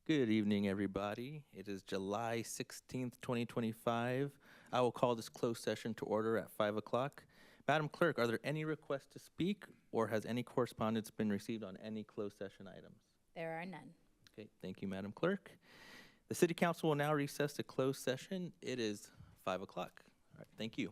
Good evening, everybody. It is July 16th, 2025. I will call this closed session to order at 5 o'clock. Madam Clerk, are there any requests to speak, or has any correspondence been received on any closed session items? There are none. Okay, thank you, Madam Clerk. The City Council will now recess to closed session. It is 5 o'clock. All right, thank you.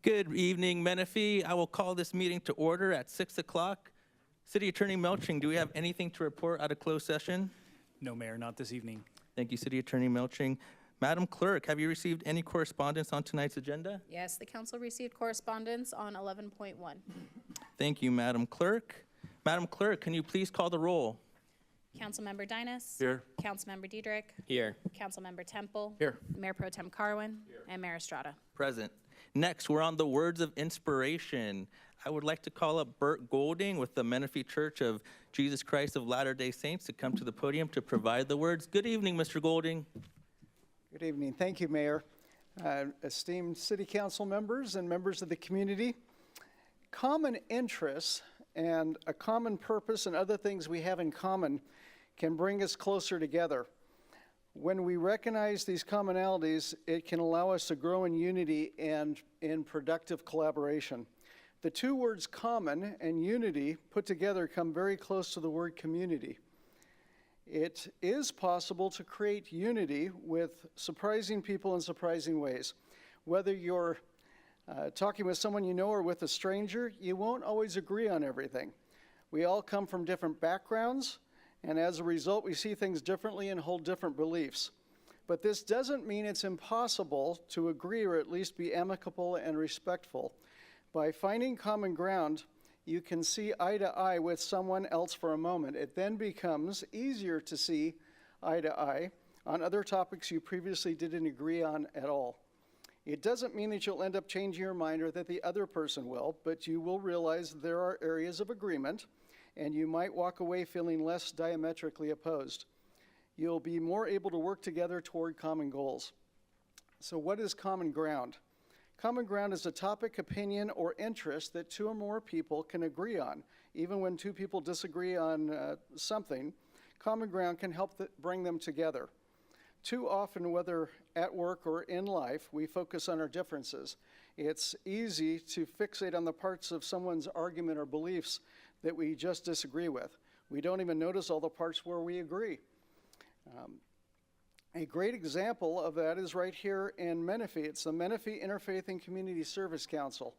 Good evening, Menifee. I will call this meeting to order at 6 o'clock. City Attorney Melching, do we have anything to report out of closed session? No, Mayor, not this evening. Thank you, City Attorney Melching. Madam Clerk, have you received any correspondence on tonight's agenda? Yes, the council received correspondence on 11.1. Thank you, Madam Clerk. Madam Clerk, can you please call the roll? Councilmember Dynas. Here. Councilmember Diedrich. Here. Councilmember Temple. Here. Mayor Pro Tem Carwin. And Mayor Estrada. Present. Next, we're on the words of inspiration. I would like to call up Bert Golding with the Menifee Church of Jesus Christ of Latter-day Saints to come to the podium to provide the words. Good evening, Mr. Golding. Good evening. Thank you, Mayor. Esteemed City Council members and members of the community, common interests and a common purpose and other things we have in common can bring us closer together. When we recognize these commonalities, it can allow us to grow in unity and in productive collaboration. The two words common and unity put together come very close to the word community. It is possible to create unity with surprising people in surprising ways. Whether you're talking with someone you know or with a stranger, you won't always agree on everything. We all come from different backgrounds, and as a result, we see things differently and hold different beliefs. But this doesn't mean it's impossible to agree or at least be amicable and respectful. By finding common ground, you can see eye to eye with someone else for a moment. It then becomes easier to see eye to eye on other topics you previously didn't agree on at all. It doesn't mean that you'll end up changing your mind or that the other person will, but you will realize there are areas of agreement, and you might walk away feeling less diametrically opposed. You'll be more able to work together toward common goals. So what is common ground? Common ground is a topic, opinion, or interest that two or more people can agree on. Even when two people disagree on something, common ground can help bring them together. Too often, whether at work or in life, we focus on our differences. It's easy to fixate on the parts of someone's argument or beliefs that we just disagree with. We don't even notice all the parts where we agree. A great example of that is right here in Menifee. It's the Menifee Interfaith and Community Service Council.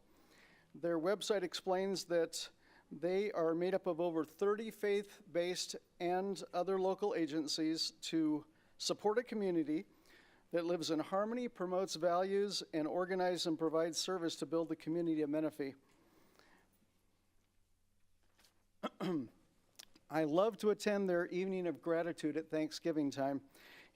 Their website explains that they are made up of over 30 faith-based and other local agencies to support a community that lives in harmony, promotes values, and organizes and provides service to build the community of Menifee. I love to attend their evening of gratitude at Thanksgiving time.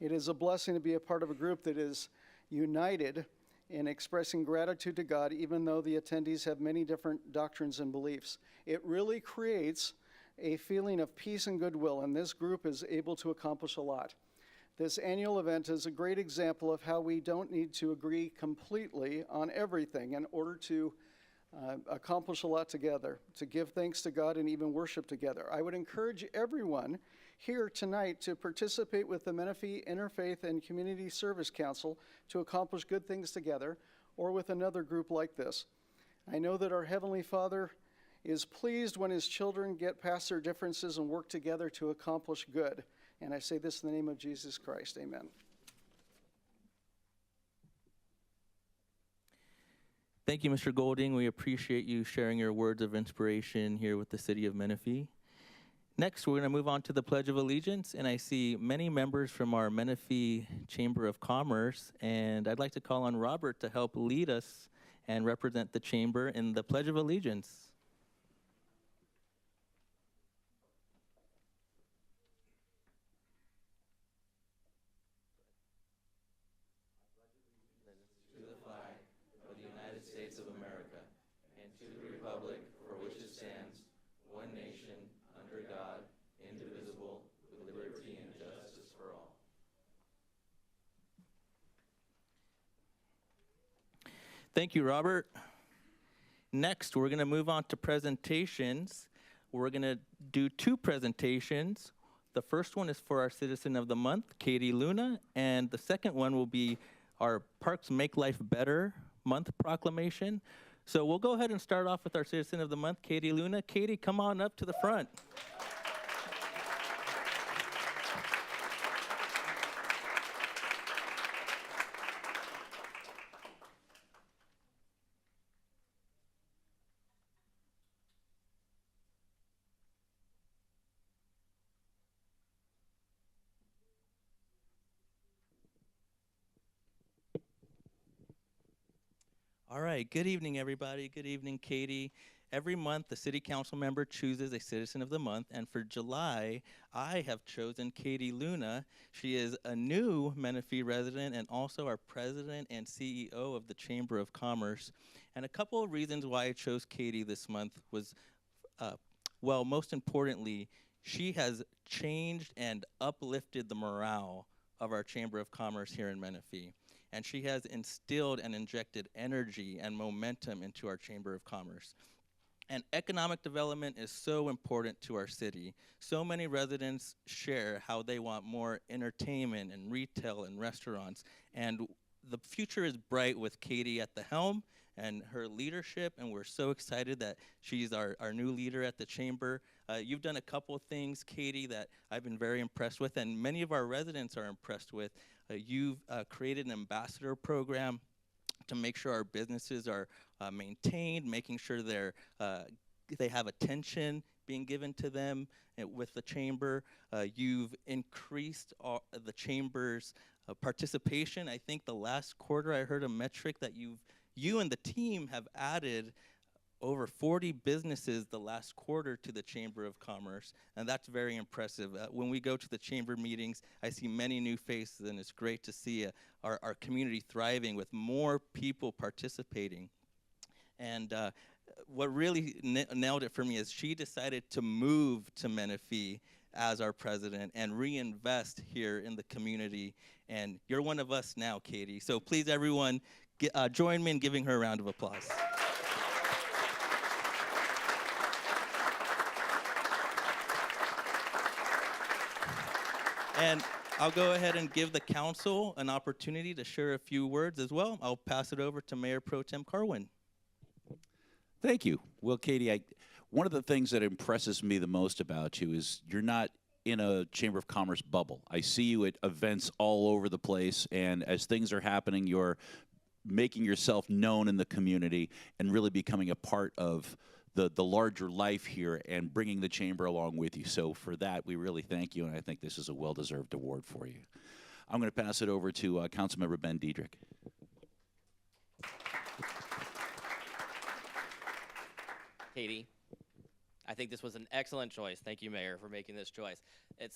It is a blessing to be a part of a group that is united in expressing gratitude to God, even though the attendees have many different doctrines and beliefs. It really creates a feeling of peace and goodwill, and this group is able to accomplish a lot. This annual event is a great example of how we don't need to agree completely on everything in order to accomplish a lot together, to give thanks to God and even worship together. I would encourage everyone here tonight to participate with the Menifee Interfaith and Community Service Council to accomplish good things together, or with another group like this. I know that our Heavenly Father is pleased when His children get past their differences and work together to accomplish good. And I say this in the name of Jesus Christ. Amen. Thank you, Mr. Golding. We appreciate you sharing your words of inspiration here with the city of Menifee. Next, we're going to move on to the Pledge of Allegiance, and I see many members from our Menifee Chamber of Commerce, and I'd like to call on Robert to help lead us and represent the Chamber in the Pledge of Allegiance. To the flag of the United States of America, and to the republic for which it stands, one nation, under God, indivisible, with liberty and justice for all. Thank you, Robert. Next, we're going to move on to presentations. We're going to do two presentations. The first one is for our Citizen of the Month, Katie Luna, and the second one will be our Parks Make Life Better Month proclamation. So we'll go ahead and start off with our Citizen of the Month, Katie Luna. Katie, come on up to the front. All right, good evening, everybody. Good evening, Katie. Every month, the city council member chooses a citizen of the month, and for July, I have chosen Katie Luna. She is a new Menifee resident and also our president and CEO of the Chamber of Commerce. And a couple of reasons why I chose Katie this month was, well, most importantly, she has changed and uplifted the morale of our Chamber of Commerce here in Menifee. And she has instilled and injected energy and momentum into our Chamber of Commerce. And economic development is so important to our city. So many residents share how they want more entertainment and retail and restaurants. And the future is bright with Katie at the helm and her leadership, and we're so excited that she's our new leader at the chamber. You've done a couple of things, Katie, that I've been very impressed with, and many of our residents are impressed with. You've created an ambassador program to make sure our businesses are maintained, making sure they have attention being given to them with the chamber. You've increased the chamber's participation. I think the last quarter I heard a metric that you and the team have added over 40 businesses the last quarter to the Chamber of Commerce, and that's very impressive. When we go to the chamber meetings, I see many new faces, and it's great to see our community thriving with more people participating. And what really nailed it for me is she decided to move to Menifee as our president and reinvest here in the community. And you're one of us now, Katie. So please, everyone, join me in giving her a round of applause. And I'll go ahead and give the council an opportunity to share a few words as well. I'll pass it over to Mayor Pro Tem Carwin. Thank you. Well, Katie, one of the things that impresses me the most about you is you're not in a Chamber of Commerce bubble. I see you at events all over the place, and as things are happening, you're making yourself known in the community and really becoming a part of the larger life here and bringing the chamber along with you. So for that, we really thank you, and I think this is a well-deserved award for you. I'm going to pass it over to Councilmember Ben Diedrich. Katie, I think this was an excellent choice. Thank you, Mayor, for making this choice.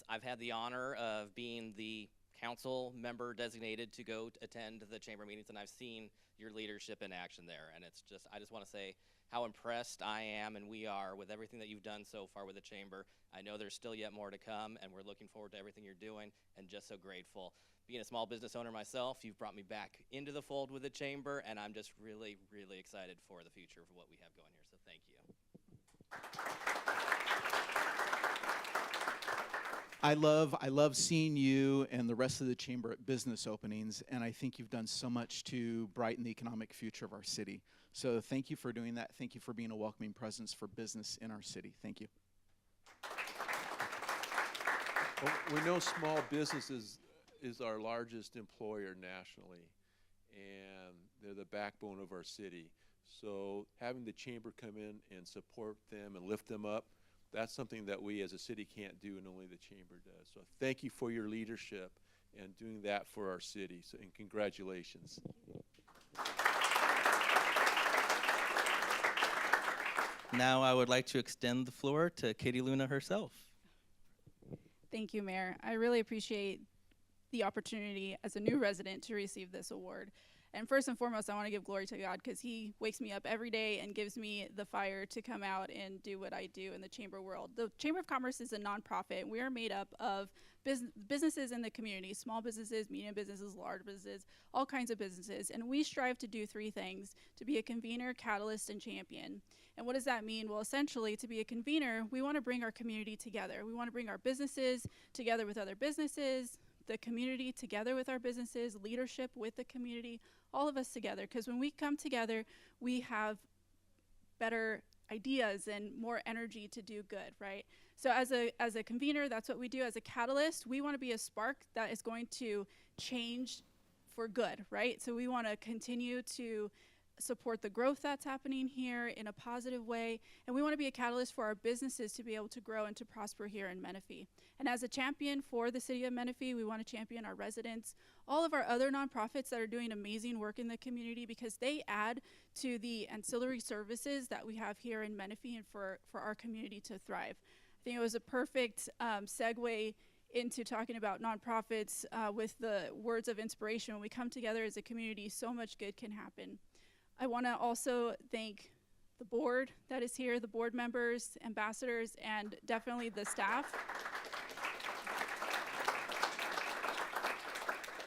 I've had the honor of being the council member designated to go attend the chamber meetings, and I've seen your leadership in action there. And I just want to say how impressed I am and we are with everything that you've done so far with the chamber. I know there's still yet more to come, and we're looking forward to everything you're doing and just so grateful. Being a small business owner myself, you've brought me back into the fold with the chamber, and I'm just really, really excited for the future of what we have going here. So thank you. I love seeing you and the rest of the chamber at business openings, and I think you've done so much to brighten the economic future of our city. So thank you for doing that. Thank you for being a welcoming presence for business in our city. Thank you. Well, we know small businesses is our largest employer nationally, and they're the backbone of our city. So having the chamber come in and support them and lift them up, that's something that we as a city can't do, and only the chamber does. So thank you for your leadership and doing that for our city. So, and congratulations. Now I would like to extend the floor to Katie Luna herself. Thank you, Mayor. I really appreciate the opportunity as a new resident to receive this award. And first and foremost, I want to give glory to God because he wakes me up every day and gives me the fire to come out and do what I do in the chamber world. The Chamber of Commerce is a nonprofit. We are made up of businesses in the community, small businesses, medium businesses, large businesses, all kinds of businesses. And we strive to do three things: to be a convener, catalyst, and champion. And what does that mean? Well, essentially, to be a convener, we want to bring our community together. We want to bring our businesses together with other businesses, the community together with our businesses, leadership with the community, all of us together. Because when we come together, we have better ideas and more energy to do good, right? So as a convener, that's what we do. As a catalyst, we want to be a spark that is going to change for good, right? So we want to continue to support the growth that's happening here in a positive way, and we want to be a catalyst for our businesses to be able to grow and to prosper here in Menifee. And as a champion for the city of Menifee, we want to champion our residents, all of our other nonprofits that are doing amazing work in the community, because they add to the ancillary services that we have here in Menifee and for our community to thrive. I think it was a perfect segue into talking about nonprofits with the words of inspiration. When we come together as a community, so much good can happen. I want to also thank the board that is here, the board members, ambassadors, and definitely the staff.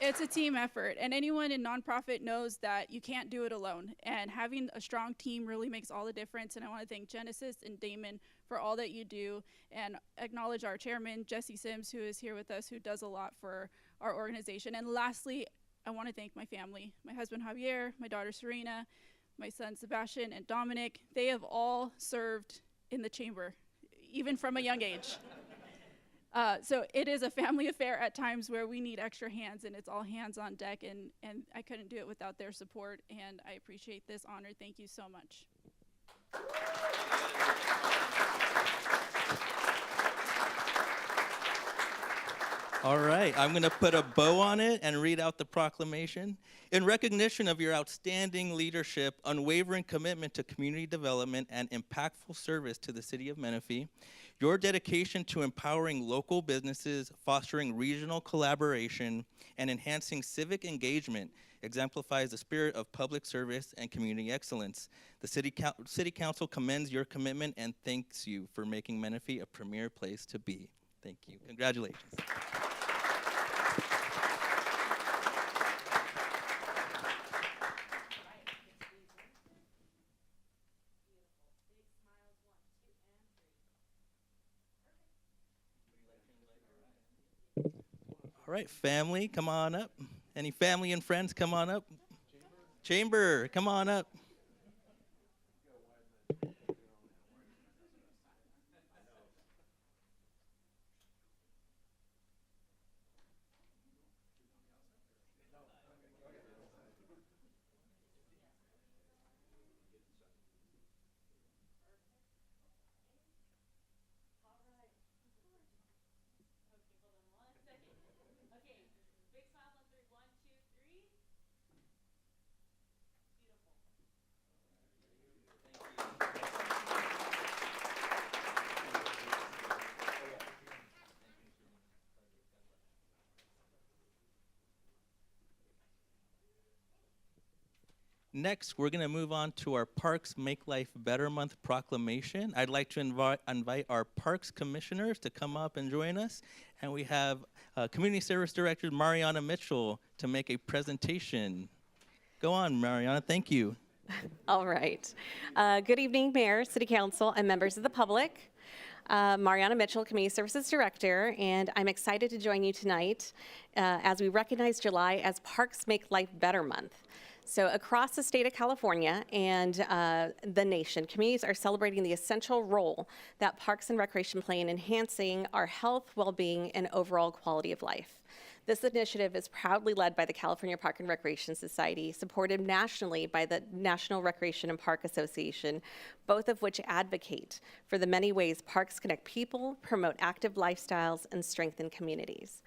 It's a team effort, and anyone in nonprofit knows that you can't do it alone, and having a strong team really makes all the difference. And I want to thank Genesis and Damon for all that you do, and acknowledge our chairman, Jesse Sims, who is here with us, who does a lot for our organization. And lastly, I want to thank my family, my husband Javier, my daughter Serena, my son Sebastian, and Dominic. They have all served in the chamber, even from a young age. So it is a family affair at times where we need extra hands, and it's all hands on deck, and I couldn't do it without their support, and I appreciate this honor. Thank you so much. All right, I'm going to put a bow on it and read out the proclamation. In recognition of your outstanding leadership, unwavering commitment to community development, and impactful service to the city of Menifee, your dedication to empowering local businesses, fostering regional collaboration, and enhancing civic engagement exemplifies the spirit of public service and community excellence. The City Council commends your commitment and thanks you for making Menifee a premier place to be. Thank you. Congratulations. All right, family, come on up. Any family and friends, come on up. Chamber, come on up. Next, we're going to move on to our Parks Make Life Better Month proclamation. I'd like to invite our Parks Commissioners to come up and join us. And we have Community Service Director Mariana Mitchell to make a presentation. Go on, Mariana. Thank you. All right. Good evening, Mayor, City Council, and members of the public. Mariana Mitchell, Community Services Director, and I'm excited to join you tonight as we recognize July as Parks Make Life Better Month. So across the state of California and the nation, communities are celebrating the essential role that parks and recreation play in enhancing our health, well-being, and overall quality of life. This initiative is proudly led by the California Park and Recreation Society, supported nationally by the National Recreation and Park Association, both of which advocate for the many ways parks connect people, promote active lifestyles, and strengthen communities.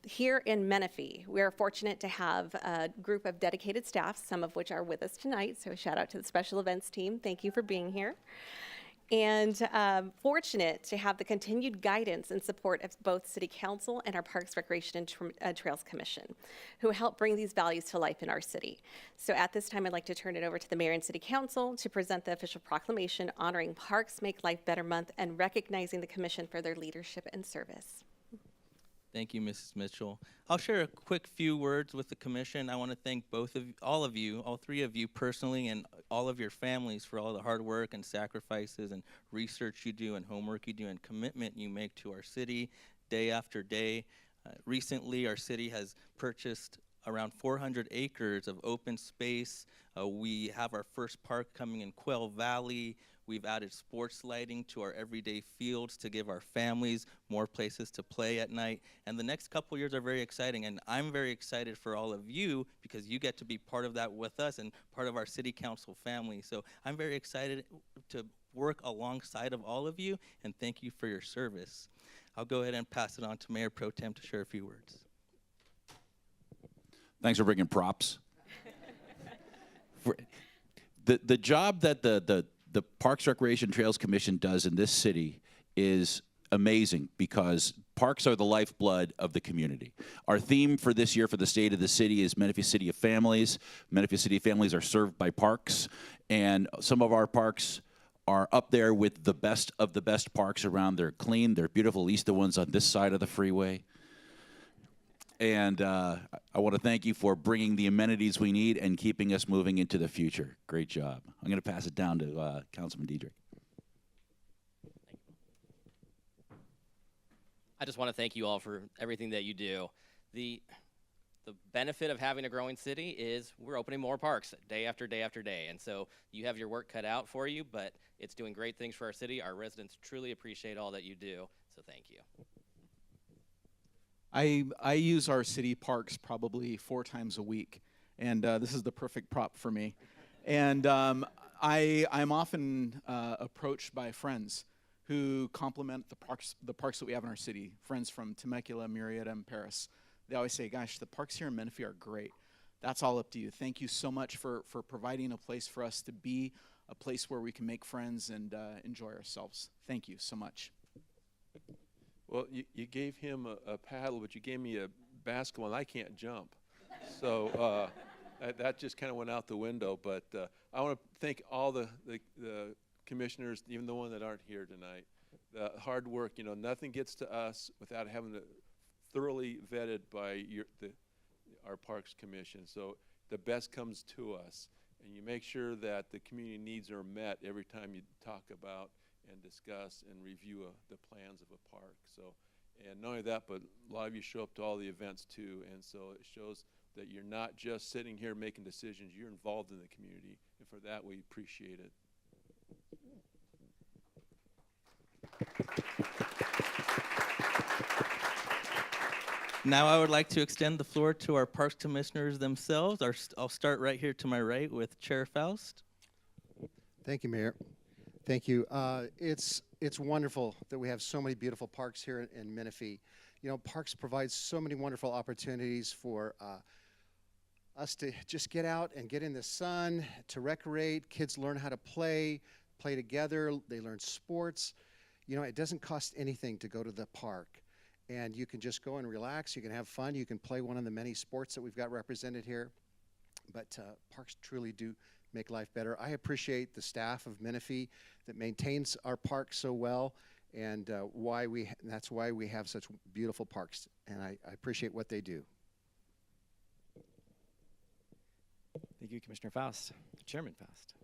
Here in Menifee, we are fortunate to have a group of dedicated staff, some of which are with us tonight, so shout out to the special events team. Thank you for being here. And fortunate to have the continued guidance and support of both City Council and our Parks, Recreation, and Trails Commission, who help bring these values to life in our city. So at this time, I'd like to turn it over to the Mayor and City Council to present the official proclamation honoring Parks Make Life Better Month and recognizing the Commission for their leadership and service. Thank you, Mrs. Mitchell. I'll share a quick few words with the commission. I want to thank all three of you personally, and all of your families for all the hard work and sacrifices and research you do and homework you do and commitment you make to our city day after day. Recently, our city has purchased around 400 acres of open space. We have our first park coming in Quail Valley. We've added sports lighting to our everyday fields to give our families more places to play at night. And the next couple years are very exciting, and I'm very excited for all of you because you get to be part of that with us and part of our city council family. So I'm very excited to work alongside of all of you, and thank you for your service. I'll go ahead and pass it on to Mayor Pro Tem to share a few words. Thanks for bringing props. The job that the Parks, Recreation, Trails Commission does in this city is amazing because parks are the lifeblood of the community. Our theme for this year for the state of the city is Menifee City of Families. Menifee City of Families are served by parks, and some of our parks are up there with the best of the best parks around. They're clean, they're beautiful, at least the ones on this side of the freeway. And I want to thank you for bringing the amenities we need and keeping us moving into the future. Great job. I'm going to pass it down to Councilman Diedrich. I just want to thank you all for everything that you do. The benefit of having a growing city is we're opening more parks day after day after day. And so you have your work cut out for you, but it's doing great things for our city. Our residents truly appreciate all that you do. So thank you. I use our city parks probably 4 times a week, and this is the perfect prop for me. And I'm often approached by friends who compliment the parks that we have in our city, friends from Temecula, Murrieta, and Paris. They always say, gosh, the parks here in Menifee are great. That's all up to you. Thank you so much for providing a place for us to be, a place where we can make friends and enjoy ourselves. Thank you so much. Well, you gave him a paddle, but you gave me a basketball, and I can't jump. So that just kind of went out the window. But I want to thank all the commissioners, even the one that aren't here tonight. The hard work, nothing gets to us without having it thoroughly vetted by our Parks Commission. So the best comes to us. And you make sure that the community needs are met every time you talk about and discuss and review the plans of a park. So, and not only that, but a lot of you show up to all the events too, and so it shows that you're not just sitting here making decisions, you're involved in the community, and for that we appreciate it. Now I would like to extend the floor to our Parks Commissioners themselves. I'll start right here to my right with Chair Faust. Thank you, Mayor. Thank you. It's wonderful that we have so many beautiful parks here in Menifee. Parks provide so many wonderful opportunities for us to just get out and get in the sun, to recreate. Kids learn how to play together. They learn sports. It doesn't cost anything to go to the park. And you can just go and relax. You can have fun. You can play one of the many sports that we've got represented here. But parks truly do make life better. I appreciate the staff of Menifee that maintains our parks so well, and that's why we have such beautiful parks, and I appreciate what they do. Thank you, Commissioner Faust. Chairman Faust.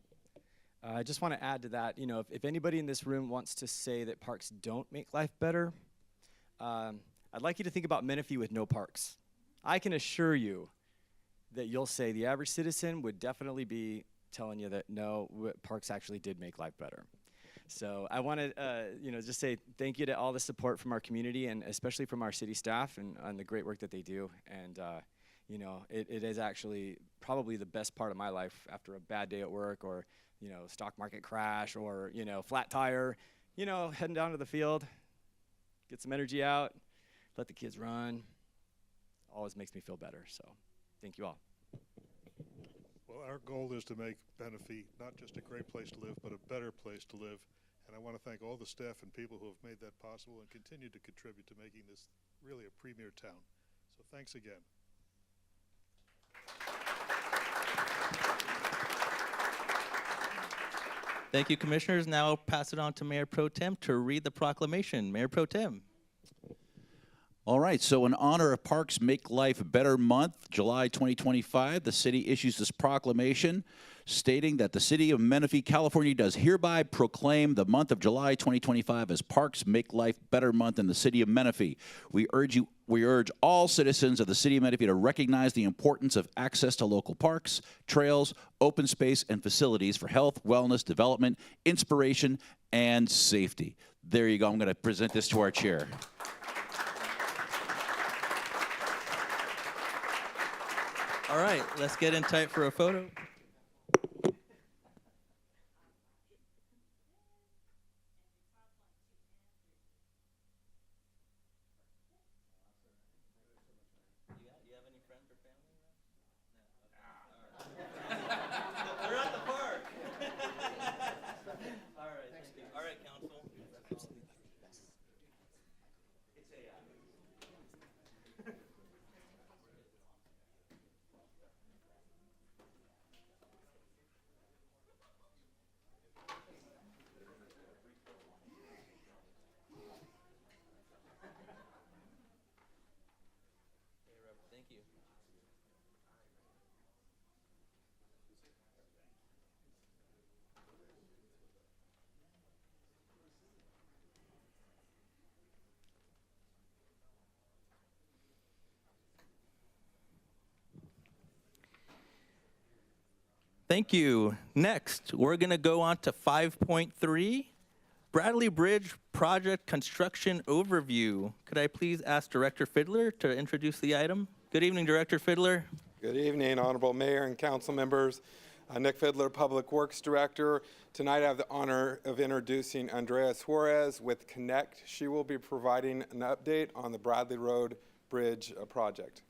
I just want to add to that, if anybody in this room wants to say that parks don't make life better, I'd like you to think about Menifee with no parks. I can assure you that you'll say the average citizen would definitely be telling you that no, parks actually did make life better. So I want to, just say thank you to all the support from our community and especially from our city staff and on the great work that they do. And it is actually probably the best part of my life after a bad day at work or stock market crash or flat tire. Heading down to the field, get some energy out, let the kids run. Always makes me feel better. So thank you all. Well, our goal is to make Menifee not just a great place to live, but a better place to live. And I want to thank all the staff and people who have made that possible and continue to contribute to making this really a premier town. So thanks again. Thank you, Commissioners. Now I'll pass it on to Mayor Pro Tem to read the proclamation. Mayor Pro Tem. All right, so in honor of Parks Make Life Better Month, July 2025, the city issues this proclamation stating that the city of Menifee, California does hereby proclaim the month of July 2025 as Parks Make Life Better Month in the city of Menifee. We urge all citizens of the city of Menifee to recognize the importance of access to local parks, trails, open space, and facilities for health, wellness, development, inspiration, and safety. There you go. I'm going to present this to our chair. All right, let's get in tight for a photo. We're at the park. All right, thank you. All right, council. Thank you. Thank you. Next, we're going to go on to 5.3, Bradley Bridge Project Construction Overview. Could I please ask Director Fiddler to introduce the item? Good evening, Director Fiddler. Good evening, Honorable Mayor and council members. Nick Fiddler, Public Works Director. Tonight I have the honor of introducing Andrea Suarez with Connect. She will be providing an update on the Bradley Road Bridge project.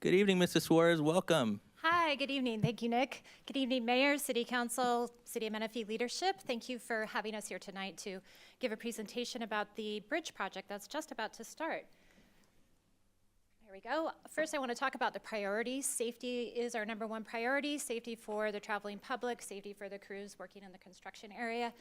Good evening, Mrs. Suarez. Welcome. Hi, good evening. Thank you, Nick. Good evening, Mayor, City Council, City of Menifee leadership. Thank you for having us here tonight to give a presentation about the bridge project that's just about to start. Here we go. First, I want to talk about the priorities. Safety is our #1 priority. Safety for the traveling public, safety for the crews working in the construction area.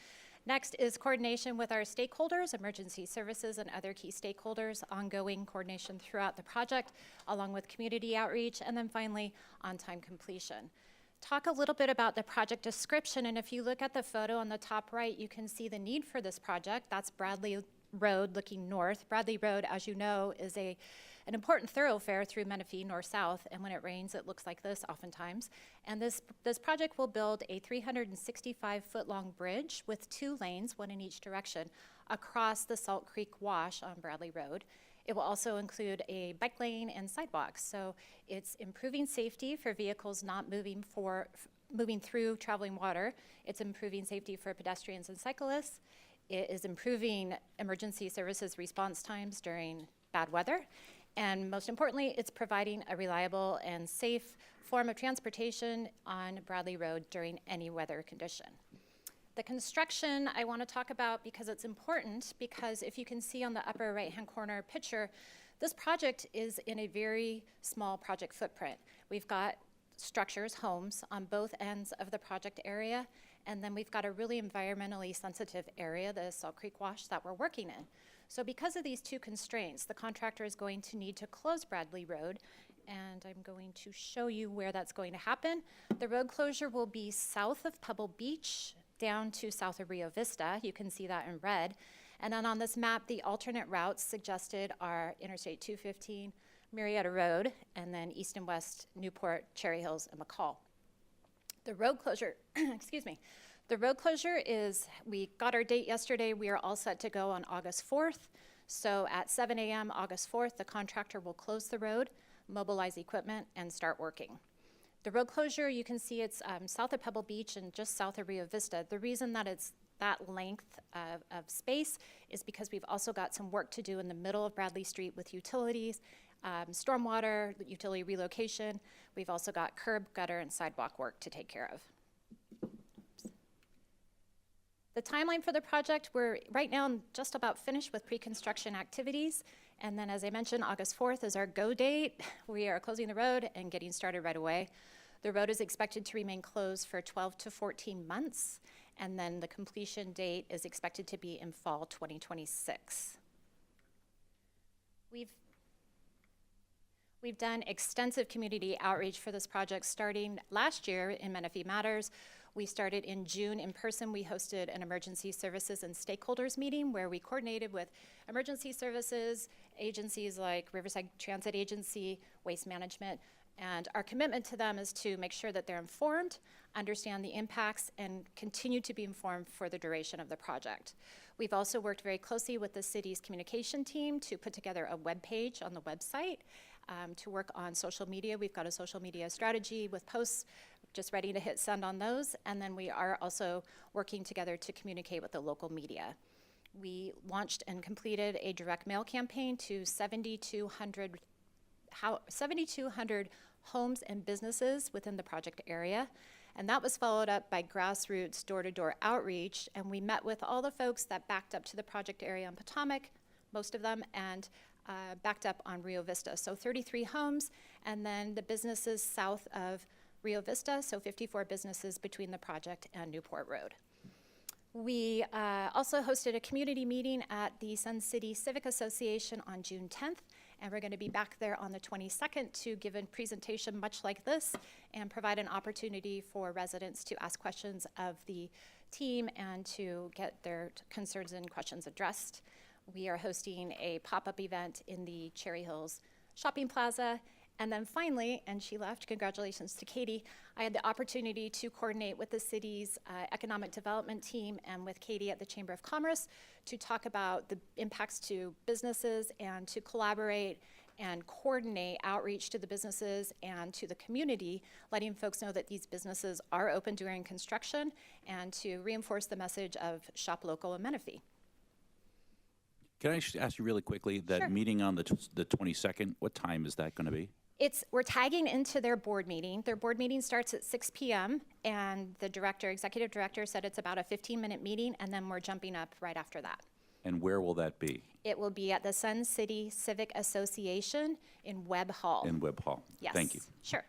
Next is coordination with our stakeholders, emergency services, and other key stakeholders, ongoing coordination throughout the project, along with community outreach, and then finally, on-time completion. Talk a little bit about the project description, and if you look at the photo on the top right, you can see the need for this project. That's Bradley Road looking north. Bradley Road, as you know, is an important thoroughfare through Menifee north-south, and when it rains, it looks like this oftentimes. And this project will build a 365-foot-long bridge with 2 lanes, 1 in each direction, across the Salt Creek Wash on Bradley Road. It will also include a bike lane and sidewalks, so it's improving safety for vehicles not moving through traveling water. It's improving safety for pedestrians and cyclists. It is improving emergency services response times during bad weather. And most importantly, it's providing a reliable and safe form of transportation on Bradley Road during any weather condition. The construction I want to talk about because it's important, because if you can see on the upper right-hand corner picture, this project is in a very small project footprint. We've got structures, homes, on both ends of the project area, and then we've got a really environmentally sensitive area, the Salt Creek Wash, that we're working in. So because of these 2 constraints, the contractor is going to need to close Bradley Road, and I'm going to show you where that's going to happen. The road closure will be south of Pebble Beach, down to south of Rio Vista. You can see that in red. And then on this map, the alternate routes suggested are Interstate 215, Marietta Road, and then east and west, Newport, Cherry Hills, and McCall. The road closure, excuse me. The road closure is, we got our date yesterday. We are all set to go on August 4th. So at 7 a.m. August 4th, the contractor will close the road, mobilize equipment, and start working. The road closure, you can see it's south of Pebble Beach and just south of Rio Vista. The reason that it's that length of space is because we've also got some work to do in the middle of Bradley Street with utilities, stormwater, utility relocation. We've also got curb, gutter, and sidewalk work to take care of. The timeline for the project, we're right now just about finished with pre-construction activities. And then, as I mentioned, August 4th is our go date. We are closing the road and getting started right away. The road is expected to remain closed for 12 to 14 months. And then the completion date is expected to be in fall 2026. We've done extensive community outreach for this project starting last year in Menifee Matters. We started in June in person. We hosted an emergency services and stakeholders meeting where we coordinated with emergency services, agencies like Riverside Transit Agency, Waste Management, and our commitment to them is to make sure that they're informed, understand the impacts, and continue to be informed for the duration of the project. We've also worked very closely with the city's communication team to put together a web page on the website, to work on social media. We've got a social media strategy with posts, just ready to hit send on those. And then we are also working together to communicate with the local media. We launched and completed a direct mail campaign to 7,200 homes and businesses within the project area. And that was followed up by grassroots door-to-door outreach. And we met with all the folks that backed up to the project area on Potomac, most of them, and backed up on Rio Vista. So 33 homes, and then the businesses south of Rio Vista, so 54 businesses between the project and Newport Road. We also hosted a community meeting at the Sun City Civic Association on June 10th, and we're going to be back there on the 22nd to give a presentation much like this and provide an opportunity for residents to ask questions of the team and to get their concerns and questions addressed. We are hosting a pop-up event in the Cherry Hills Shopping Plaza. And then finally, and she left, congratulations to Katie, I had the opportunity to coordinate with the city's economic development team and with Katie at the Chamber of Commerce to talk about the impacts to businesses and to collaborate and coordinate outreach to the businesses and to the community, letting folks know that these businesses are open during construction and to reinforce the message of shop local in Menifee. Can I just ask you really quickly, that Sure. meeting on the 22nd, what time is that going to be? We're tagging into their board meeting. Their board meeting starts at 6 p.m. and the executive director said it's about a 15-minute meeting, and then we're jumping up right after that. And where will that be? It will be at the Sun City Civic Association in Webb Hall. In Webb Hall. Yes. Thank you. Sure.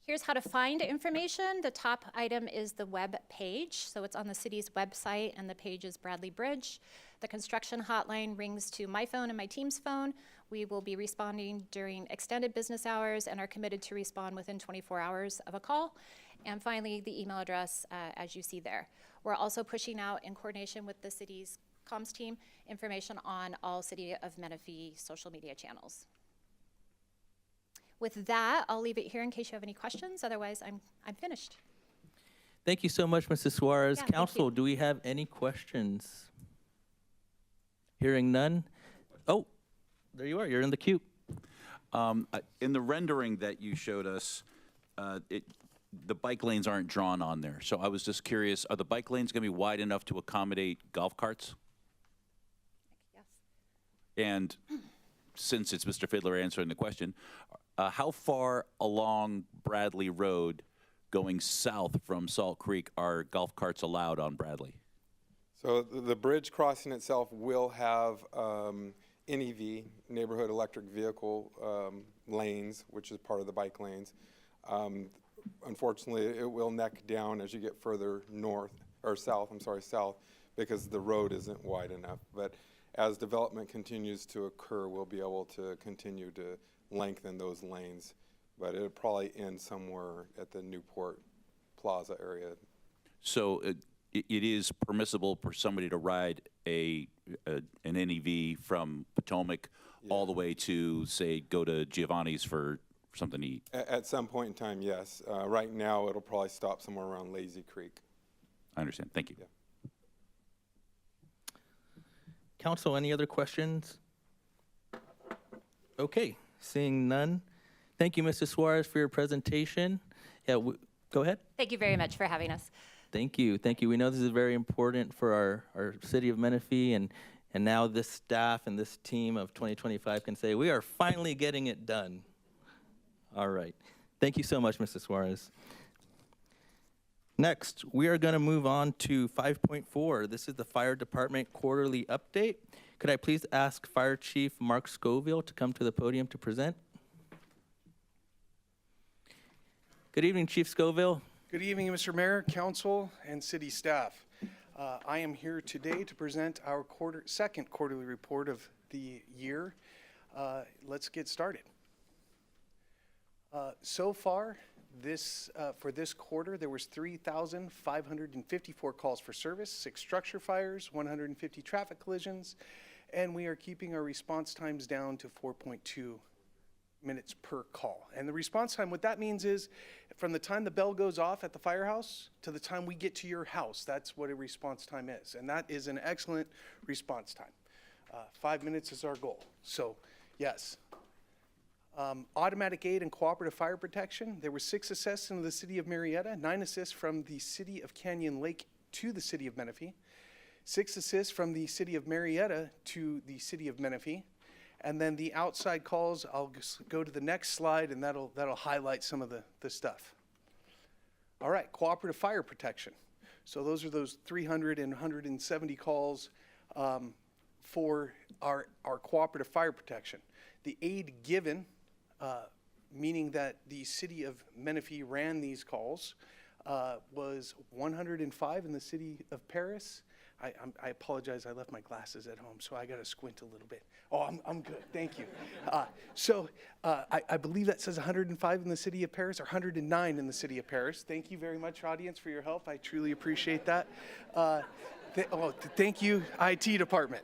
Here's how to find information. The top item is the web page. So it's on the city's website, and the page is Bradley Bridge. The construction hotline rings to my phone and my team's phone. We will be responding during extended business hours and are committed to respond within 24 hours of a call. And finally, the email address, as you see there. We're also pushing out, in coordination with the city's comms team, information on all City of Menifee social media channels. With that, I'll leave it here in case you have any questions. Otherwise, I'm finished. Thank you so much, Mrs. Suarez. Yeah, thank Council, you. do we have any questions? Hearing none? Oh, there you are. You're in the queue. In the rendering that you showed us, the bike lanes aren't drawn on there. So I was just curious, are the bike lanes going to be wide enough to accommodate golf carts? Yes. And since it's Mr. Fiddler answering the question, how far along Bradley Road going south from Salt Creek are golf carts allowed on Bradley? So the bridge crossing itself will have NEV, neighborhood electric vehicle lanes, which is part of the bike lanes. Unfortunately, it will neck down as you get further south, because the road isn't wide enough. But as development continues to occur, we'll be able to continue to lengthen those lanes. But it'll probably end somewhere at the Newport Plaza area. So it is permissible for somebody to ride an NEV from Potomac all the way to, say, go to Giovanni's for something to eat? At some point in time, yes. Right now, it'll probably stop somewhere around Lazy Creek. I understand. Thank you. Yeah. Council, any other questions? Okay, seeing none. Thank you, Mrs. Suarez, for your presentation. Yeah, go ahead. Thank you very much for having us. Thank you. Thank you. We know this is very important for our city of Menifee, and now this staff and this team of 2025 can say, we are finally getting it done. All right. Thank you so much, Mrs. Suarez. Next, we are going to move on to 5.4. This is the Fire Department Quarterly Update. Could I please ask Fire Chief Mark Scoville to come to the podium to present? Good evening, Chief Scoville. Good evening, Mr. Mayor, Council, and City staff. I am here today to present our second quarterly report of the year. Let's get started. So far, for this quarter, there was 3,554 calls for service, 6 structure fires, 150 traffic collisions, and we are keeping our response times down to 4.2 minutes per call. And the response time, what that means is from the time the bell goes off at the firehouse to the time we get to your house, that's what a response time is. And that is an excellent response time. 5 minutes is our goal. So, yes. Automatic aid and cooperative fire protection. There were 6 assists into the city of Marietta, 9 assists from the city of Canyon Lake to the city of Menifee, 6 assists from the city of Marietta to the city of Menifee. And then the outside calls, I'll just go to the next slide, and that'll highlight some of the stuff. All right, cooperative fire protection. So those are those 300 and 170 calls for our cooperative fire protection. The aid given, meaning that the city of Menifee ran these calls, was 105 in the city of Paris. I apologize, I left my glasses at home, so I got to squint a little bit. Oh, I'm good, thank you. I believe that says 105 in the city of Paris, or 109 in the city of Paris. Thank you very much, audience, for your help. I truly appreciate that. Thank you, IT department.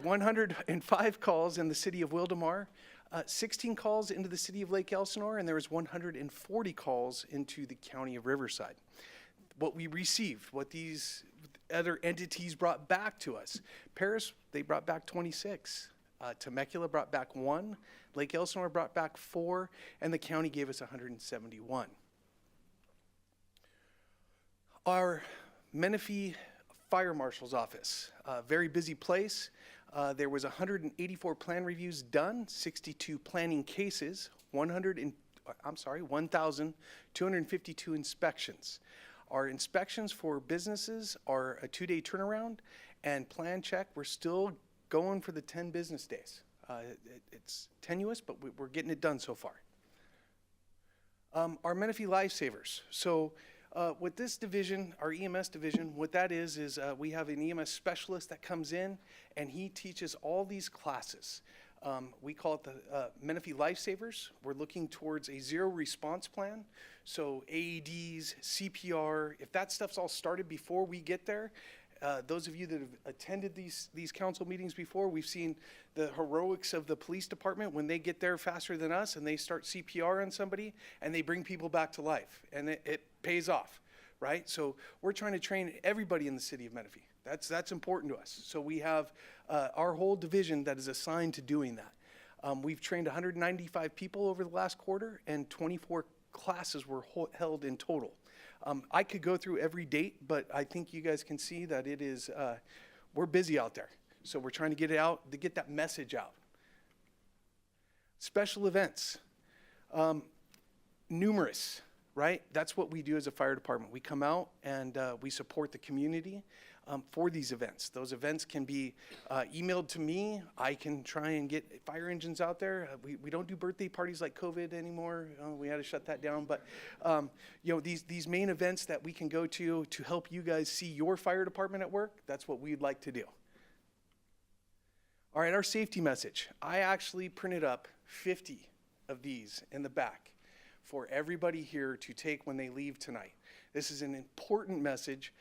105 calls in the city of Wildomar, 16 calls into the city of Lake Elsinore, and there was 140 calls into the county of Riverside. What we received, what these other entities brought back to us. Paris, they brought back 26. Temecula brought back 1. Lake Elsinore brought back 4. And the county gave us 171. Our Menifee Fire Marshal's office, very busy place. There was 184 plan reviews done, 62 planning cases, 1,252 inspections. Our inspections for businesses are a 2-day turnaround, and plan check, we're still going for the 10 business days. It's tenuous, but we're getting it done so far. Our Menifee Lifesavers. So with this division, our EMS division, what that is we have an EMS specialist that comes in, and he teaches all these classes. We call it the Menifee Lifesavers. We're looking towards a 0 response plan. So AEDs, CPR, if that stuff's all started before we get there, those of you that have attended these council meetings before, we've seen the heroics of the police department when they get there faster than us and they start CPR on somebody and they bring people back to life, and it pays off, right? So we're trying to train everybody in the city of Menifee. That's important to us. So we have our whole division that is assigned to doing that. We've trained 195 people over the last quarter, and 24 classes were held in total. I could go through every date, but I think you guys can see that it is, we're busy out there. So we're trying to get it out, to get that message out. Special events, numerous, right? That's what we do as a fire department. We come out and we support the community for these events. Those events can be emailed to me. I can try and get fire engines out there. We don't do birthday parties like COVID anymore. We had to shut that down. But these main events that we can go to help you guys see your fire department at work, that's what we'd like to do. All right, our safety message. I actually printed up 50 of these in the back for everybody here to take when they leave tonight. This is an important message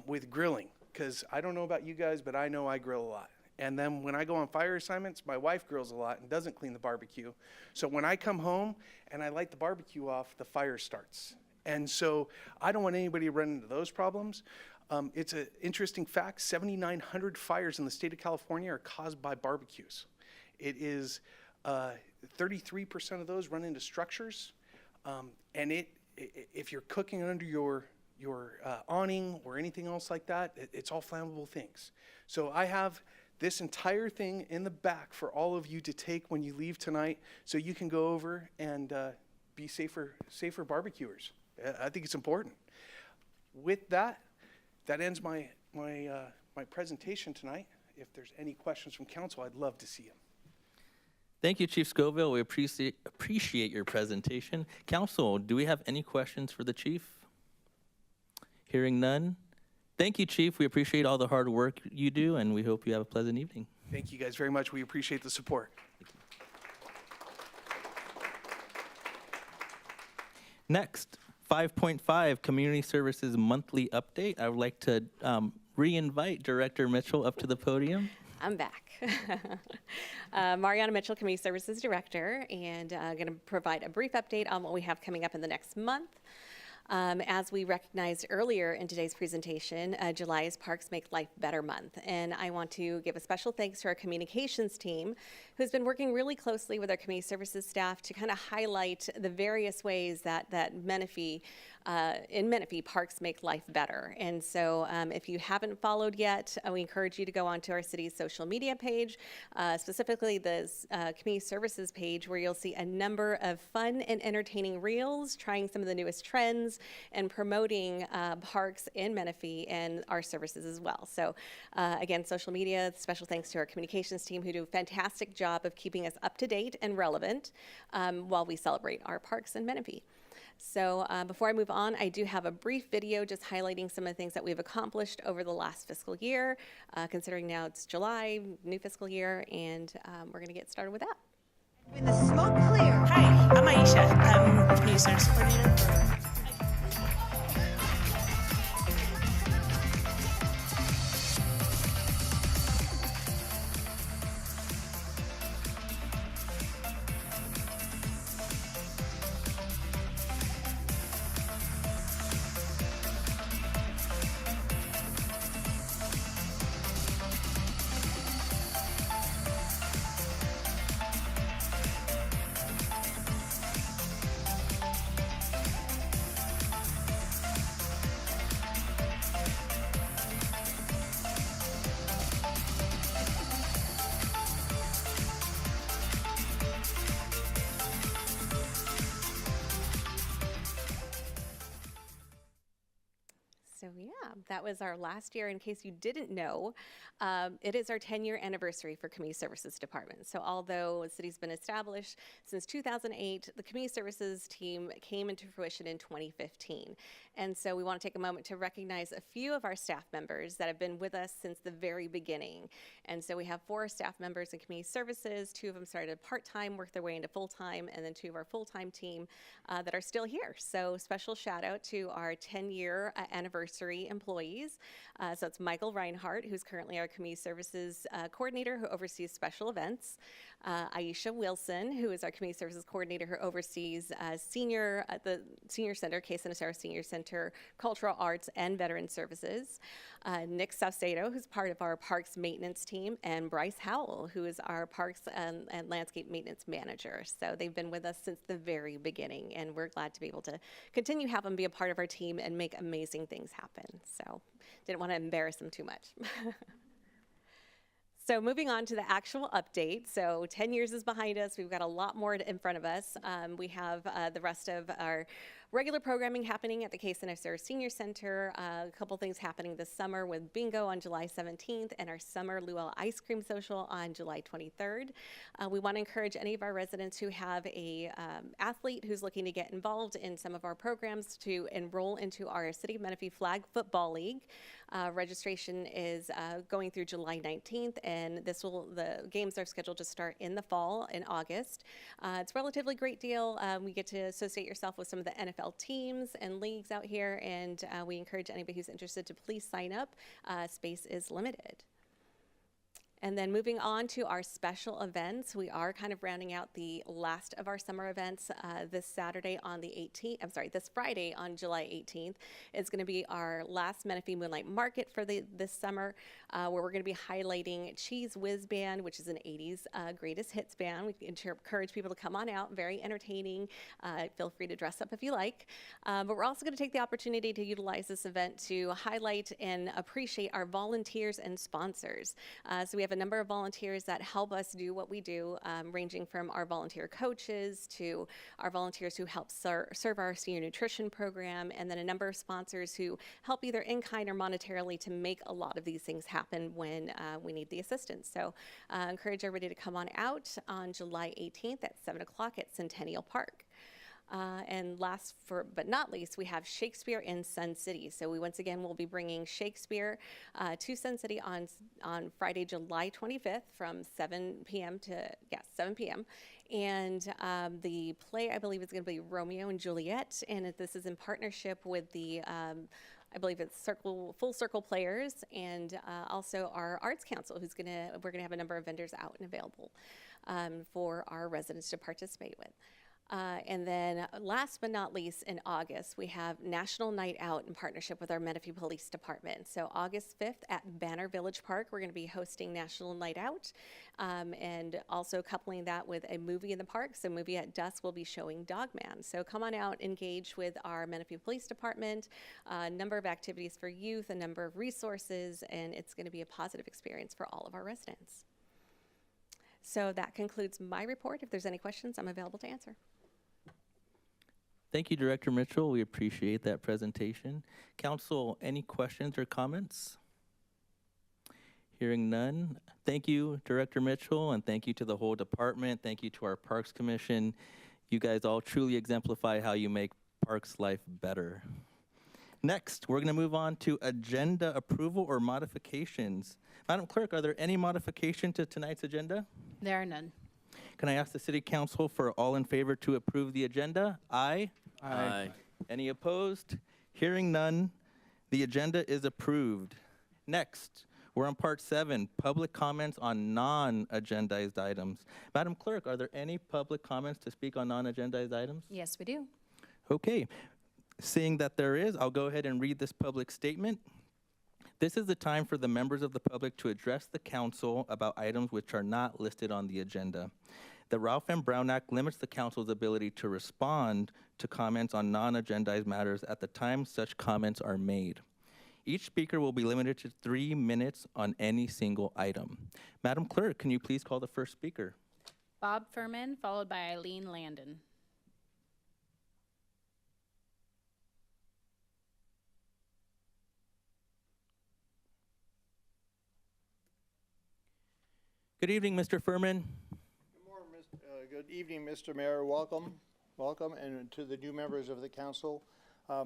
with grilling, because I don't know about you guys, but I know I grill a lot. And then when I go on fire assignments, my wife grills a lot and doesn't clean the barbecue. So when I come home and I light the barbecue off, the fire starts. And so I don't want anybody to run into those problems. It's an interesting fact, 7,900 fires in the state of California are caused by barbecues. It is 33% of those run into structures. And if you're cooking under your awning or anything else like that, it's all flammable things. So I have this entire thing in the back for all of you to take when you leave tonight, so you can go over and be safer barbecuers. I think it's important. With that, that ends my presentation tonight. If there's any questions from council, I'd love to see them. Thank you, Chief Scoville. We appreciate your presentation. Council, do we have any questions for the chief? Hearing none, Thank you, Chief. We appreciate all the hard work you do, and we hope you have a pleasant evening. Thank you guys very much. We appreciate the support. Next, 5.5, Community Services Monthly Update. I would like to re-invite Director Mitchell up to the podium. I'm back. Mariana Mitchell, Community Services Director, and going to provide a brief update on what we have coming up in the next month. As we recognized earlier in today's presentation, July is Parks Make Life Better Month, and I want to give a special thanks to our communications team, who's been working really closely with our community services staff to kind of highlight the various ways that Menifee, in Menifee, Parks Make Life Better. And so if you haven't followed yet, we encourage you to go onto our city's social media page, specifically the community services page, where you'll see a number of fun and entertaining reels, trying some of the newest trends, and promoting parks in Menifee and our services as well. So again, social media, special thanks to our communications team, who do a fantastic job of keeping us up to date and relevant while we celebrate our parks in Menifee. So before I move on, I do have a brief video just highlighting some of the things that we've accomplished over the last fiscal year, considering now it's July, new fiscal year, and we're going to get started with that. When the smoke clears. Hi, I'm Aisha. I'm Community Service Coordinator. So yeah, that was our last year. In case you didn't know, it is our 10-year anniversary for Community Services Department. So although the city's been established since 2008, the Community Services team came into fruition in 2015. And so we want to take a moment to recognize a few of our staff members that have been with us since the very beginning. And so we have 4 staff members in Community Services. 2 of them started part-time, worked their way into full-time, and then 2 of our full-time team that are still here. So special shout out to our 10-year anniversary employees. So it's Michael Reinhardt, who's currently our Community Services Coordinator, who oversees special events. Aisha Wilson, who is our Community Services Coordinator, who oversees the Senior Center, Queso Senior Center, Cultural Arts, and Veteran Services. Nick Saucedo, who's part of our Parks Maintenance team, and Bryce Howell, who is our Parks and Landscape Maintenance Manager. So they've been with us since the very beginning, and we're glad to be able to continue have them be a part of our team and make amazing things happen. So didn't want to embarrass them too much. So moving on to the actual update. So 10 years is behind us. We've got a lot more in front of us. We have the rest of our regular programming happening at the Queso Senior Center. A couple things happening this summer with bingo on July 17th and our summer Luau Ice Cream Social on July 23rd. We want to encourage any of our residents who have a athlete who's looking to get involved in some of our programs to enroll into our City of Menifee Flag Football League. Registration is going through July 19th, and the games are scheduled to start in the fall in August. It's a relatively great deal. We get to associate yourself with some of the NFL teams and leagues out here, and we encourage anybody who's interested to please sign up. Space is limited. And then moving on to our special events, we are kind of rounding out the last of our summer events this Friday on July 18th. It's going to be our last Menifee Moonlight Market for this summer, where we're going to be highlighting Cheese Whiz Band, which is an 80s greatest hits band. We encourage people to come on out, very entertaining. Feel free to dress up if you like. But we're also going to take the opportunity to utilize this event to highlight and appreciate our volunteers and sponsors. So we have a number of volunteers that help us do what we do, ranging from our volunteer coaches to our volunteers who help serve our senior nutrition program, and then a number of sponsors who help either in kind or monetarily to make a lot of these things happen when we need the assistance. So encourage everybody to come on out on July 18th at 7 o'clock at Centennial Park. And last but not least, we have Shakespeare in Sun City. So we once again will be bringing Shakespeare to Sun City on Friday, July 25th from 7 p.m. to 7 p.m. And the play, I believe, is going to be Romeo and Juliet, and this is in partnership with the I believe it's Full Circle Players, and also our Arts Council, we're gonna have a number of vendors out and available for our residents to participate with. And then last but not least, in August, we have National Night Out in partnership with our Menifee Police Department. So August 5th at Banner Village Park, we're going to be hosting National Night Out, and also coupling that with a movie in the park. So Movie at Dusk will be showing Dogman. So come on out, engage with our Menifee Police Department, a number of activities for youth, a number of resources, and it's going to be a positive experience for all of our residents. So that concludes my report. If there's any questions, I'm available to answer. Thank you, Director Mitchell. We appreciate that presentation. Council, any questions or comments? Hearing none. Thank you, Director Mitchell, and thank you to the whole department. Thank you to our Parks Commission. You guys all truly exemplify how you make Parks life better. Next, we're going to move on to agenda approval or modifications. Madam Clerk, are there any modifications to tonight's agenda? There are none. Can I ask the City Council for all in favor to approve the agenda? Aye. Aye. Any opposed? Hearing none, the agenda is approved. Next, we're on Part 7, public comments on non-agendized items. Madam Clerk, are there any public comments to speak on non-agendized items? Yes, we do. Okay. Seeing that there is, I'll go ahead and read this public statement. This is the time for the members of the public to address the council about items which are not listed on the agenda. The Ralph M. Brown Act limits the council's ability to respond to comments on non-agendized matters at the time such comments are made. Each speaker will be limited to 3 minutes on any single item. Madam Clerk, can you please call the first speaker? Bob Furman, followed by Eileen Landon. Good evening, Mr. Furman. Good evening, Mr. Mayor. Welcome, and to the new members of the council.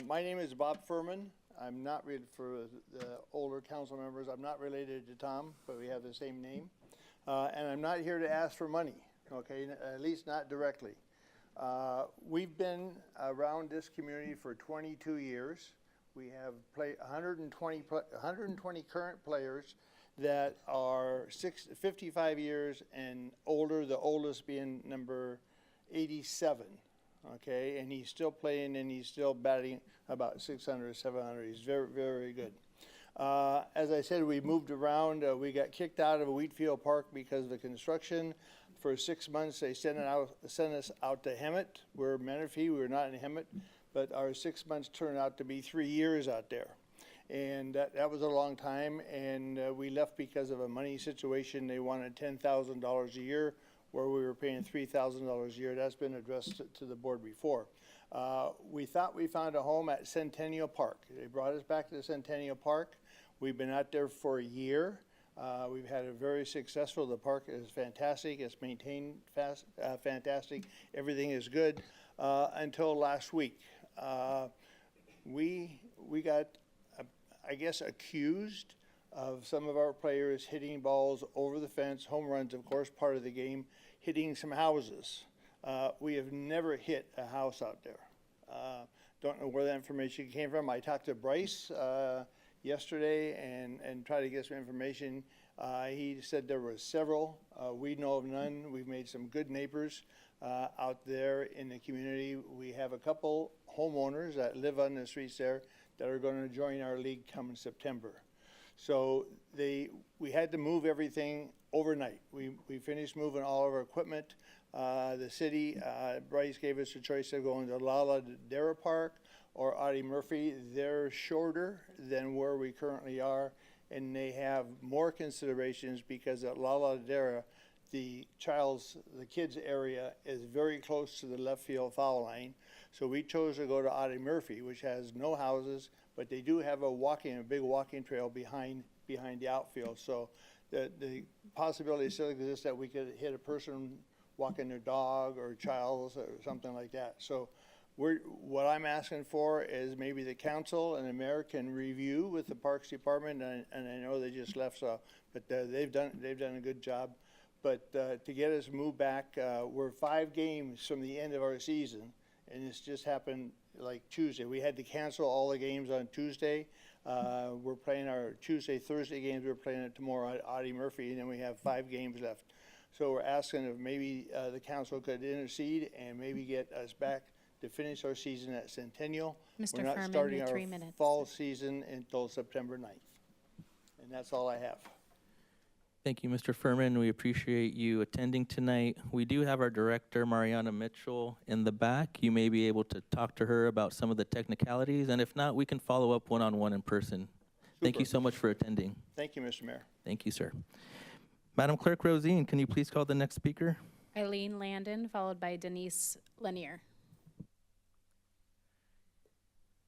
My name is Bob Furman. I'm not for the older council members. I'm not related to Tom, but we have the same name. And I'm not here to ask for money, okay? At least not directly. We've been around this community for 22 years. We have played 120 current players that are 55 years and older, the oldest being number 87, okay? And he's still playing and he's still batting about 600, 700. He's very, very good. As I said, we moved around. We got kicked out of a wheat field park because of the construction. For 6 months, they sent us out to Hemet. We're Menifee. We were not in Hemet, but our 6 months turned out to be 3 years out there. And that was a long time, and we left because of a money situation. They wanted $10,000 a year, where we were paying $3,000 a year. That's been addressed to the board before. We thought we found a home at Centennial Park. They brought us back to Centennial Park. We've been out there for a year. We've had a very successful. The park is fantastic. It's maintained fantastic. Everything is good until last week. We got, I guess, accused of some of our players hitting balls over the fence, home runs, of course, part of the game, hitting some houses. We have never hit a house out there. Don't know where that information came from. I talked to Bryce yesterday and tried to get some information. He said there were several. We know of none. We've made some good neighbors out there in the community. We have a couple homeowners that live on the streets there that are going to join our league come in September. So we had to move everything overnight. We finished moving all of our equipment. The city, Bryce gave us a choice of going to Lala Dera Park or Audie Murphy. They're shorter than where we currently are, and they have more considerations because at Lala Dera, the kids area is very close to the left field foul line. So we chose to go to Audie Murphy, which has no houses, but they do have a big walking trail behind the outfield. So the possibility still exists that we could hit a person walking their dog or child or something like that. So what I'm asking for is maybe the council and the mayor can review with the Parks Department, and I know they just left, so, but they've done a good job. But to get us moved back, we're 5 games from the end of our season, and it's just happened like Tuesday. We had to cancel all the games on Tuesday. We're playing our Tuesday, Thursday games. We're playing it tomorrow at Audie Murphy, and then we have 5 games left. So we're asking if maybe the council could intercede and maybe get us back to finish our season at Centennial. Mr. We're not Furman, starting your our 3 minutes. fall season until September 9th. And that's all I have. Thank you, Mr. Furman. We appreciate you attending tonight. We do have our director, Mariana Mitchell, in the back. You may be able to talk to her about some of the technicalities, and if not, we can follow up one-on-one in person. Thank you so much for attending. Thank you, Mr. Mayor. Thank you, sir. Madam Clerk Rosine, can you please call the next speaker? Eileen Landon, followed by Denise Lanier.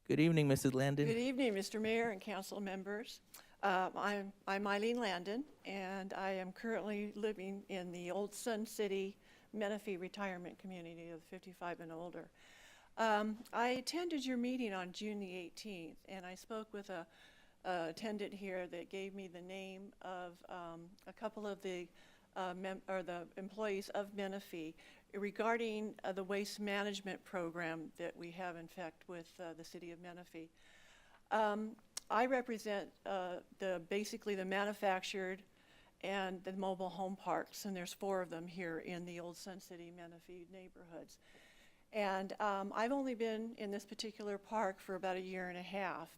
Good evening, Mrs. Landon. Good evening, Mr. Mayor and council members. I'm Eileen Landon, and I am currently living in the Old Sun City Menifee retirement community of 55 and older. I attended your meeting on June the 18th, and I spoke with a attendant here that gave me the name of a couple of the the employees of Menifee regarding the waste management program that we have in fact with the city of Menifee. I represent basically the manufactured and the mobile home parks, and there's 4 of them here in the Old Sun City Menifee neighborhoods. And I've only been in this particular park for about 1.5 years,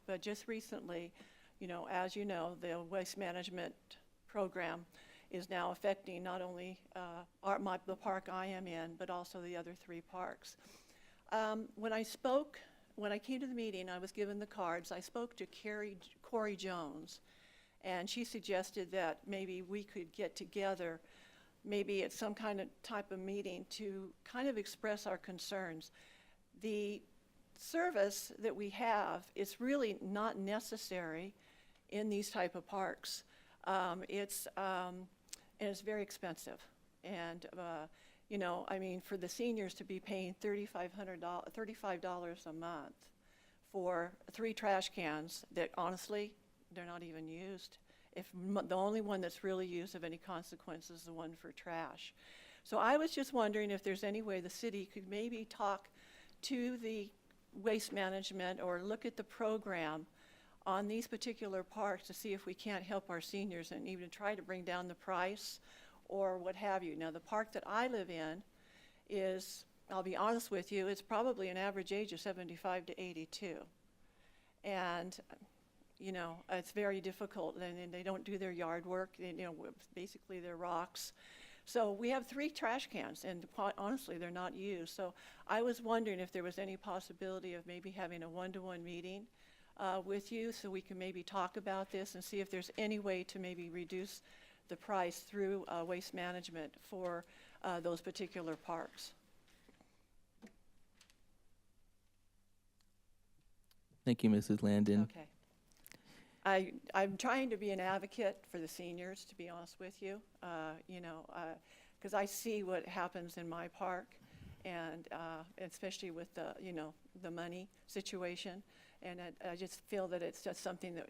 but just recently, you know, as you know, the waste management program is now affecting not only the park I am in, but also the other 3 parks. When I came to the meeting, I was given the cards. I spoke to Corey Jones, and she suggested that maybe we could get together, maybe at some kind of type of meeting to kind of express our concerns. The service that we have is really not necessary in these type of parks. And it's very expensive. And you know, I mean, for the seniors to be paying $35 a month for 3 trash cans that honestly, they're not even used. If the only one that's really used of any consequence is the one for trash. So I was just wondering if there's any way the city could maybe talk to the waste management or look at the program on these particular parks to see if we can't help our seniors and even try to bring down the price or what have you. Now, the park that I live in is, I'll be honest with you, it's probably an average age of 75 to 82. And, you know, it's very difficult, and they don't do their yard work, you know, basically they're rocks. So we have 3 trash cans, and quite honestly, they're not used. So I was wondering if there was any possibility of maybe having a one-to-one meeting with you so we can maybe talk about this and see if there's any way to maybe reduce the price through waste management for those particular parks. Thank you, Mrs. Landon. Okay. I'm trying to be an advocate for the seniors, to be honest with you, you know, because I see what happens in my park, and especially with the, you know, the money situation, and I just feel that it's just something that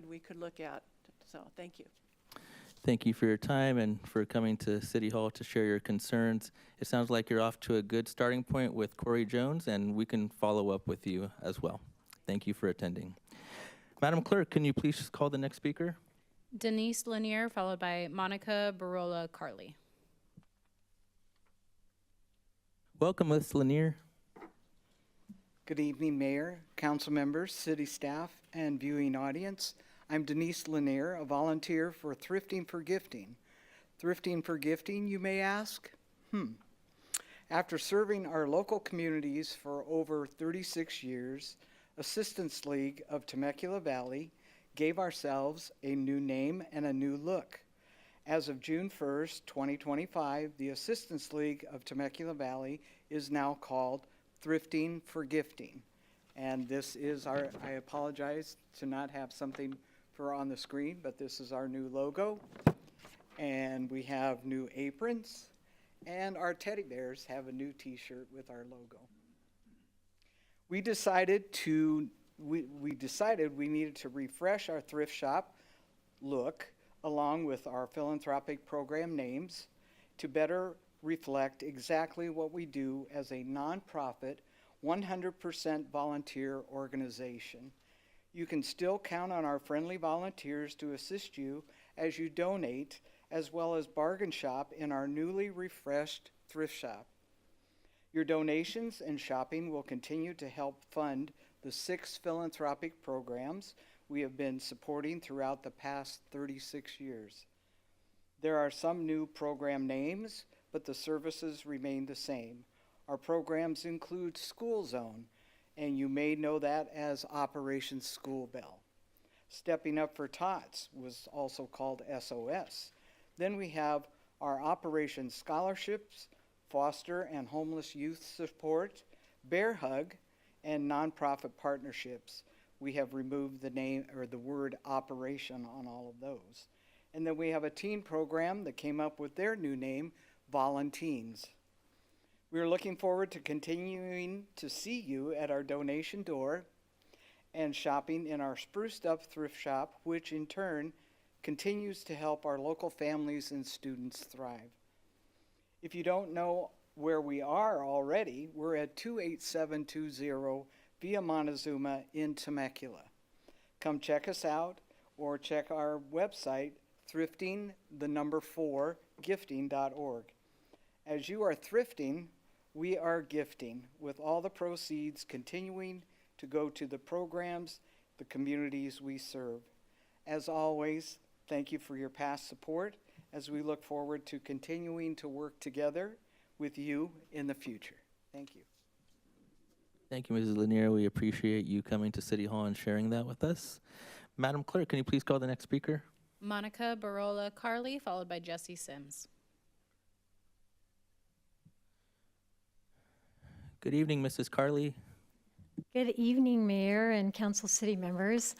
we could look at. So thank you. Thank you for your time and for coming to City Hall to share your concerns. It sounds like you're off to a good starting point with Corey Jones, and we can follow up with you as well. Thank you for attending. Madam Clerk, can you please call the next speaker? Denise Lanier, followed by Monica Barola Carley. Welcome, Ms. Lanier. Good evening, Mayor, council members, city staff, and viewing audience. I'm Denise Lanier, a volunteer for Thrifting for Gifting. Thrifting for Gifting, you may ask? After serving our local communities for over 36 years, Assistance League of Temecula Valley gave ourselves a new name and a new look. As of June 1st, 2025, the Assistance League of Temecula Valley is now called Thrifting for Gifting. And this is our, I apologize to not have something for on the screen, but this is our new logo. And we have new aprons, and our teddy bears have a new t-shirt with our logo. We decided we needed to refresh our thrift shop look along with our philanthropic program names to better reflect exactly what we do as a nonprofit, 100% volunteer organization. You can still count on our friendly volunteers to assist you as you donate, as well as bargain shop in our newly refreshed thrift shop. Your donations and shopping will continue to help fund the 6 philanthropic programs we have been supporting throughout the past 36 years. There are some new program names, but the services remain the same. Our programs include School Zone, and you may know that as Operation School Bell. Stepping Up for Tots was also called SOS. Then we have our Operation Scholarships, Foster and Homeless Youth Support, Bear Hug, and nonprofit partnerships. We have removed the name or the word operation on all of those. And then we have a teen program that came up with their new name, Volunteens. We are looking forward to continuing to see you at our donation door and shopping in our spruced up thrift shop, which in turn continues to help our local families and students thrive. If you don't know where we are already, we're at 28720 Via Montezuma in Temecula. Come check us out or check our website, thrifting4gifting.org. As you are thrifting, we are gifting, with all the proceeds continuing to go to the programs, the communities we serve. As always, thank you for your past support as we look forward to continuing to work together with you in the future. Thank you. Thank you, Mrs. Lanier. We appreciate you coming to City Hall and sharing that with us. Madam Clerk, can you please call the next speaker? Monica Barola Carly, followed by Jesse Sims. Good evening, Mrs. Carly. Good evening, Mayor and Council City members.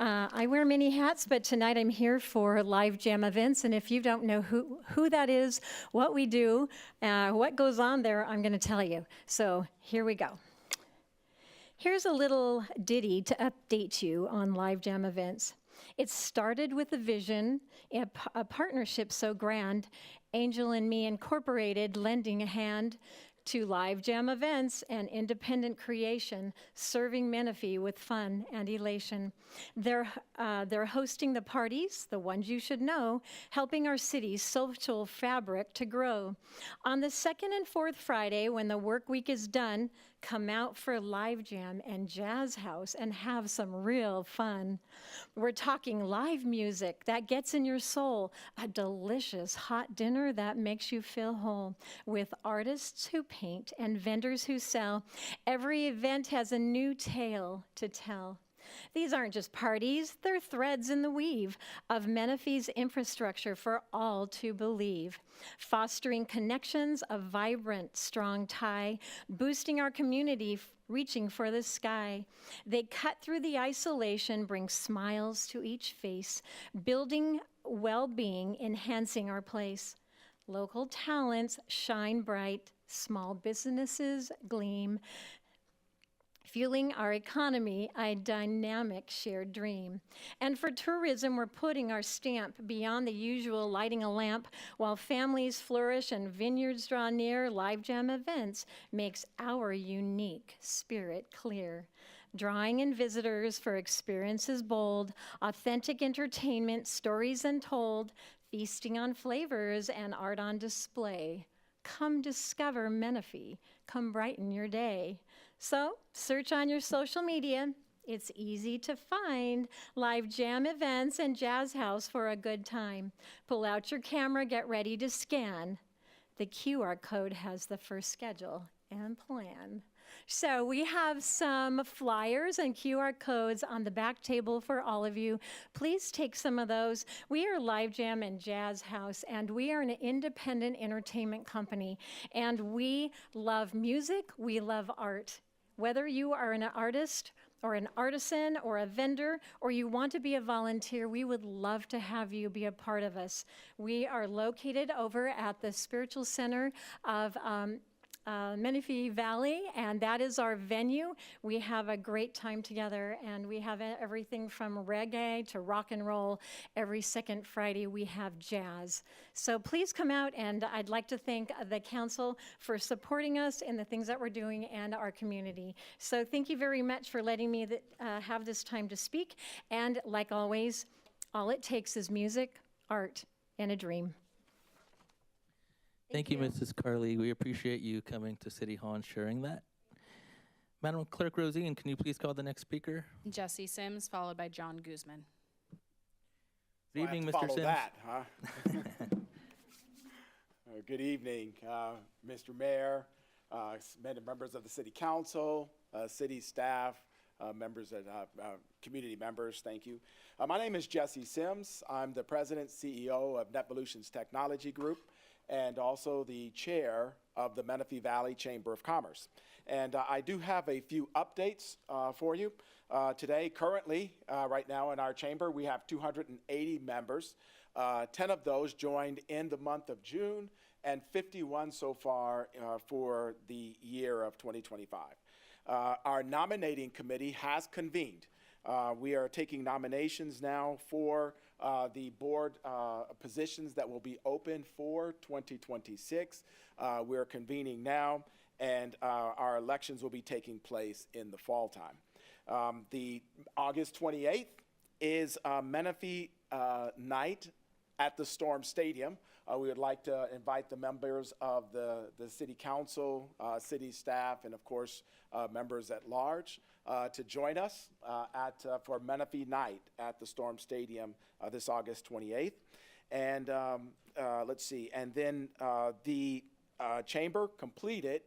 I wear many hats, but tonight I'm here for live jam events, and if you don't know who that is, what we do, what goes on there, I'm going to tell you. So here we go. Here's a little ditty to update you on live jam events. It started with a vision, a partnership so grand, Angel and Me Incorporated lending a hand to live jam events and independent creation, serving Menifee with fun and elation. They're hosting the parties, the ones you should know, helping our city's social fabric to grow. On the second and fourth Friday, when the work week is done, come out for live jam and jazz house and have some real fun. We're talking live music that gets in your soul, a delicious hot dinner that makes you feel whole, with artists who paint and vendors who sell. Every event has a new tale to tell. These aren't just parties, they're threads in the weave of Menifee's infrastructure for all to believe, fostering connections, a vibrant, strong tie, boosting our community, reaching for the sky. They cut through the isolation, bring smiles to each face, building well-being, enhancing our place. Local talents shine bright, small businesses gleam, fueling our economy, a dynamic shared dream. And for tourism, we're putting our stamp beyond the usual lighting a lamp while families flourish and vineyards draw near. Live jam events makes our unique spirit clear. Drawing in visitors for experiences bold, authentic entertainment, stories untold, feasting on flavors and art on display. Come discover Menifee, come brighten your day. So, search on your social media. It's easy to find live jam events and jazz house for a good time. Pull out your camera, get ready to scan. The QR code has the first schedule and plan. So we have some flyers and QR codes on the back table for all of you. Please take some of those. We are Live Jam and Jazz House, and we are an independent entertainment company. And we love music, we love art. Whether you are an artist or an artisan or a vendor, or you want to be a volunteer, we would love to have you be a part of us. We are located over at the Spiritual Center of Menifee Valley, and that is our venue. We have a great time together, and we have everything from reggae to rock and roll. Every second Friday, we have jazz. So please come out, and I'd like to thank the council for supporting us in the things that we're doing and our community. So thank you very much for letting me have this time to speak. And like always, all it takes is music, art, and a dream. Thank you, Mrs. Carly. We appreciate you coming to City Hall and sharing that. Madam Clerk Rosine, can you please call the next speaker? Jesse Sims, followed by John Guzman. Good evening, Mr. Follow Sims. that, huh? Good evening, Mr. Mayor, members of the City Council, city staff, members and community members, thank you. My name is Jesse Sims. I'm the President, CEO of Netvolutions Technology Group, and also the chair of the Menifee Valley Chamber of Commerce. And I do have a few updates for you. Today, currently, right now in our chamber, we have 280 members. 10 of those joined in the month of June, and 51 so far for the year of 2025. Our nominating committee has convened. We are taking nominations now for the board positions that will be open for 2026. We're convening now, and our elections will be taking place in the fall time. The August 28th is Menifee night at the Storm Stadium. We would like to invite the members of the City Council, city staff, and of course, members at large to join us for Menifee night at the Storm Stadium this August 28th. And let's see, and then the chamber completed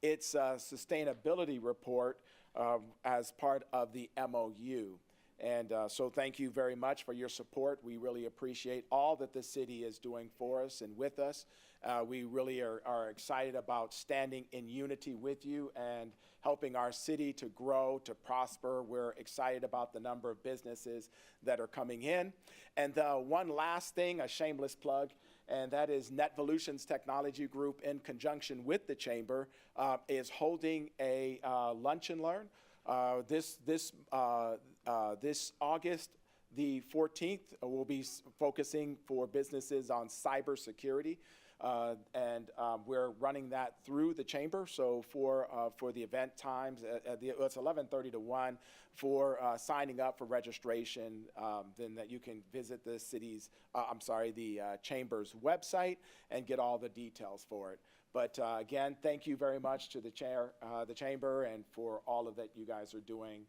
its sustainability report as part of the MOU. And so thank you very much for your support. We really appreciate all that the city is doing for us and with us. We really are excited about standing in unity with you and helping our city to grow, to prosper. We're excited about the number of businesses that are coming in. And one last thing, a shameless plug, and that is Netvolutions Technology Group, in conjunction with the Chamber, is holding a lunch and learn. This August the 14th, we'll be focusing for businesses on cybersecurity, and we're running that through the chamber. So for the event times, it's 11:30 to 1. For signing up for registration, then that you can visit the city's, the chamber's website and get all the details for it. But again, thank you very much to the chamber, and for all of that you guys are doing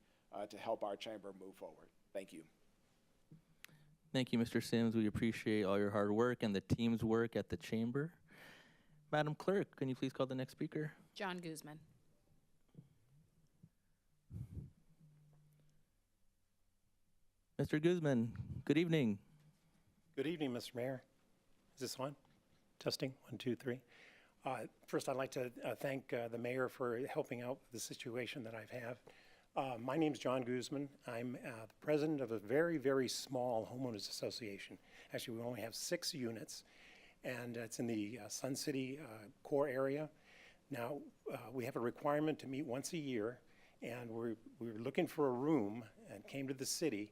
to help our chamber move forward. Thank you. Thank you, Mr. Sims. We appreciate all your hard work and the team's work at the chamber. Madam Clerk, can you please call the next speaker? John Guzman. Mr. Guzman, good evening. Good evening, Mr. Mayor. Is this on? Testing, 1, 2, 3. First, I'd like to thank the mayor for helping out with the situation that I have. My name is John Guzman. I'm the president of a very, very small homeowners association. Actually, we only have 6 units, and it's in the Sun City core area. Now, we have a requirement to meet once a year, and we were looking for a room and came to the city,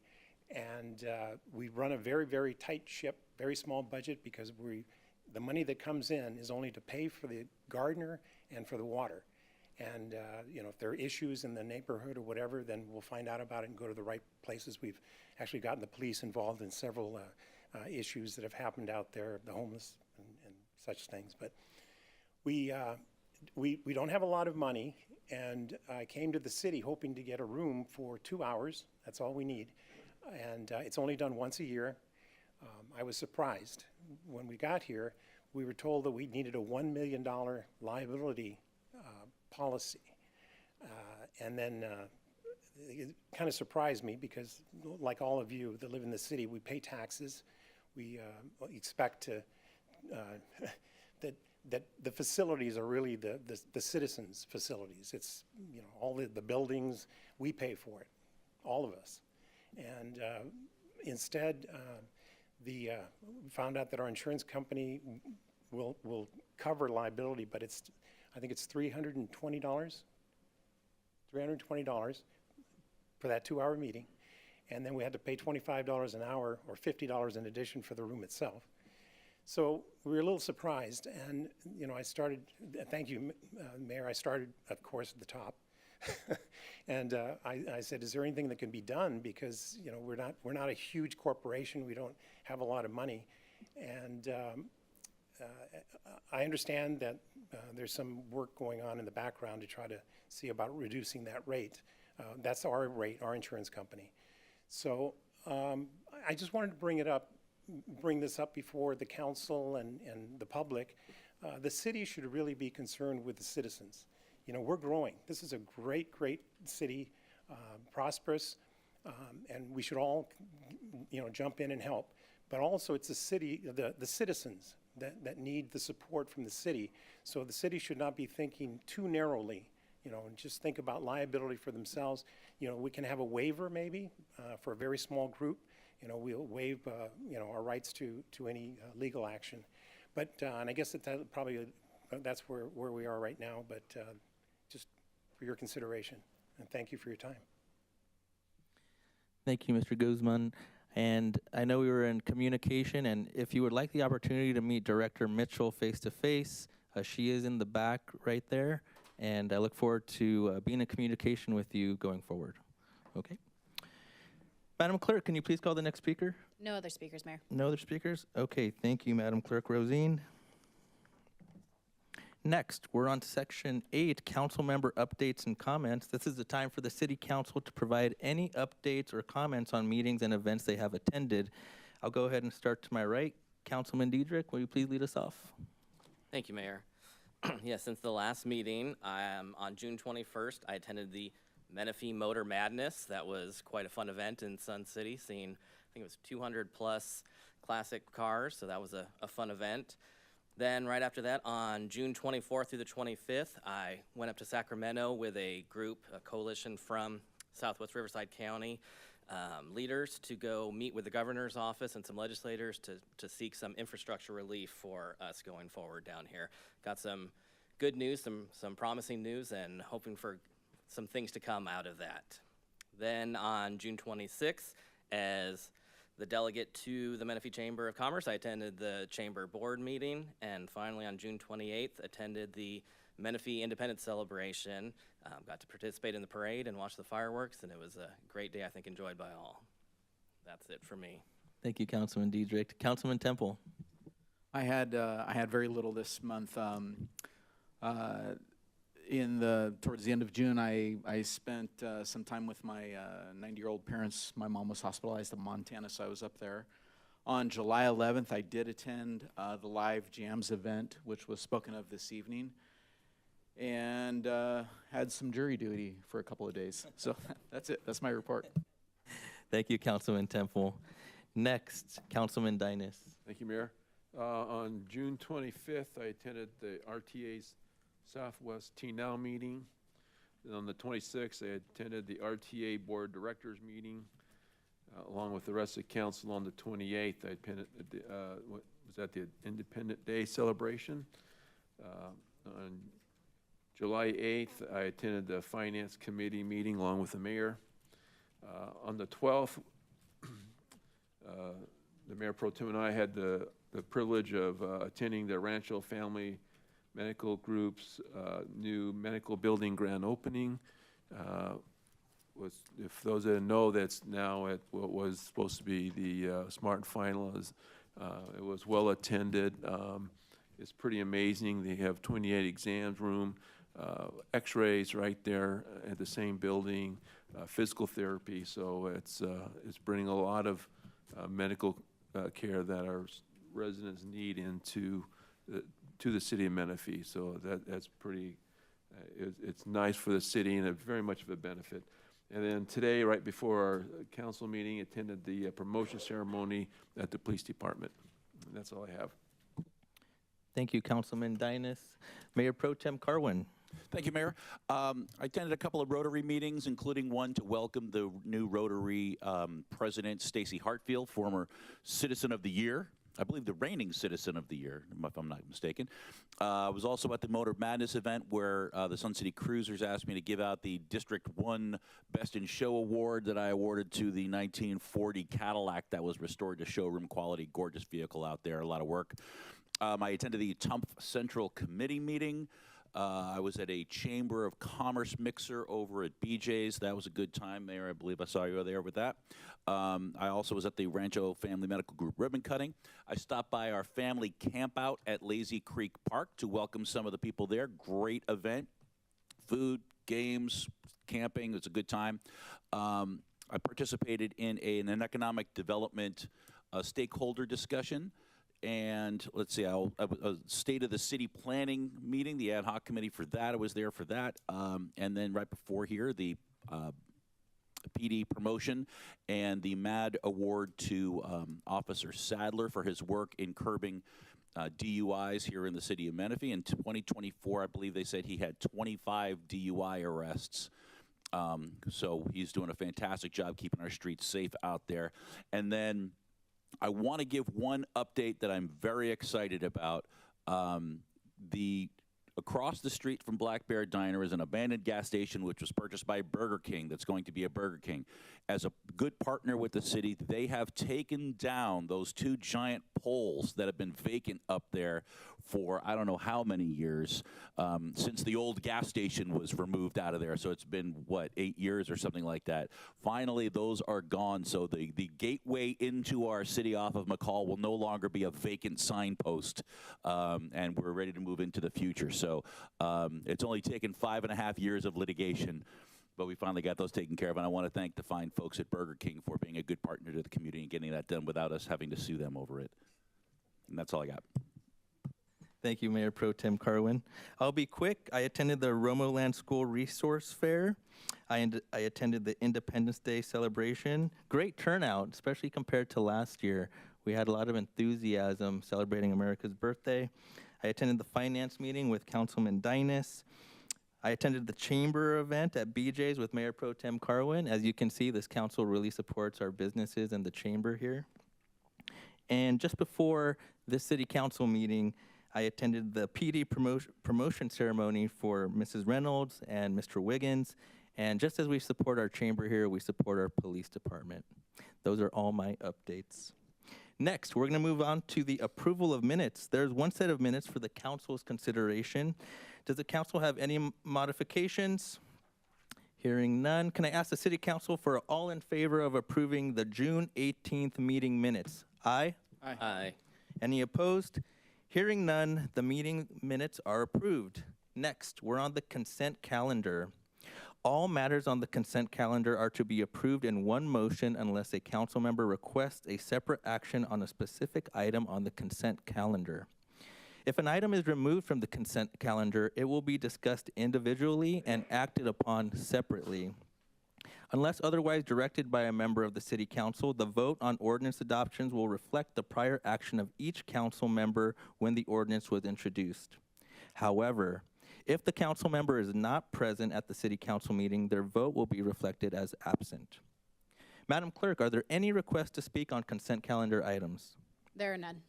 and we run a very, very tight ship, very small budget, because the money that comes in is only to pay for the gardener and for the water. And if there are issues in the neighborhood or whatever, then we'll find out about it and go to the right places. We've actually gotten the police involved in several issues that have happened out there, the homeless and such things. But we don't have a lot of money, and I came to the city hoping to get a room for 2 hours. That's all we need. And it's only done once a year. I was surprised. When we got here, we were told that we needed a $1 million liability policy. And then it kind of surprised me because, like all of you that live in the city, we pay taxes. We expect to that the facilities are really the citizens' facilities. It's all the buildings, we pay for it, all of us. And instead, we found out that our insurance company will cover liability, but it's I think it's $320, $320 for that 2-hour meeting. And then we had to pay $25 an hour or $50 in addition for the room itself. So we were a little surprised, and I started. Thank you, Mayor. I started, of course, at the top, and I said, "Is there anything that can be done? Because we're not a huge corporation. We don't have a lot of money, and I understand that there's some work going on in the background to try to see about reducing that rate. That's our rate, our insurance company. So I just wanted to bring this up before the council and the public. The city should really be concerned with the citizens. We're growing. This is a great, great city, prosperous, and we should all, jump in and help. But also it's the city, the citizens that need the support from the city. So the city should not be thinking too narrowly, and just think about liability for themselves. We can have a waiver maybe for a very small group. We'll waive, our rights to any legal action. But, and I guess that probably, that's where we are right now, but just for your consideration. And thank you for your time. Thank you, Mr. Guzman. And I know we were in communication, and if you would like the opportunity to meet Director Mitchell face-to-face, she is in the back right there, and I look forward to being in communication with you going forward. Okay. Madam Clerk, can you please call the next speaker? No other speakers, Mayor. No other speakers? Okay, thank you, Madam Clerk Rosine. Next, we're on to Section 8, Council Member Updates and Comments. This is the time for the City Council to provide any updates or comments on meetings and events they have attended. I'll go ahead and start to my right. Councilman Diedrich, will you please lead us off? Thank you, Mayor. Yeah, since the last meeting, on June 21st, I attended the Menifee Motor Madness. That was quite a fun event in Sun City, seeing, I think it was 200 plus classic cars, so that was a fun event. Then right after that, on June 24th through the 25th, I went up to Sacramento with a group, a coalition from Southwest Riverside County leaders to go meet with the governor's office and some legislators to seek some infrastructure relief for us going forward down here. Got some good news, some promising news, and hoping for some things to come out of that. Then on June 26th, as the delegate to the Menifee Chamber of Commerce, I attended the chamber board meeting, and finally on June 28th, attended the Menifee Independence Celebration. Got to participate in the parade and watch the fireworks, and it was a great day, I think, enjoyed by all. That's it for me. Thank you, Councilman Diedrich. Councilman Temple. I had very little this month. Towards the end of June, I spent some time with my 90-year-old parents. My mom was hospitalized in Montana, so I was up there. On July 11th, I did attend the Live Jams event, which was spoken of this evening, and had some jury duty for a couple of days. So that's it. That's my report. Thank you, Councilman Temple. Next, Councilman Dynas. Thank you, Mayor. On June 25th, I attended the RTA's Southwest T-Now meeting. And on the 26th, I attended the RTA Board Directors meeting, along with the rest of the council. On the 28th, I attended the Independent Day celebration. On July 8th, I attended the Finance Committee meeting along with the mayor. On the 12th, the Mayor Pro Tem and I had the privilege of attending the Rancho Family Medical Group's new medical building grand opening. If those that know, that's now at what was supposed to be the Smart and Final. It was well attended. It's pretty amazing. They have 28 exams room, x-rays right there at the same building, physical therapy. So it's bringing a lot of medical care that our residents need into to the city of Menifee. So that's pretty, it's nice for the city and very much of a benefit. And then today, right before our council meeting, attended the promotion ceremony at the police department. And that's all I have. Thank you, Councilman Dynas. Mayor Pro Tem Carwin. Thank you, Mayor. I attended a couple of Rotary meetings, including one to welcome the new Rotary president, Stacy Hartfield, former Citizen of the Year. I believe, the reigning Citizen of the Year, if I'm not mistaken. I was also at the Motor Madness event where the Sun City Cruisers asked me to give out the District 1 Best in Show award that I awarded to the 1940 Cadillac that was restored to showroom quality. Gorgeous vehicle out there, a lot of work. I attended the Tumph Central Committee meeting. I was at a Chamber of Commerce mixer over at BJ's. That was a good time, Mayor. I believe I saw you there with that. I also was at the Rancho Family Medical Group ribbon cutting. I stopped by our family camp out at Lazy Creek Park to welcome some of the people there. Great event. Food, games, camping. It was a good time. I participated in an economic development stakeholder discussion. And let's see, a State of the City planning meeting, the ad hoc committee for that. I was there for that. And then right before here, the PD promotion and the MAD award to Officer Sadler for his work in curbing DUIs here in the city of Menifee. In 2024, I believe they said he had 25 DUI arrests. So he's doing a fantastic job keeping our streets safe out there. And then I want to give one update that I'm very excited about. Across the street from Black Bear Diner is an abandoned gas station which was purchased by Burger King that's going to be a Burger King. As a good partner with the city, they have taken down those two giant poles that have been vacant up there for I don't know how many years, since the old gas station was removed out of there. So it's been, what, 8 years or something like that. Finally, those are gone. So the gateway into our city off of McCall will no longer be a vacant signpost, and we're ready to move into the future. So it's only taken 5.5 years of litigation, but we finally got those taken care of. And I want to thank the fine folks at Burger King for being a good partner to the community and getting that done without us having to sue them over it. And that's all I got. Thank you, Mayor Pro Tem Carwin. I'll be quick. I attended the Romoland School Resource Fair. I attended the Independence Day celebration. Great turnout, especially compared to last year. We had a lot of enthusiasm celebrating America's birthday. I attended the finance meeting with Councilman Dinas. I attended the chamber event at BJ's with Mayor Pro Tem Carwin. As you can see, this council really supports our businesses and the chamber here. And just before this city council meeting, I attended the PD promotion ceremony for Mrs. Reynolds and Mr. Wiggins. And just as we support our chamber here, we support our police department. Those are all my updates. Next, we're going to move on to the approval of minutes. There's one set of minutes for the council's consideration. Does the council have any modifications? Hearing none, can I ask the city council for all in favor of approving the June 18th meeting minutes? Aye? Aye. Aye. Any opposed? Hearing none, the meeting minutes are approved. Next, we're on the consent calendar. All matters on the consent calendar are to be approved in one motion unless a council member requests a separate action on a specific item on the consent calendar. If an item is removed from the consent calendar, it will be discussed individually and acted upon separately. Unless otherwise directed by a member of the city council, the vote on ordinance adoptions will reflect the prior action of each council member when the ordinance was introduced. However, if the council member is not present at the city council meeting, their vote will be reflected as absent. Madam Clerk, are there any requests to speak on consent calendar items? There are none.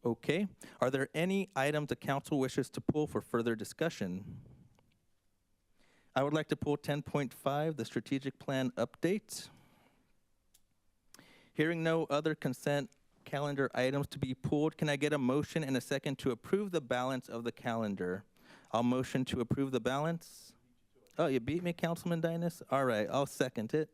Okay. Are there any items the council wishes to pull for further discussion? I would like to pull 10.5, the strategic plan update. Hearing no other consent calendar items to be pulled, can I get a motion and a second to approve the balance of the calendar? I'll motion to approve the balance. Oh, you beat me, Councilman Dinas? All right, I'll second it.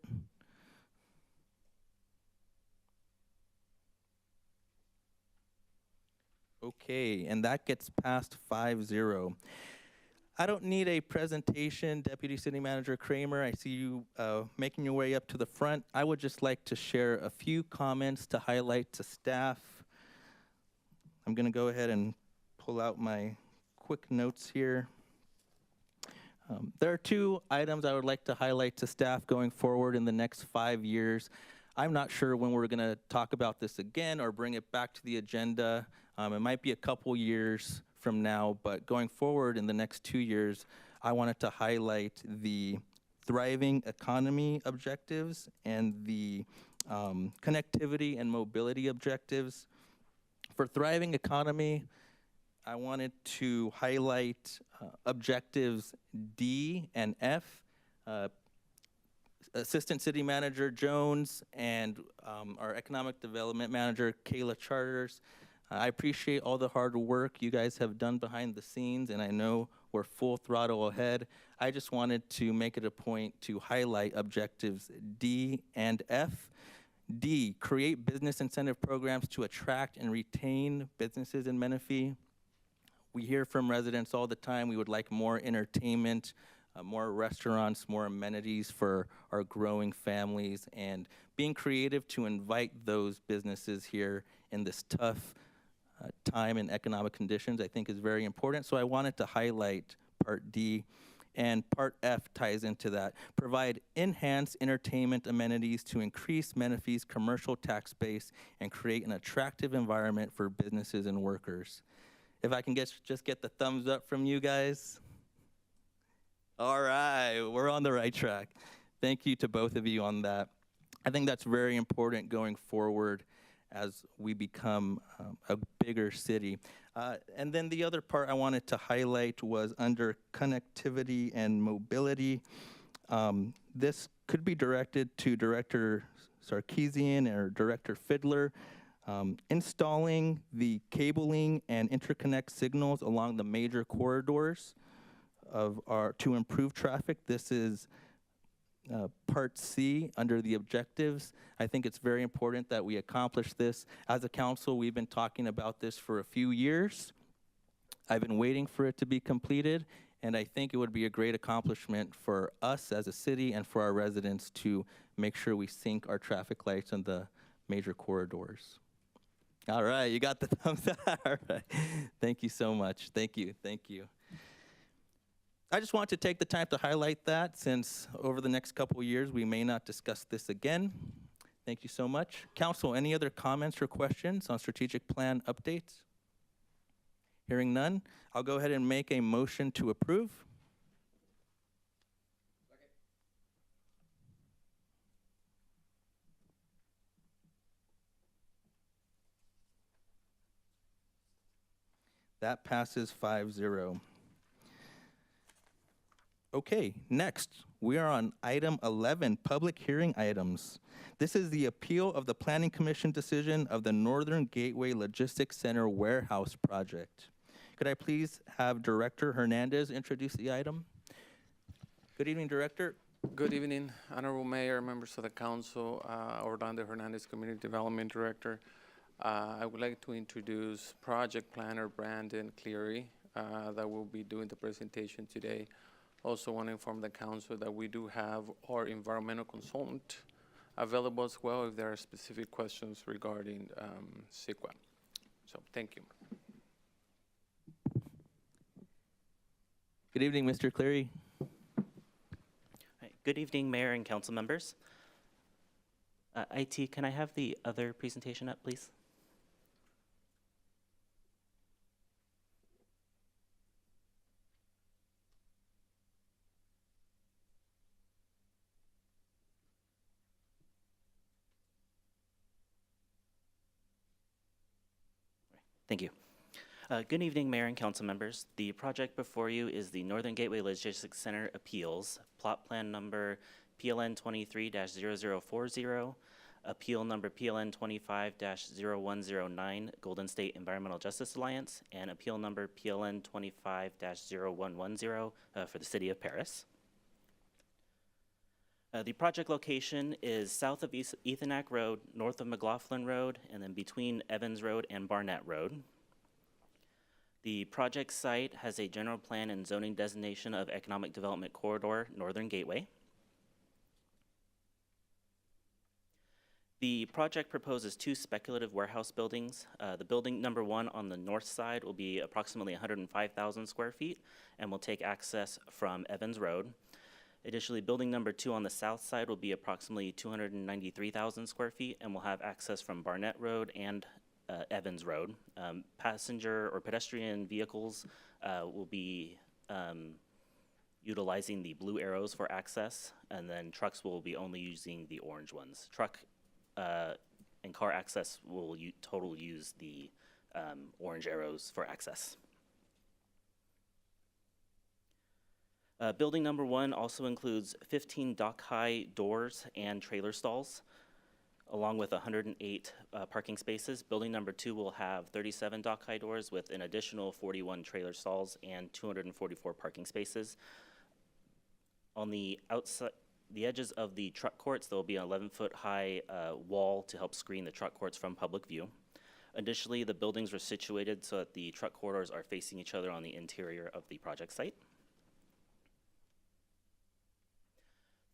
Okay, and that gets passed 5-0. I don't need a presentation, Deputy City Manager Kramer. I see you making your way up to the front. I would just like to share a few comments to highlight to staff. I'm going to go ahead and pull out my quick notes here. There are two items I would like to highlight to staff going forward in the next 5 years. I'm not sure when we're going to talk about this again or bring it back to the agenda. It might be a couple years from now, but going forward in the next 2 years, I wanted to highlight the thriving economy objectives and the connectivity and mobility objectives. For thriving economy, I wanted to highlight objectives D and F. Assistant City Manager Jones and our Economic Development Manager Kayla Charters. I appreciate all the hard work you guys have done behind the scenes, and I know we're full throttle ahead. I just wanted to make it a point to highlight objectives D and F. D, create business incentive programs to attract and retain businesses in Menifee. We hear from residents all the time, we would like more entertainment, more restaurants, more amenities for our growing families, and being creative to invite those businesses here in this tough time and economic conditions, I think is very important. So I wanted to highlight Part D, and Part F ties into that. Provide enhanced entertainment amenities to increase Menifee's commercial tax base and create an attractive environment for businesses and workers. If I can just get the thumbs up from you guys. All right, we're on the right track. Thank you to both of you on that. I think that's very important going forward as we become a bigger city. And then the other part I wanted to highlight was under connectivity and mobility. This could be directed to Director Sarkeesian or Director Fiddler. Installing the cabling and interconnect signals along the major corridors to improve traffic. This is Part C under the objectives. I think it's very important that we accomplish this. As a council, we've been talking about this for a few years. I've been waiting for it to be completed, and I think it would be a great accomplishment for us as a city and for our residents to make sure we sync our traffic lights on the major corridors. All right, you got the thumbs up. All right. Thank you so much. Thank you. Thank you. I just want to take the time to highlight that since over the next couple of years, we may not discuss this again. Thank you so much. Council, any other comments or questions on strategic plan updates? Hearing none, I'll go ahead and make a motion to approve. That passes 5-0. Okay, next, we are on item 11, public hearing items. This is the appeal of the Planning Commission decision of the Northern Gateway Logistics Center Warehouse Project. Could I please have Director Hernandez introduce the item? Good evening, Director. Good evening, Honorable Mayor, members of the Council, Orlando Hernandez, Community Development Director. I would like to introduce Project Planner Brandon Cleary that will be doing the presentation today. Also want to inform the Council that we do have our environmental consultant available as well if there are specific questions regarding CEQA. So thank you. Good evening, Mr. Cleary. Good evening, Mayor and Council members. IT, can I have the other presentation up, please? Thank you. Good evening, Mayor and Council members. The project before you is the Northern Gateway Logistics Center Appeals, plot plan number PLN 23-0040, appeal number PLN 25-0109, Golden State Environmental Justice Alliance, and appeal number PLN 25-0110 for the City of Paris. The project location is south of Ethenac Road, north of McLaughlin Road, and then between Evans Road and Barnett Road. The project site has a general plan and zoning designation of Economic Development Corridor, Northern Gateway. The project proposes 2 speculative warehouse buildings. The building number 1 on the north side will be approximately 105,000 square feet and will take access from Evans Road. Additionally, building number 2 on the south side will be approximately 293,000 square feet and will have access from Barnett Road and Evans Road. Passenger or pedestrian vehicles will be utilizing the blue arrows for access, and then trucks will be only using the orange ones. Truck and car access will total use the orange arrows for access. Building number 1 also includes 15 dock-high doors and trailer stalls, along with 108 parking spaces. Building number 2 will have 37 dock-high doors with an additional 41 trailer stalls and 244 parking spaces. On the outside, the edges of the truck courts, there will be an 11-foot high wall to help screen the truck courts from public view. Additionally, the buildings were situated so that the truck corridors are facing each other on the interior of the project site.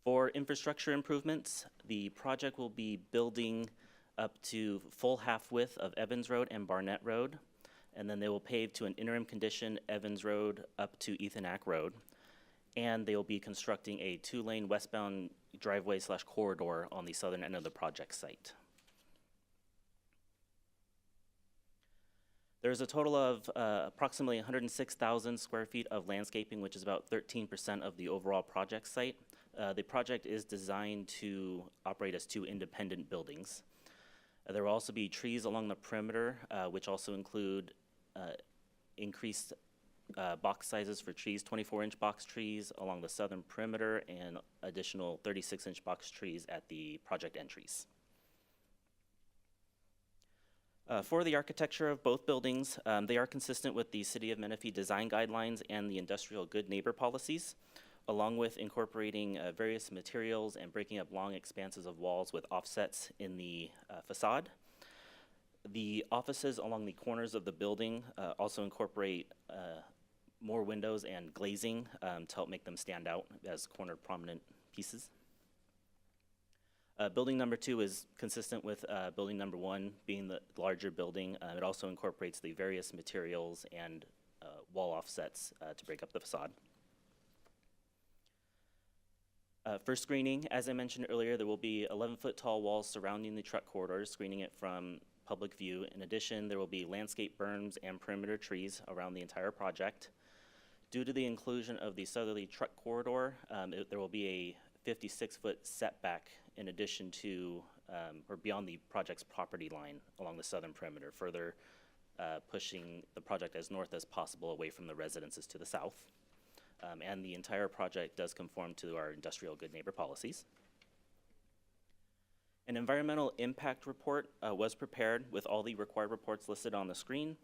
For infrastructure improvements, the project will be building up to full half width of Evans Road and Barnett Road, and then they will pave to an interim condition Evans Road up to Ethan Ack Road, and they will be constructing a 2-lane westbound driveway / corridor on the southern end of the project site. There's a total of approximately 106,000 square feet of landscaping, which is about 13% of the overall project site. The project is designed to operate as 2 independent buildings. There will also be trees along the perimeter, which also include increased box sizes for trees, 24-inch box trees along the southern perimeter, and additional 36-inch box trees at the project entries. For the architecture of both buildings, they are consistent with the City of Menifee design guidelines and the industrial good neighbor policies, along with incorporating various materials and breaking up long expanses of walls with offsets in the facade. The offices along the corners of the building also incorporate more windows and glazing to help make them stand out as corner prominent pieces. Building number 2 is consistent with building number 1 being the larger building. It also incorporates the various materials and wall offsets to break up the facade. For screening, as I mentioned earlier, there will be 11-foot tall walls surrounding the truck corridors, screening it from public view. In addition, there will be landscape berms and perimeter trees around the entire project. Due to the inclusion of the southerly truck corridor, there will be a 56-foot setback in addition to, or beyond the project's property line along the southern perimeter, further pushing the project as north as possible away from the residences to the south. And the entire project does conform to our industrial good neighbor policies. An environmental impact report was prepared with all the required reports listed on the screen.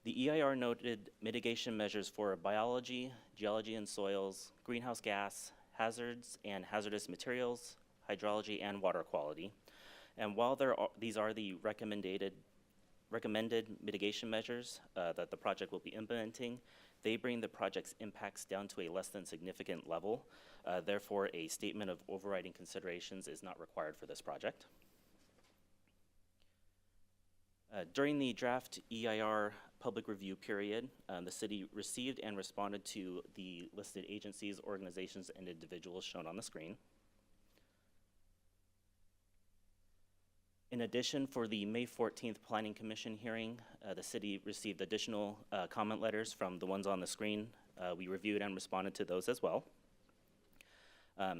The EIR noted mitigation measures for biology, geology and soils, greenhouse gas, hazards and hazardous materials, hydrology, and water quality. And while these are the recommended mitigation measures that the project will be implementing, they bring the project's impacts down to a less than significant level. Therefore, a statement of overriding considerations is not required for this project. During the draft EIR public review period, the city received and responded to the listed agencies, organizations, and individuals shown on the screen. In addition, for the May 14th Planning Commission hearing, the city received additional comment letters from the ones on the screen. We reviewed and responded to those as well.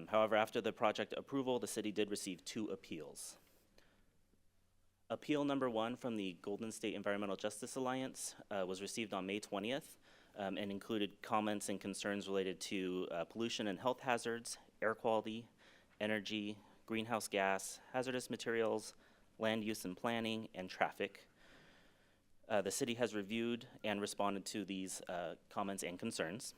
However, after the project approval, the city did receive 2 appeals. Appeal number 1 from the Golden State Environmental Justice Alliance was received on May 20th and included comments and concerns related to pollution and health hazards, air quality, energy, greenhouse gas, hazardous materials, land use and planning, and traffic. The city has reviewed and responded to these comments and concerns.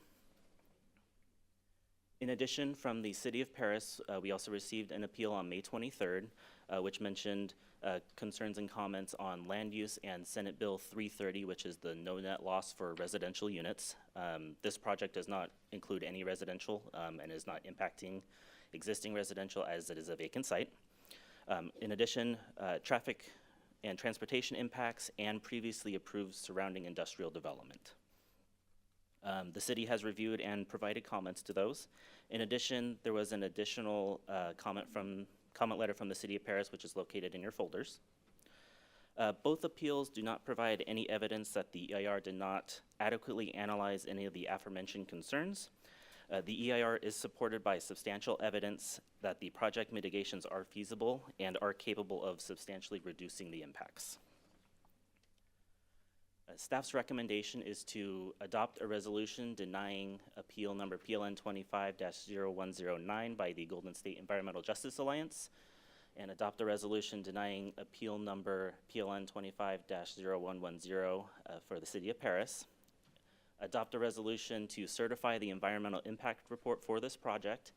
In addition, from the City of Paris, we also received an appeal on May 23rd, which mentioned concerns and comments on land use and Senate Bill 330, which is the no net loss for residential units. This project does not include any residential and is not impacting existing residential as it is a vacant site. In addition, traffic and transportation impacts and previously approved surrounding industrial development. The city has reviewed and provided comments to those. In addition, there was an additional comment letter from the City of Paris, which is located in your folders. Both appeals do not provide any evidence that the EIR did not adequately analyze any of the aforementioned concerns. The EIR is supported by substantial evidence that the project mitigations are feasible and are capable of substantially reducing the impacts. Staff's recommendation is to adopt a resolution denying appeal number PLN 25-0109 by the Golden State Environmental Justice Alliance, and adopt a resolution denying appeal number PLN 25-0110 for the City of Paris. Adopt a resolution to certify the environmental impact report for this project,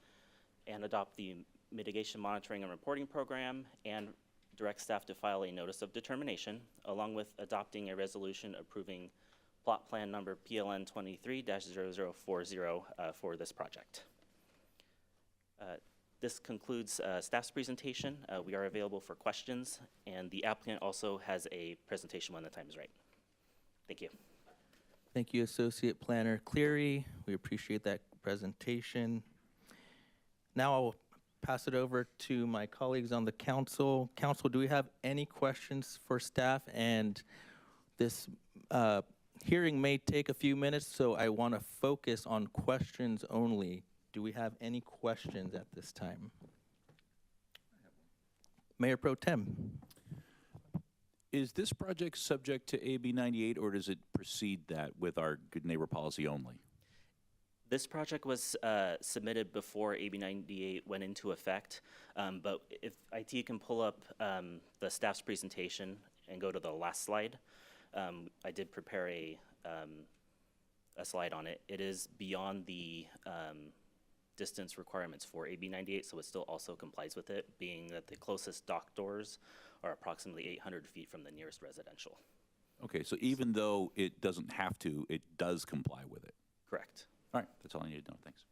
and adopt the mitigation monitoring and reporting program, and direct staff to file a notice of determination, along with adopting a resolution approving plot plan number PLN 23-0040 for this project. This concludes staff's presentation. We are available for questions, and the applicant also has a presentation when the time is right. Thank you. Thank you, Associate Planner Cleary. We appreciate that presentation. Now I will pass it over to my colleagues on the council. Council, do we have any questions for staff? And this hearing may take a few minutes, so I want to focus on questions only. Do we have any questions at this time? Mayor Pro Tem. Is this project subject to AB 98, or does it precede that with our good neighbor policy only? This project was submitted before AB 98 went into effect, but if IT can pull up the staff's presentation and go to the last slide, I did prepare a slide on it. It is beyond the distance requirements for AB 98, so it still also complies with it, being that the closest dock doors are approximately 800 feet from the nearest residential. Okay, so even though it doesn't have to, it does comply with it? Correct. All right, that's all I need to know. Thanks.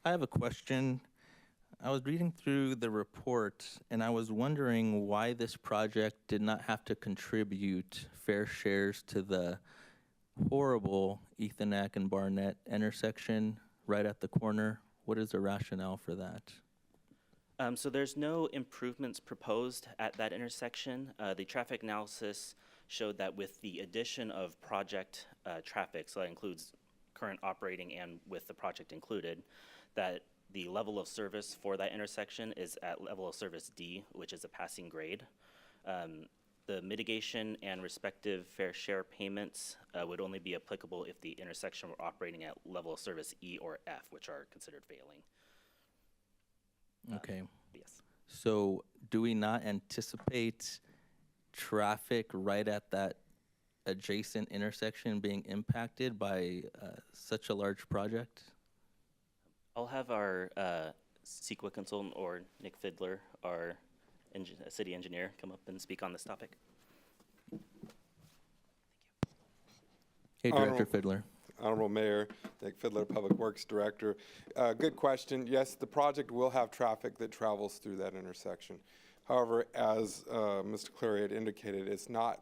I have a question. I was reading through the report, and I was wondering why this project did not have to contribute fair shares to the horrible Ethonac and Barnett intersection right at the corner. What is the rationale for that? So there's no improvements proposed at that intersection. The traffic analysis showed that with the addition of project traffic, so that includes current operating and with the project included, that the level of service for that intersection is at level of service D, which is a passing grade. The mitigation and respective fair share payments would only be applicable if the intersection were operating at level of service E or F, which are considered failing. Okay. Yes. So do we not anticipate traffic right at that adjacent intersection being impacted by such a large project? I'll have our CEQA consultant or Nick Fidler, our city engineer, come up and speak on this topic. Hey, Director Fidler. Honorable Mayor, Nick Fidler, Public Works Director. Good question. Yes, the project will have traffic that travels through that intersection. However, as Mr. Cleary had indicated, it's not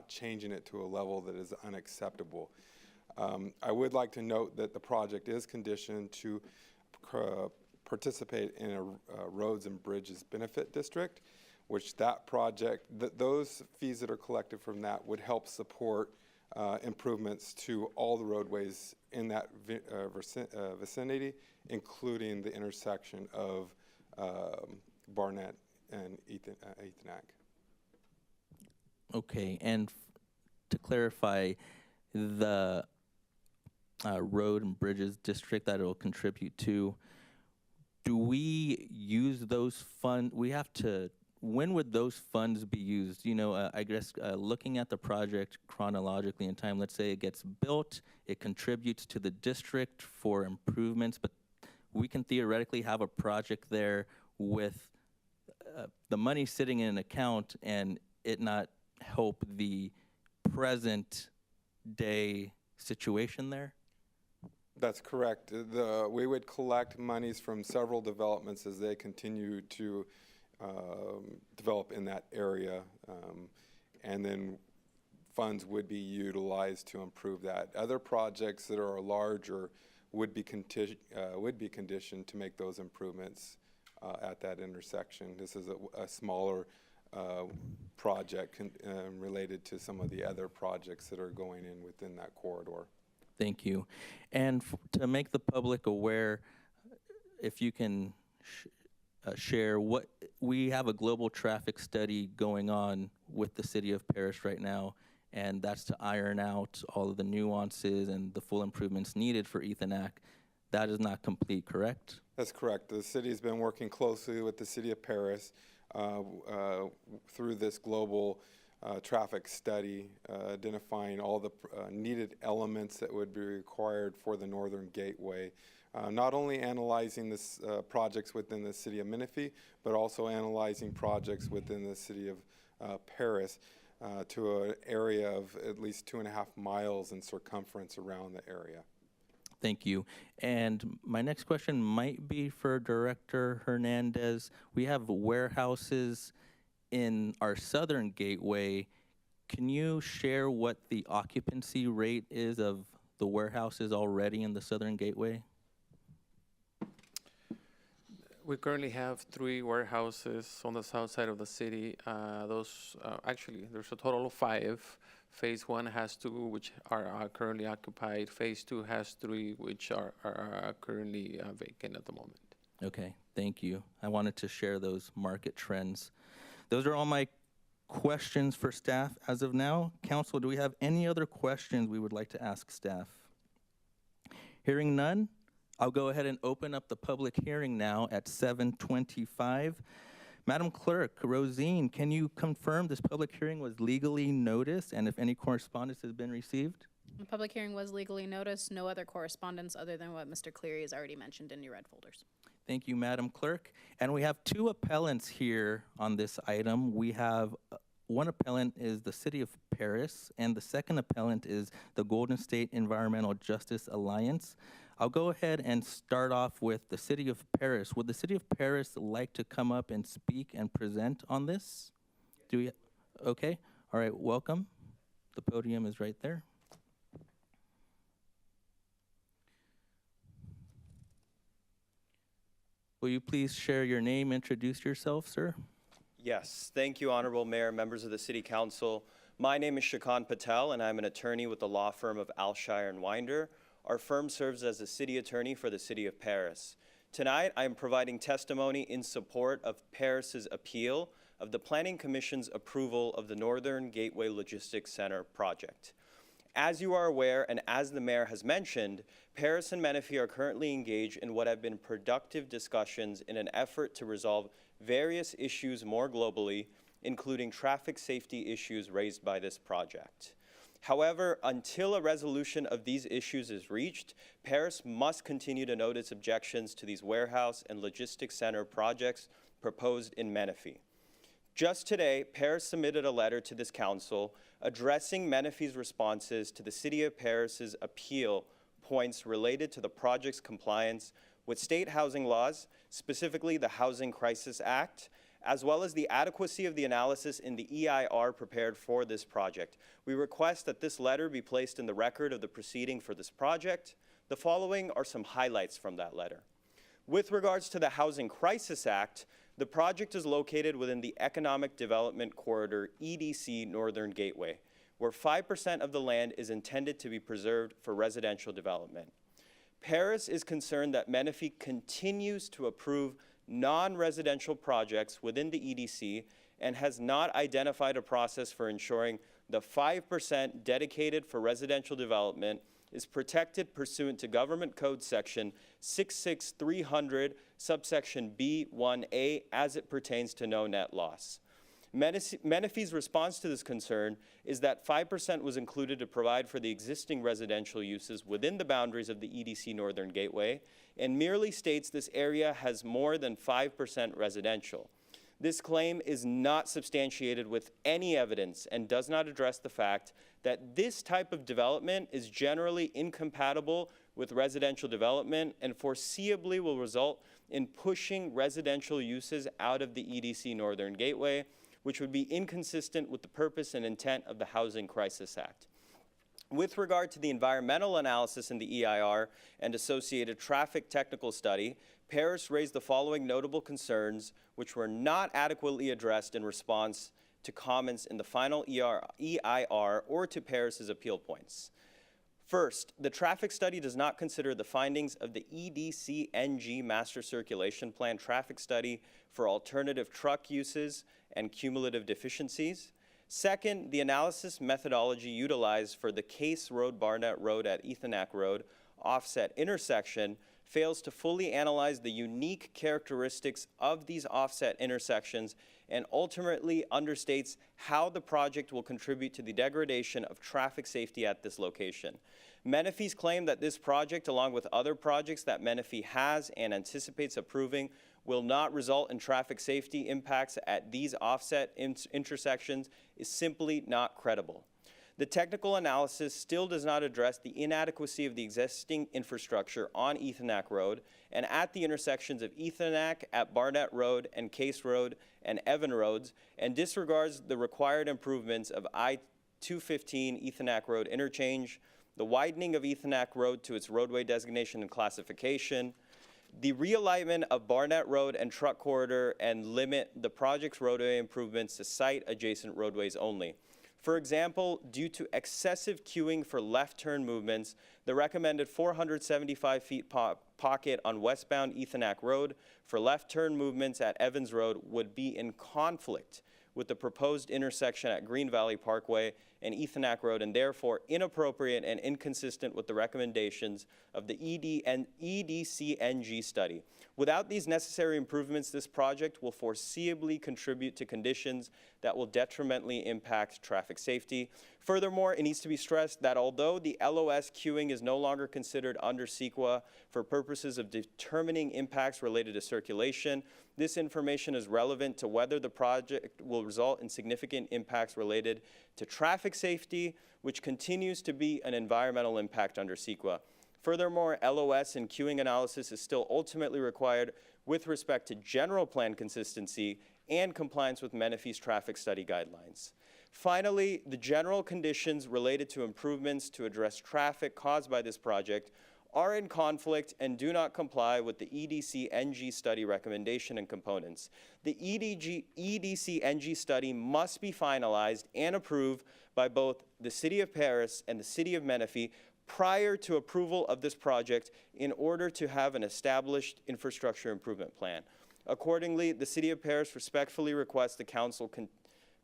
changing it to a level that is unacceptable. I would like to note that the project is conditioned to participate in a roads and bridges benefit district, which that project, those fees that are collected from that would help support improvements to all the roadways in that vicinity, including the intersection of Barnett and Ethonac. Okay, and to clarify, the road and bridges district that it will contribute to, do we use those funds? We have to. When would those funds be used? You know, I guess looking at the project chronologically in time, let's say it gets built, it contributes to the district for improvements, but we can theoretically have a project there with the money sitting in an account and it not help the present day situation there? That's correct. We would collect monies from several developments as they continue to develop in that area, and then funds would be utilized to improve that. Other projects that are larger would be conditioned to make those improvements at that intersection. This is a smaller project related to some of the other projects that are going in within that corridor. Thank you. And to make the public aware, if you can share what we have a global traffic study going on with the city of Paris right now, and that's to iron out all of the nuances and the full improvements needed for Ethonac. That is not complete, correct? That's correct. The city's been working closely with the city of Paris through this global traffic study, identifying all the needed elements that would be required for the Northern Gateway. Not only analyzing this projects within the city of Menifee, but also analyzing projects within the city of Paris to an area of at least 2.5 miles in circumference around the area. Thank you. And my next question might be for Director Hernandez. We have warehouses in our southern gateway. Can you share what the occupancy rate is of the warehouses already in the southern gateway? We currently have 3 warehouses on the south side of the city. Actually, there's a total of 5. Phase 1 has 2, which are currently occupied. Phase 2 has 3, which are currently vacant at the moment. Okay, thank you. I wanted to share those market trends. Those are all my questions for staff as of now. Council, do we have any other questions we would like to ask staff? Hearing none, I'll go ahead and open up the public hearing now at 7:25. Madam Clerk, Rosine, can you confirm this public hearing was legally noticed and if any correspondence has been received? The public hearing was legally noticed. No other correspondence other than what Mr. Cleary has already mentioned in your red folders. Thank you, Madam Clerk. And we have 2 appellants here on this item. We have one appellant is the City of Paris, and the second appellant is the Golden State Environmental Justice Alliance. I'll go ahead and start off with the City of Paris. Would the City of Paris like to come up and speak and present on this? Do we? Okay. All right. Welcome. The podium is right there. Will you please share your name, introduce yourself, sir? Yes, thank you, Honorable Mayor, members of the City Council. My name is Shakan Patel, and I'm an attorney with the law firm of Alshire & Winder. Our firm serves as the city attorney for the City of Paris. Tonight, I am providing testimony in support of Paris's appeal of the Planning Commission's approval of the Northern Gateway Logistics Center project. As you are aware, and as the mayor has mentioned, Paris and Menifee are currently engaged in what have been productive discussions in an effort to resolve various issues more globally, including traffic safety issues raised by this project. However, until a resolution of these issues is reached, Paris must continue to note its objections to these warehouse and logistics center projects proposed in Menifee. Just today, Paris submitted a letter to this council addressing Menifee's responses to the City of Paris's appeal points related to the project's compliance with state housing laws, specifically the Housing Crisis Act, as well as the adequacy of the analysis in the EIR prepared for this project. We request that this letter be placed in the record of the proceeding for this project. The following are some highlights from that letter. With regards to the Housing Crisis Act, the project is located within the Economic Development Corridor EDC Northern Gateway, where 5% of the land is intended to be preserved for residential development. Paris is concerned that Menifee continues to approve non-residential projects within the EDC and has not identified a process for ensuring the 5% dedicated for residential development is protected pursuant to Government Code Section 66300, subsection B1A, as it pertains to no net loss. Menifee's response to this concern is that 5% was included to provide for the existing residential uses within the boundaries of the EDC Northern Gateway, and merely states this area has more than 5% residential. This claim is not substantiated with any evidence and does not address the fact that this type of development is generally incompatible with residential development and foreseeably will result in pushing residential uses out of the EDC Northern Gateway, which would be inconsistent with the purpose and intent of the Housing Crisis Act. With regard to the environmental analysis in the EIR and associated traffic technical study, Paris raised the following notable concerns which were not adequately addressed in response to comments in the final EIR or to Paris's appeal points. First, the traffic study does not consider the findings of the EDCNG Master Circulation Plan traffic study for alternative truck uses and cumulative deficiencies. Second, the analysis methodology utilized for the Case Road Barnett Road at Ethonac Road offset intersection fails to fully analyze the unique characteristics of these offset intersections and ultimately understates how the project will contribute to the degradation of traffic safety at this location. Menifee's claim that this project, along with other projects that Menifee has and anticipates approving, will not result in traffic safety impacts at these offset intersections is simply not credible. The technical analysis still does not address the inadequacy of the existing infrastructure on Ethonac Road and at the intersections of Ethonac at Barnett Road and Case Road and Evan Roads, and disregards the required improvements of I-215 Ethonac Road interchange, the widening of Ethonac Road to its roadway designation and classification, the realignment of Barnett Road and truck corridor, and limit the project's roadway improvements to site-adjacent roadways only. For example, due to excessive queuing for left turn movements, the recommended 475 feet pocket on westbound Ethonac Road for left turn movements at Evans Road would be in conflict with the proposed intersection at Green Valley Parkway and Ethonac Road, and therefore inappropriate and inconsistent with the recommendations of the EDCNG study. Without these necessary improvements, this project will foreseeably contribute to conditions that will detrimentally impact traffic safety. Furthermore, it needs to be stressed that although the LOS queuing is no longer considered under CEQA for purposes of determining impacts related to circulation, this information is relevant to whether the project will result in significant impacts related to traffic safety, which continues to be an environmental impact under CEQA. Furthermore, LOS and queuing analysis is still ultimately required with respect to general plan consistency and compliance with Menifee's traffic study guidelines. Finally, the general conditions related to improvements to address traffic caused by this project are in conflict and do not comply with the EDCNG study recommendation and components. The EDCNG study must be finalized and approved by both the City of Paris and the City of Menifee prior to approval of this project in order to have an established infrastructure improvement plan. Accordingly, the City of Paris respectfully requests the Council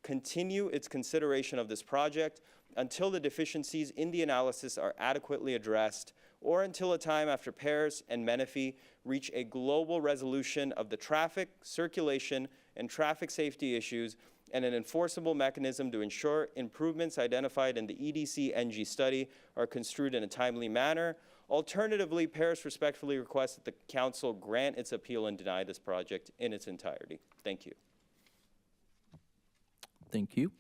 continue its consideration of this project until the deficiencies in the analysis are adequately addressed, or until a time after Paris and Menifee reach a global resolution of the traffic, circulation, and traffic safety issues and an enforceable mechanism to ensure improvements identified in the EDCNG study are construed in a timely manner. Alternatively, Paris respectfully requests that the Council grant its appeal and deny this project in its entirety. Thank you. Thank you.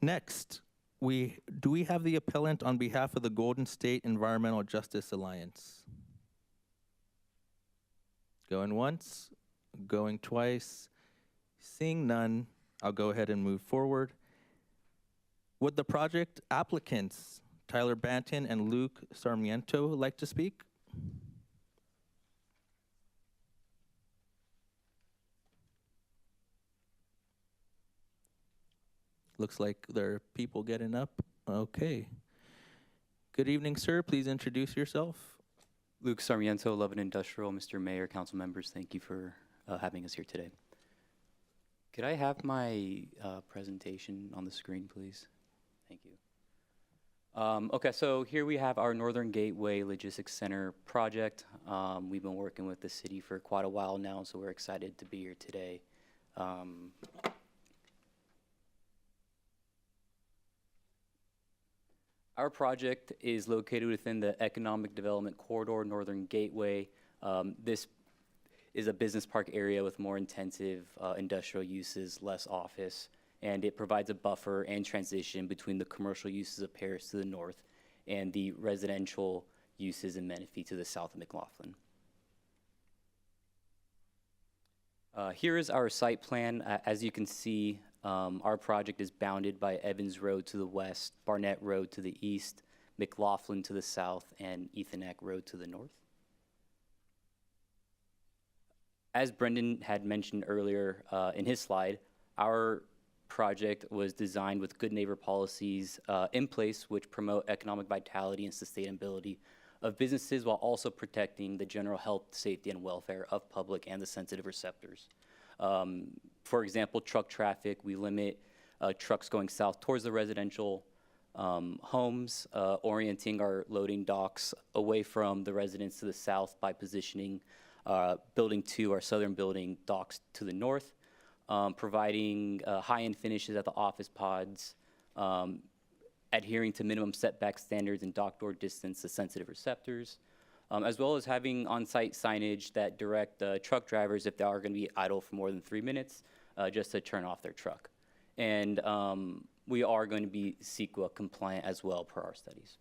Next, do we have the appellant on behalf of the Golden State Environmental Justice Alliance? Going once, going twice. Seeing none, I'll go ahead and move forward. Would the project applicants, Tyler Banton and Luke Sarmiento, like to speak? Looks like there are people getting up. Okay. Good evening, sir. Please introduce yourself. Luke Sarmiento, Love and Industrial. Mr. Mayor, council members, thank you for having us here today. Could I have my presentation on the screen, please? Thank you. Okay, so here we have our Northern Gateway Logistics Center project. We've been working with the city for quite a while now, so we're excited to be here today. Our project is located within the Economic Development Corridor, Northern Gateway. This is a business park area with more intensive industrial uses, less office, and it provides a buffer and transition between the commercial uses of Paris to the north and the residential uses in Menifee to the south of McLaughlin. Here is our site plan. As you can see, our project is bounded by Evans Road to the west, Barnett Road to the east, McLaughlin to the south, and Ethonac Road to the north. As Brendan had mentioned earlier in his slide, our project was designed with good neighbor policies in place which promote economic vitality and sustainability of businesses while also protecting the general health, safety, and welfare of public and the sensitive receptors. For example, truck traffic, we limit trucks going south towards the residential homes, orienting our loading docks away from the residents to the south by positioning building 2, our southern building, docks to the north, providing high-end finishes at the office pods, adhering to minimum setback standards and dock door distance to sensitive receptors, as well as having on-site signage that direct truck drivers if they are going to be idle for more than 3 minutes, just to turn off their truck. And we are going to be CEQA compliant as well per our studies.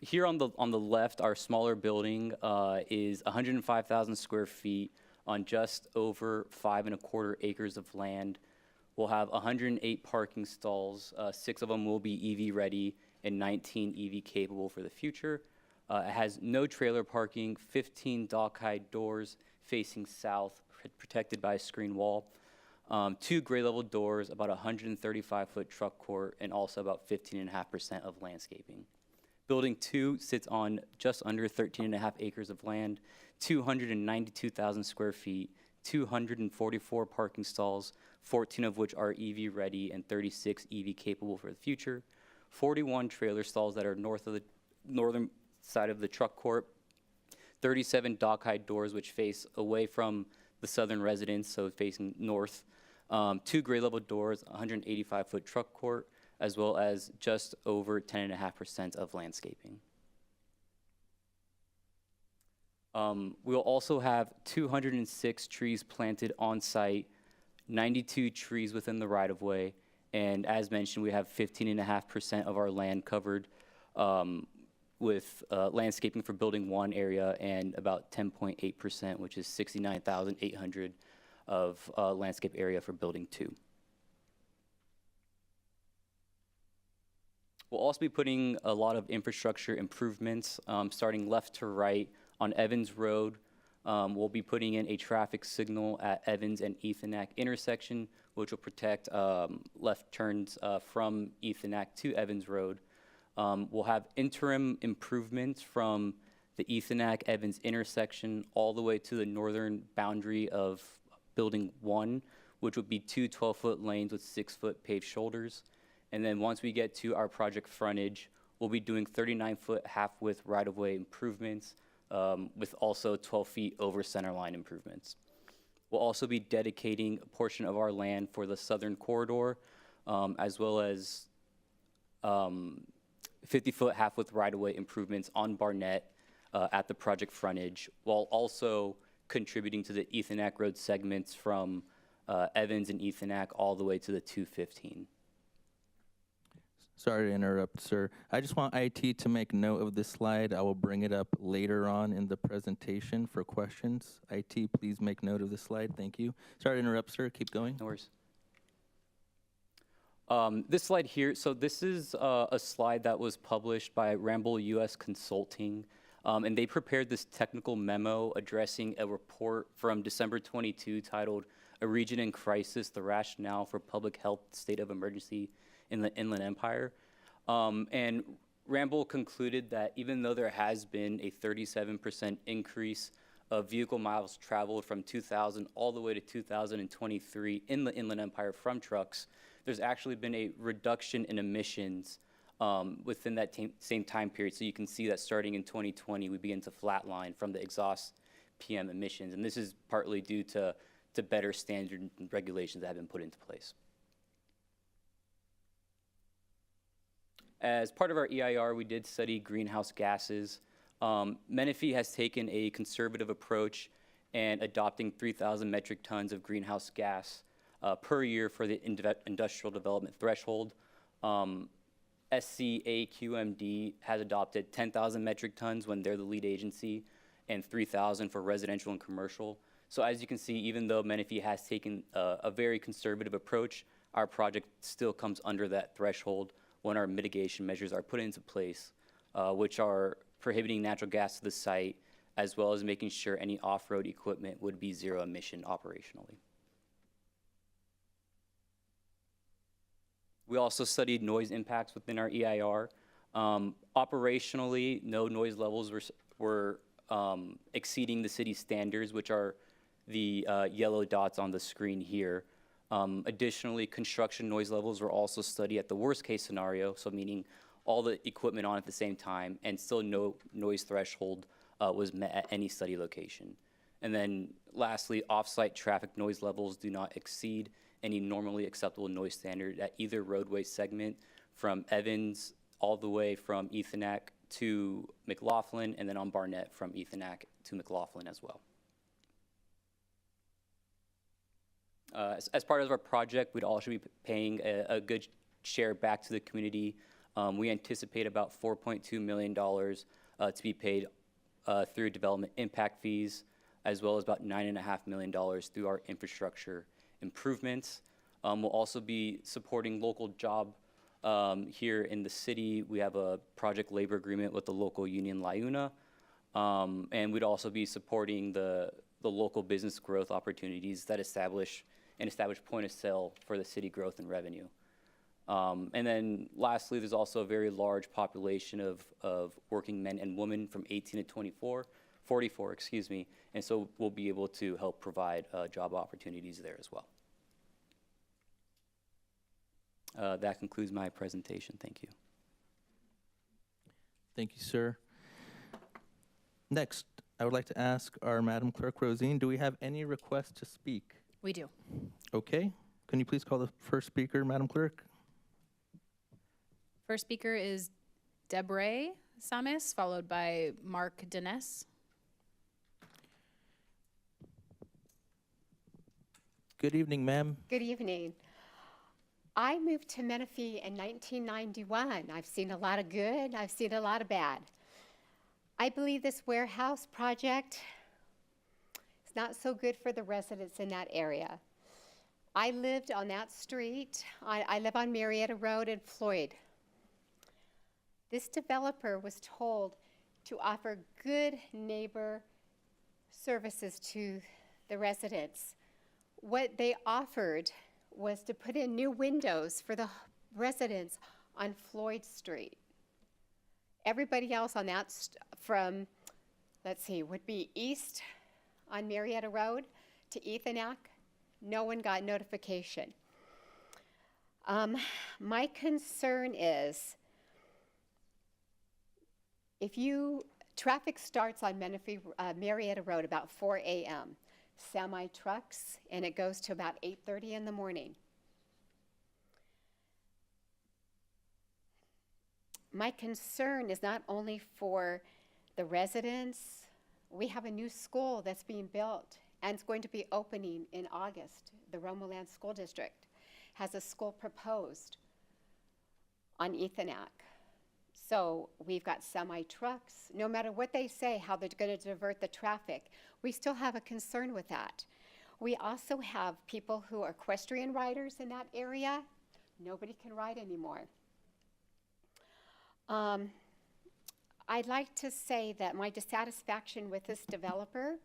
Here on the left, our smaller building is 105,000 square feet on just over 5¼ acres of land. We'll have 108 parking stalls. 6 of them will be EV ready and 19 EV capable for the future. It has no trailer parking, 15 dock hide doors facing south, protected by a screen wall, 2 grade level doors, about 135-foot truck court, and also about 15.5% of landscaping. Building 2 sits on just under 13.5 acres of land, 292,000 square feet, 244 parking stalls, 14 of which are EV ready and 36 EV capable for the future, 41 trailer stalls that are north of the northern side of the truck court, 37 dock hide doors which face away from the southern residents, so facing north, 2 grade level doors, 185-foot truck court, as well as just over 10.5% of landscaping. We'll also have 206 trees planted on site, 92 trees within the right-of-way, and as mentioned, we have 15.5% of our land covered with landscaping for building 1 area and about 10.8%, which is 69,800 of landscape area for building 2. We'll also be putting a lot of infrastructure improvements, starting left to right on Evans Road. We'll be putting in a traffic signal at Evans and Ethonac intersection, which will protect left turns from Ethonac to Evans Road. We'll have interim improvements from the Ethonac-Evans intersection all the way to the northern boundary of Building 1, which would be 2 12-foot lanes with 6-foot paved shoulders. And then once we get to our project frontage, we'll be doing 39-foot half-width right-of-way improvements with also 12 feet over centerline improvements. We'll also be dedicating a portion of our land for the southern corridor, as well as 50-foot half-width right-of-way improvements on Barnett at the project frontage, while also contributing to the Ethonac Road segments from Evans and Ethonac all the way to the 215. Sorry to interrupt, sir. I just want IT to make note of this slide. I will bring it up later on in the presentation for questions. IT, please make note of this slide. Thank you. Sorry to interrupt, sir. Keep going. No worries. This slide here, so this is a slide that was published by Ramble US Consulting, and they prepared this technical memo addressing a report from December 22 titled "A Region in Crisis, the Rationale for Public Health State of Emergency in the Inland Empire." And Ramble concluded that even though there has been a 37% increase of vehicle miles traveled from 2000 all the way to 2023 in the Inland Empire from trucks, there's actually been a reduction in emissions within that same time period. So you can see that starting in 2020, we begin to flatline from the exhaust PM emissions. And this is partly due to better standard and regulations that have been put into place. As part of our EIR, we did study greenhouse gases. Menifee has taken a conservative approach and adopting 3,000 metric tons of greenhouse gas per year for the industrial development threshold. SCAQMD has adopted 10,000 metric tons when they're the lead agency and 3,000 for residential and commercial. So as you can see, even though Menifee has taken a very conservative approach, our project still comes under that threshold when our mitigation measures are put into place, which are prohibiting natural gas to the site, as well as making sure any off-road equipment would be zero emission operationally. We also studied noise impacts within our EIR. Operationally, no noise levels were exceeding the city standards, which are the yellow dots on the screen here. Additionally, construction noise levels were also studied at the worst case scenario, so meaning all the equipment on at the same time, and still no noise threshold was met at any study location. And then lastly, off-site traffic noise levels do not exceed any normally acceptable noise standard at either roadway segment from Evans all the way from Ethonac to McLaughlin, and then on Barnett from Ethonac to McLaughlin as well. As part of our project, we'd also be paying a good share back to the community. We anticipate about $4.2 million to be paid through development impact fees, as well as about $9.5 million through our infrastructure improvements. We'll also be supporting local job here in the city. We have a project labor agreement with the local union LIUNA, and we'd also be supporting the local business growth opportunities that establish point of sale for the city growth and revenue. And then lastly, there's also a very large population of working men and women from 18 to 44, excuse me, and so we'll be able to help provide job opportunities there as well. That concludes my presentation. Thank you. Thank you, sir. Next, I would like to ask our Madam Clerk, Rosine, do we have any requests to speak? We do. Okay. Can you please call the first speaker, Madam Clerk? First speaker is Debre Samis, followed by Mark Dines. Good evening, ma'am. Good evening. I moved to Menifee in 1991. I've seen a lot of good, I've seen a lot of bad. I believe this warehouse project is not so good for the residents in that area. I lived on that street. I live on Marietta Road in Floyd. This developer was told to offer good neighbor services to the residents. What they offered was to put in new windows for the residents on Floyd Street. Everybody else on that from, let's see, would be east on Marietta Road to Ethonac. No one got notification. My concern is traffic starts on Menifee, Marietta Road about 4 a.m. Semi-trucks, and it goes to about 8:30 in the morning. My concern is not only for the residents. We have a new school that's being built, and it's going to be opening in August. The Romoland School District has a school proposed on Ethonac. So we've got semi-trucks. No matter what they say, how they're going to divert the traffic, we still have a concern with that. We also have people who are equestrian riders in that area. Nobody can ride anymore. I'd like to say that my dissatisfaction with this developer,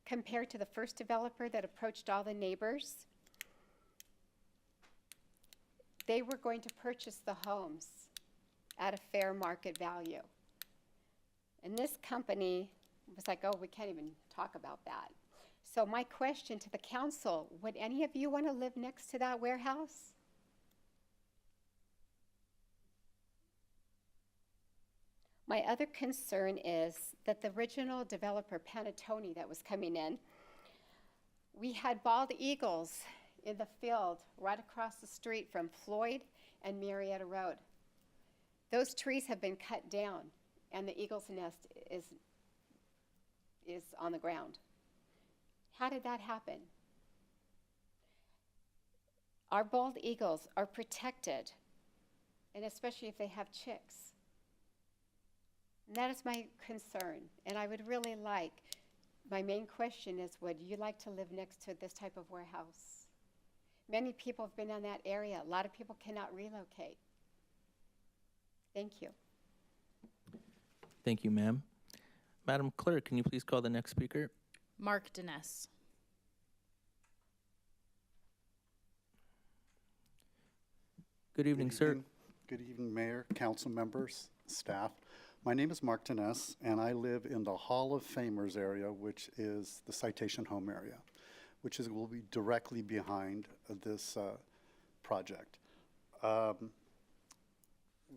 compared to the first developer that approached all the neighbors, they were going to purchase the homes at a fair market value. And this company was like, oh, we can't even talk about that. So my question to the council, would any of you want to live next to that warehouse? My other concern is that the original developer, Panettone, that was coming in, we had bald eagles in the field right across the street from Floyd and Marietta Road. Those trees have been cut down, and the eagle's nest is on the ground. How did that happen? Our bald eagles are protected, and especially if they have chicks. And that is my concern, and I would really like, my main question is, would you like to live next to this type of warehouse? Many people have been in that area. A lot of people cannot relocate. Thank you. Thank you, ma'am. Madam Clerk, can you please call the next speaker? Mark Dines. Good evening, sir. Good evening, Mayor, council members, staff. My name is Mark Dines, and I live in the Hall of Famers area, which is the Citation Home area, which will be directly behind this project.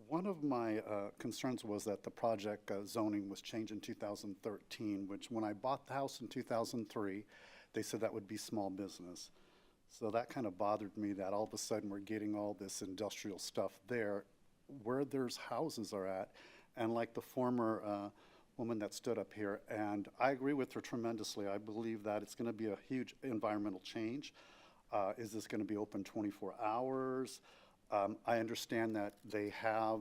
One of my concerns was that the project zoning was changed in 2013, which when I bought the house in 2003, they said that would be small business. So that kind of bothered me that all of a sudden we're getting all this industrial stuff there where there's houses are at. And like the former woman that stood up here, and I agree with her tremendously. I believe that it's going to be a huge environmental change. Is this going to be open 24 hours? I understand that they have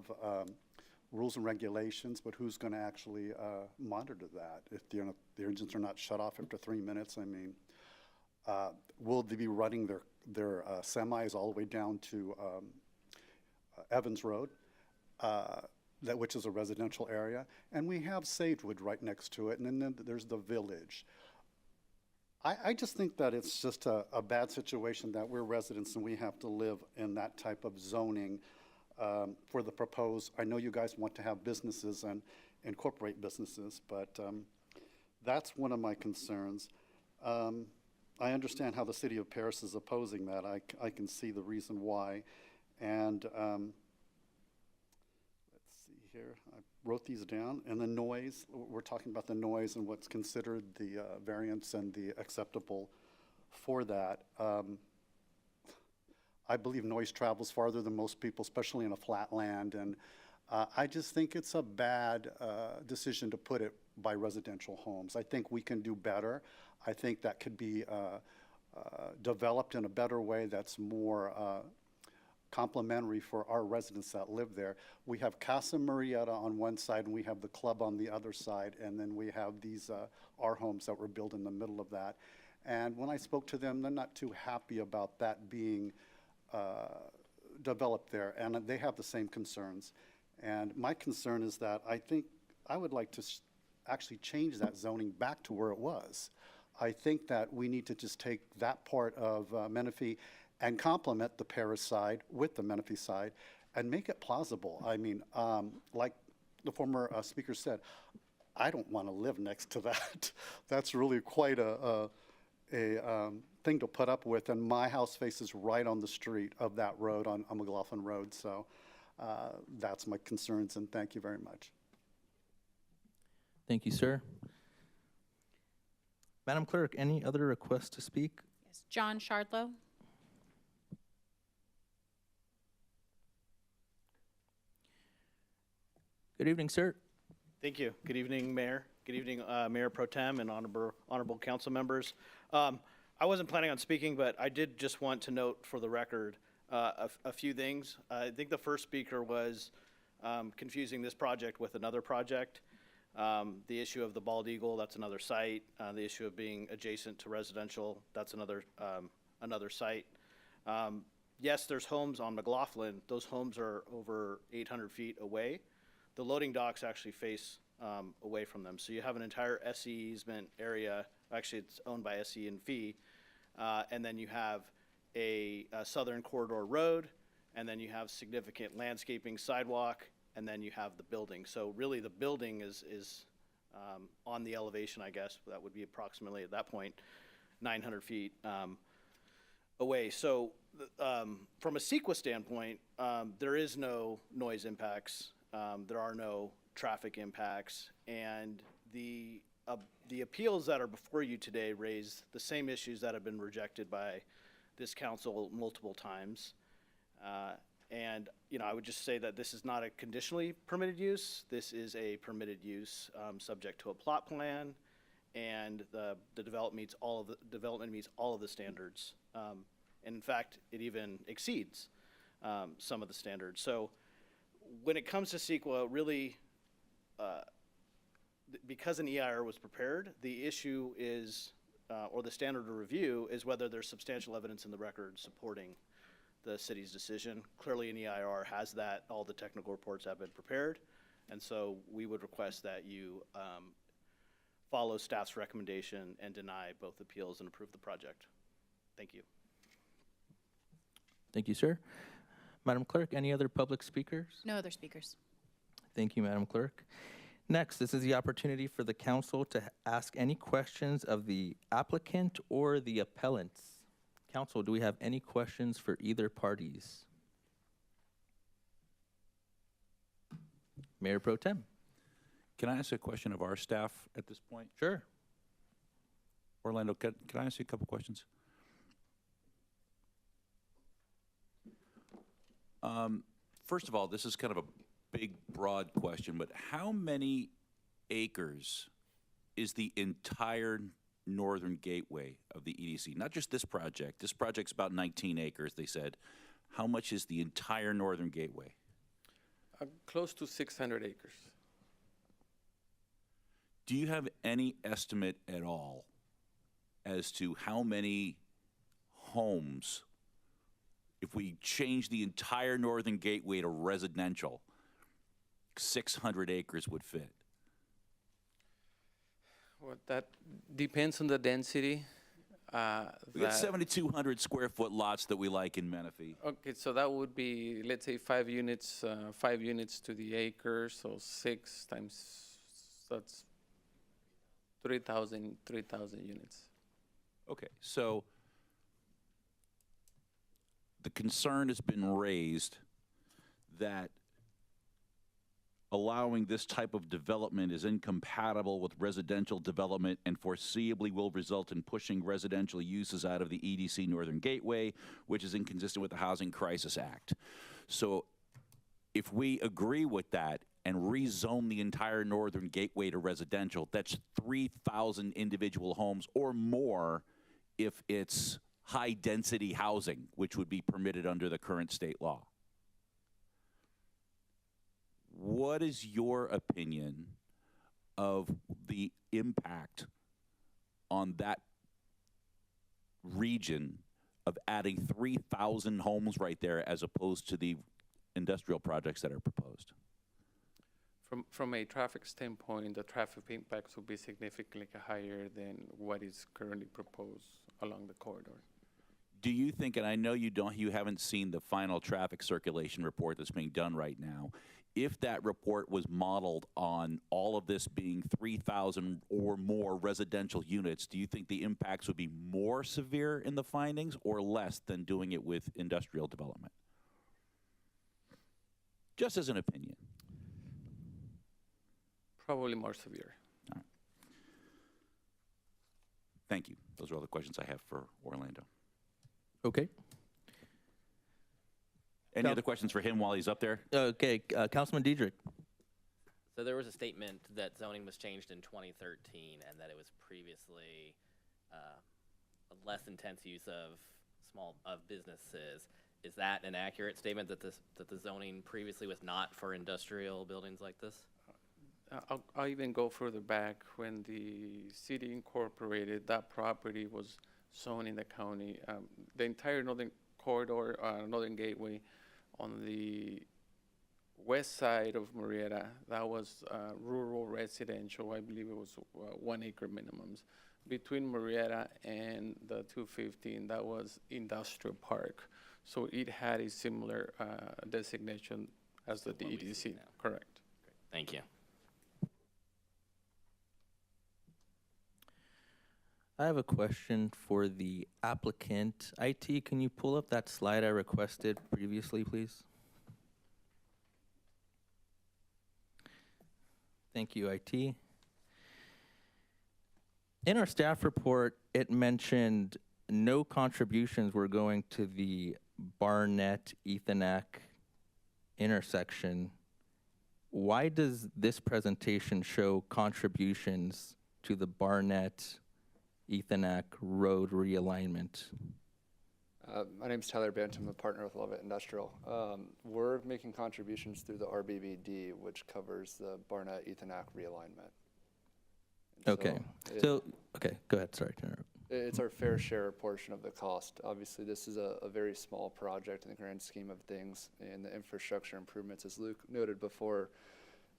rules and regulations, but who's going to actually monitor that? If the engines are not shut off after 3 minutes, I mean, will they be running their semis all the way down to Evans Road, which is a residential area? And we have Sagewood right next to it, and then there's the Village. I just think that it's just a bad situation that we're residents and we have to live in that type of zoning for the proposed. I know you guys want to have businesses and incorporate businesses, but that's one of my concerns. I understand how the city of Paris is opposing that. I can see the reason why. And let's see here. I wrote these down. And the noise, we're talking about the noise and what's considered the variance and the acceptable for that. I believe noise travels farther than most people, especially in a flat land. And I just think it's a bad decision to put it by residential homes. I think we can do better. I think that could be developed in a better way that's more complimentary for our residents that live there. We have Casa Marietta on one side and we have the club on the other side, and then we have these our homes that were built in the middle of that. And when I spoke to them, they're not too happy about that being developed there, and they have the same concerns. And my concern is that I think I would like to actually change that zoning back to where it was. I think that we need to just take that part of Menifee and complement the Paris side with the Menifee side and make it plausible. I mean, like the former speaker said, I don't want to live next to that. That's really quite a thing to put up with, and my house faces right on the street of that road on McLaughlin Road. So that's my concerns, and thank you very much. Thank you, sir. Madam Clerk, any other requests to speak? Yes, John Shardlow. Good evening, sir. Thank you. Good evening, Mayor. Good evening, Mayor Pro Tem and honorable council members. I wasn't planning on speaking, but I did just want to note for the record a few things. I think the first speaker was confusing this project with another project. The issue of the Bald Eagle, that's another site. The issue of being adjacent to residential, that's another site. Yes, there's homes on McLaughlin. Those homes are over 800 feet away. The loading docks actually face away from them. So you have an entire SE easement area. Actually, it's owned by SE and Fee. And then you have a southern corridor road, and then you have significant landscaping sidewalk, and then you have the building. So really the building is on the elevation, I guess. That would be approximately at that point 900 feet away. So from a CEQA standpoint, there is no noise impacts. There are no traffic impacts, and the appeals that are before you today raise the same issues that have been rejected by this council multiple times. And I would just say that this is not a conditionally permitted use. This is a permitted use subject to a plot plan, and the development meets all of the standards. And in fact, it even exceeds some of the standards. So when it comes to CEQA, really, because an EIR was prepared, the issue is, or the standard of review is whether there's substantial evidence in the record supporting the city's decision. Clearly an EIR has that. All the technical reports have been prepared. And so we would request that you follow staff's recommendation and deny both appeals and approve the project. Thank you. Thank you, sir. Madam Clerk, any other public speakers? No other speakers. Thank you, Madam Clerk. Next, this is the opportunity for the council to ask any questions of the applicant or the appellants. Council, do we have any questions for either parties? Mayor Pro Tem. Can I ask a question of our staff at this point? Sure. Orlando, can I ask you a couple questions? First of all, this is kind of a big, broad question, but how many acres is the entire northern gateway of the EDC? Not just this project. This project's about 19 acres, they said. How much is the entire northern gateway? Close to 600 acres. Do you have any estimate at all as to how many homes, if we change the entire northern gateway to residential, 600 acres would fit? Well, that depends on the density. We got 7,200 square foot lots that we like in Menifee. Okay, so that would be, let's say, 5 units to the acre, so 6 times, that's 3,000 units. Okay, so the concern has been raised that allowing this type of development is incompatible with residential development and foreseeably will result in pushing residential uses out of the EDC Northern Gateway, which is inconsistent with the Housing Crisis Act. So if we agree with that and rezone the entire Northern Gateway to residential, that's 3,000 individual homes or more if it's high-density housing, which would be permitted under the current state law. What is your opinion of the impact on that region of adding 3,000 homes right there as opposed to the industrial projects that are proposed? From a traffic standpoint, the traffic impacts will be significantly higher than what is currently proposed along the corridor. Do you think, and I know you haven't seen the final traffic circulation report that's being done right now, if that report was modeled on all of this being 3,000 or more residential units, do you think the impacts would be more severe in the findings or less than doing it with industrial development? Just as an opinion. Probably more severe. All right. Thank you. Those are all the questions I have for Orlando. Okay. Any other questions for him while he's up there? Okay, Councilman Diedrich. So there was a statement that zoning was changed in 2013 and that it was previously a less intense use of businesses. Is that an accurate statement that the zoning previously was not for industrial buildings like this? I'll even go further back. When the city incorporated, that property was zoned in the county. The entire northern corridor, Northern Gateway, on the west side of Murrieta, that was rural residential. I believe it was 1 acre minimums. Between Murrieta and the 215, that was industrial park. So it had a similar designation as the EDC. Correct. Great. Thank you. I have a question for the applicant. IT, can you pull up that slide I requested previously, please? Thank you, IT. In our staff report, it mentioned no contributions were going to the Barnett-Ethanak intersection. Why does this presentation show contributions to the Barnett-Ethanak road realignment? My name is Tyler Bant. I'm a partner with Lovett Industrial. We're making contributions through the RBBD, which covers the Barnett-Ethanak realignment. And Okay. Okay, go ahead. Sorry to interrupt. It's our fair share portion of the cost. Obviously, this is a very small project in the grand scheme of things, and the infrastructure improvements, as Luke noted before,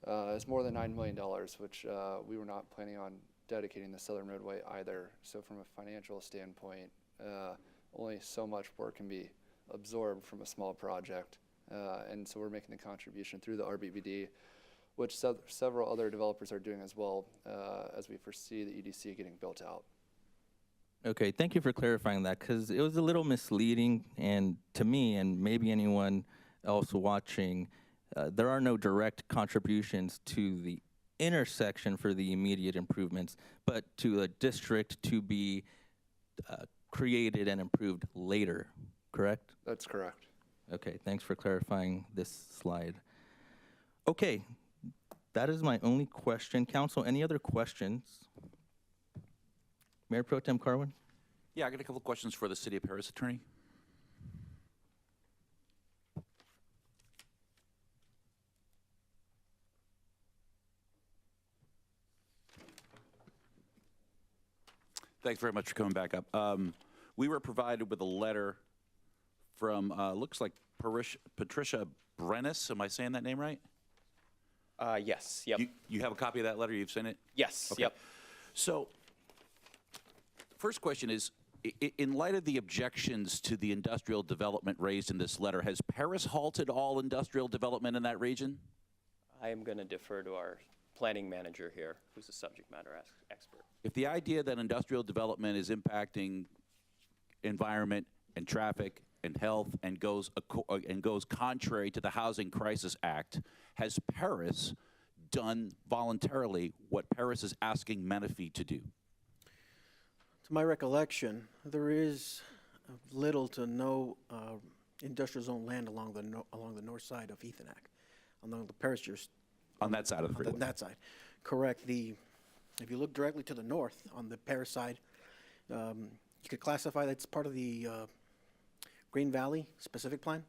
is more than $9 million, which we were not planning on dedicating the southern roadway either. So from a financial standpoint, only so much work can be absorbed from a small project. And so we're making the contribution through the RBBD, which several other developers are doing as well, as we foresee the EDC getting built out. Okay, thank you for clarifying that, because it was a little misleading, and to me, and maybe anyone else watching, there are no direct contributions to the intersection for the immediate improvements, but to a district to be created and improved later, correct? That's correct. Okay, thanks for clarifying this slide. Okay, that is my only question. Council, any other questions? Mayor Pro Tem Carwin? Yeah, I got a couple of questions for the City of Paris attorney. Thanks very much for coming back up. We were provided with a letter from, looks like Patricia Brennis. Am I saying that name right? Yes, yep. You have a copy of that letter? You've seen it? Yes, Okay. yep. So, first question is, in light of the objections to the industrial development raised in this letter, has Paris halted all industrial development in that region? I am going to defer to our planning manager here, who's a subject matter expert. If the idea that industrial development is impacting environment and traffic and health and goes contrary to the Housing Crisis Act, has Paris done voluntarily what Paris is asking Menifee to do? To my recollection, there is little to no industrial zone land along the north side of Ethonac, along the Paris on that side of the freeway. On that side, correct. If you look directly to the north on the Paris side, you could classify that's part of the Green Valley specific plan,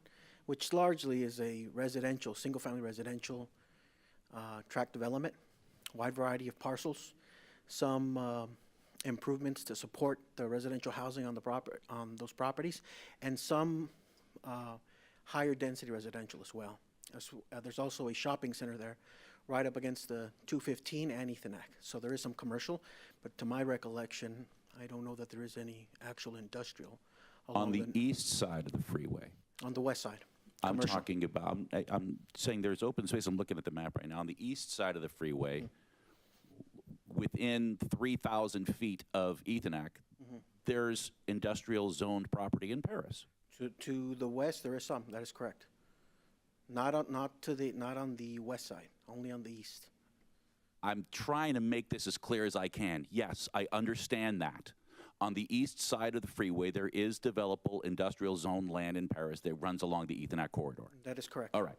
which largely is a residential, single-family residential tract development, wide variety of parcels, some improvements to support the residential housing on those properties, and some higher density residential as well. There's also a shopping center there right up against the 215 and Ethonac. So there is some commercial, but to my recollection, I don't know that there is any actual industrial. On the east side of the freeway? On the west side. I'm talking about, I'm saying there's open space. I'm looking at the map right now. On the east side of the freeway, within 3,000 feet of Ethonac, there's industrial zoned property in Paris. To the west, there is some. That is correct. Not on the west side, only on the east. I'm trying to make this as clear as I can. Yes, I understand that. On the east side of the freeway, there is developable industrial zone land in Paris that runs along the Ethonac corridor. That is correct. All right.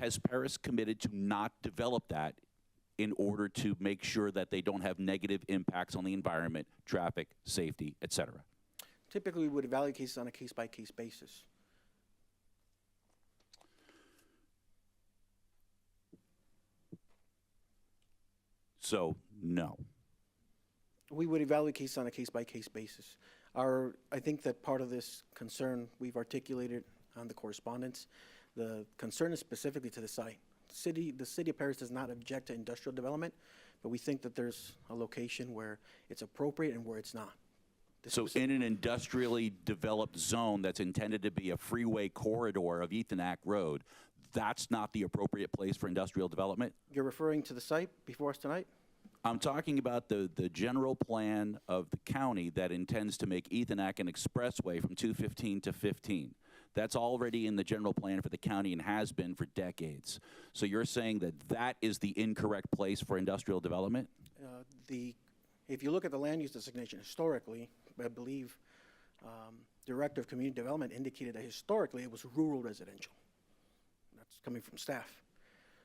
Has Paris committed to not develop that in order to make sure that they don't have negative impacts on the environment, traffic, safety, et cetera? Typically, we would evaluate cases on a case-by-case basis. So, no. We would evaluate cases on a case-by-case basis. I think that part of this concern we've articulated on the correspondence. The concern is specifically to the site. The city of Paris does not object to industrial development, but we think that there's a location where it's appropriate and where it's not. So in an industrially developed zone that's intended to be a freeway corridor of Ethonac Road, that's not the appropriate place for industrial development? You're referring to the site before us tonight? I'm talking about the general plan of the county that intends to make Ethonac an expressway from 215 to 15. That's already in the general plan for the county and has been for decades. So you're saying that that is the incorrect place for industrial development? If you look at the land use designation historically, I believe Director of Community Development indicated that historically it was rural residential. That's coming from staff.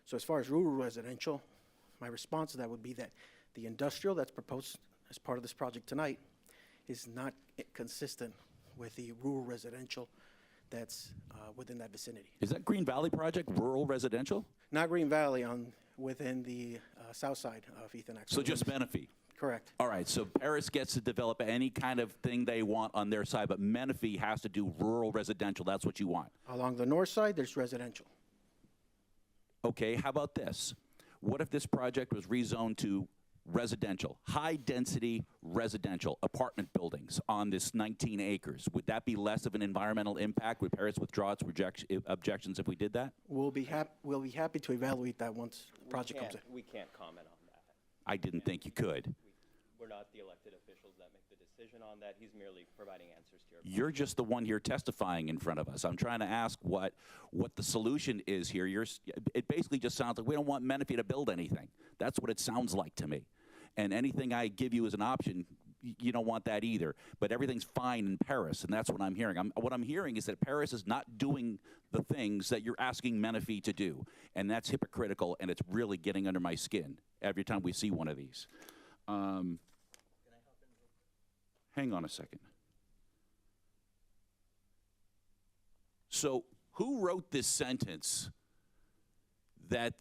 So as far as rural residential, my response to that would be that the industrial that's proposed as part of this project tonight is not consistent with the rural residential that's within that vicinity. Is that Green Valley project rural residential? Not Green Valley, within the south side of Ethonac. So just Menifee? Correct. All right, so Paris gets to develop any kind of thing they want on their side, but Menifee has to do rural residential. That's what you want. Along the north side, there's residential. Okay, how about this? What if this project was rezoned to residential, high-density residential apartment buildings on this 19 acres, would that be less of an environmental impact? Would Paris withdraw its objections if we did that? We'll be happy to evaluate that once the project comes in. We can't comment on that. I didn't think you could. We're not the elected officials that make the decision on that. He's merely providing answers to your You're just the one here testifying in front of us. I'm trying to ask what the solution is here. It basically just sounds like we don't want Menifee to build anything. That's what it sounds like to me. And anything I give you as an option, you don't want that either. But everything's fine in Paris, and that's what I'm hearing. What I'm hearing is that Paris is not doing the things that you're asking Menifee to do. And that's hypocritical, and it's really getting under my skin every time we see one of these. Hang on a second. So who wrote this sentence that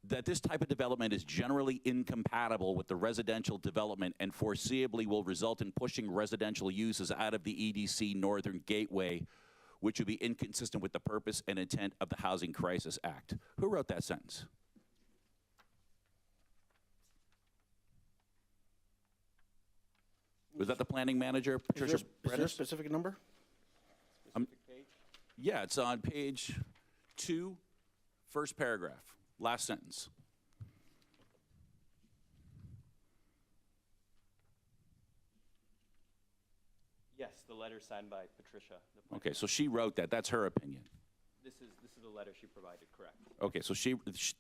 that this type of development is generally incompatible with the residential development and foreseeably will result in pushing residential uses out of the EDC Northern Gateway, which would be inconsistent with the purpose and intent of the Housing Crisis Act? Who wrote that sentence? Was that the planning manager, Patricia Is there a Brenner? specific number? Yeah, it's on page 2, first paragraph, last sentence. Yes, the letter signed by Patricia. Okay, so she wrote that. That's her opinion. This is the letter she provided, correct? Okay, so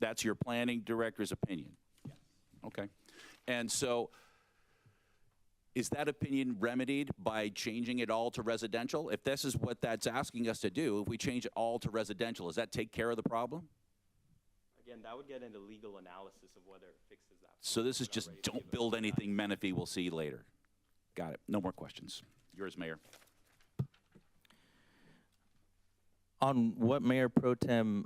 that's your planning director's opinion? Yes. Okay. And so is that opinion remedied by changing it all to residential? If this is what that's asking us to do, if we change it all to residential, does that take care of the problem? Again, that would get into legal analysis of whether it fixes that. So this is just don't build anything Menifee, we'll see later. Got it. No more questions. Yours, Mayor. On what Mayor Pro Tem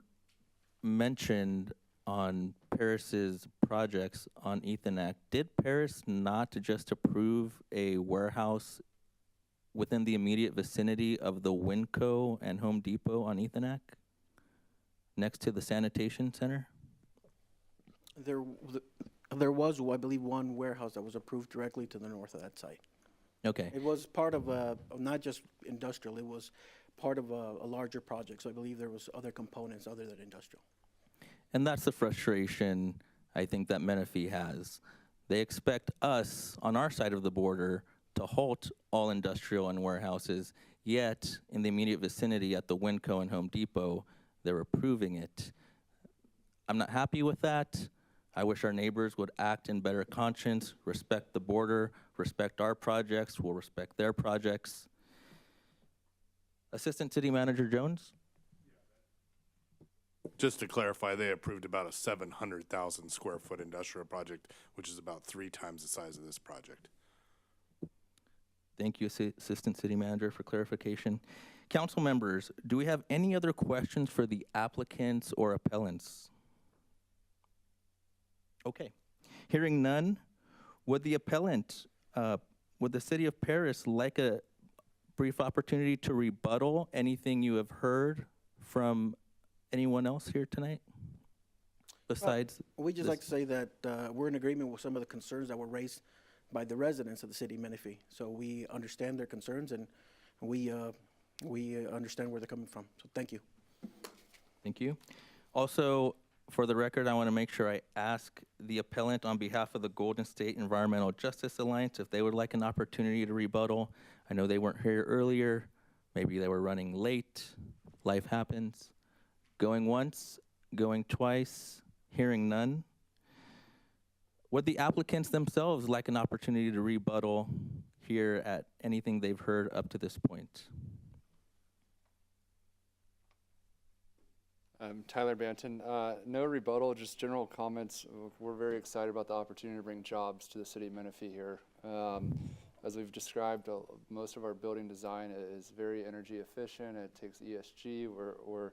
mentioned on Paris's projects on Ethernet, did Paris not just approve a warehouse within the immediate vicinity of the Winco and Home Depot on Ethernet, next to the sanitation center? There was, I believe, one warehouse that was approved directly to the north of that site. Okay. It was part of not just industrial, it was part of a larger project. So I believe there was other components other than industrial. And that's the frustration I think that Menifee has. They expect us on our side of the border to halt all industrial and warehouses, yet in the immediate vicinity at the Winco and Home Depot, they're approving it. I'm not happy with that. I wish our neighbors would act in better conscience, respect the border, respect our projects, we'll respect their projects. Assistant City Manager Jones? Just to clarify, they approved about a 700,000 square foot industrial project, which is about 3 times the size of this project. Thank you, Assistant City Manager, for clarification. Council members, do we have any other questions for the applicants or appellants? Okay. Hearing none, would the appellant, would the City of Paris like a brief opportunity to rebuttal anything you have heard from anyone else here tonight? Besides, We just like to say that we're in agreement with some of the concerns that were raised by the residents of the city of Menifee. So we understand their concerns and we understand where they're coming from. So thank you. Thank you. Also, for the record, I want to make sure I ask the appellant on behalf of the Golden State Environmental Justice Alliance if they would like an opportunity to rebuttal. I know they weren't here earlier. Maybe they were running late. Life happens. Going once, going twice, hearing none. Would the applicants themselves like an opportunity to rebuttal here at anything they've heard up to this point? Tyler Banton. No rebuttal, just general comments. We're very excited about the opportunity to bring jobs to the city of Menifee here. As we've described, most of our building design is very energy efficient. It takes ESG. We're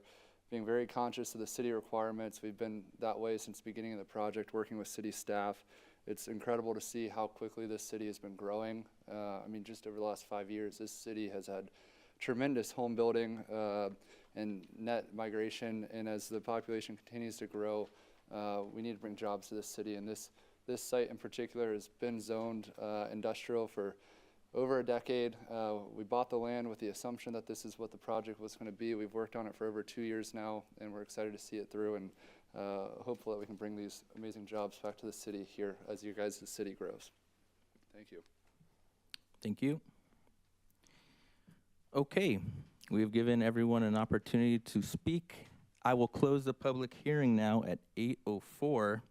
being very conscious of the city requirements. We've been that way since the beginning of the project, working with city staff. It's incredible to see how quickly this city has been growing. I mean, just over the last 5 years, this city has had tremendous home building and net migration. And as the population continues to grow, We need to bring jobs to this city, and this site in particular has been zoned industrial for over a decade. We bought the land with the assumption that this is what the project was going to be. We've worked on it for over 2 years now, and we're excited to see it through, and hopeful that we can bring these amazing jobs back to the city here as you guys' city grows. Thank you. Thank you. Okay, we've given everyone an opportunity to speak. I will close the public hearing now at 8:04.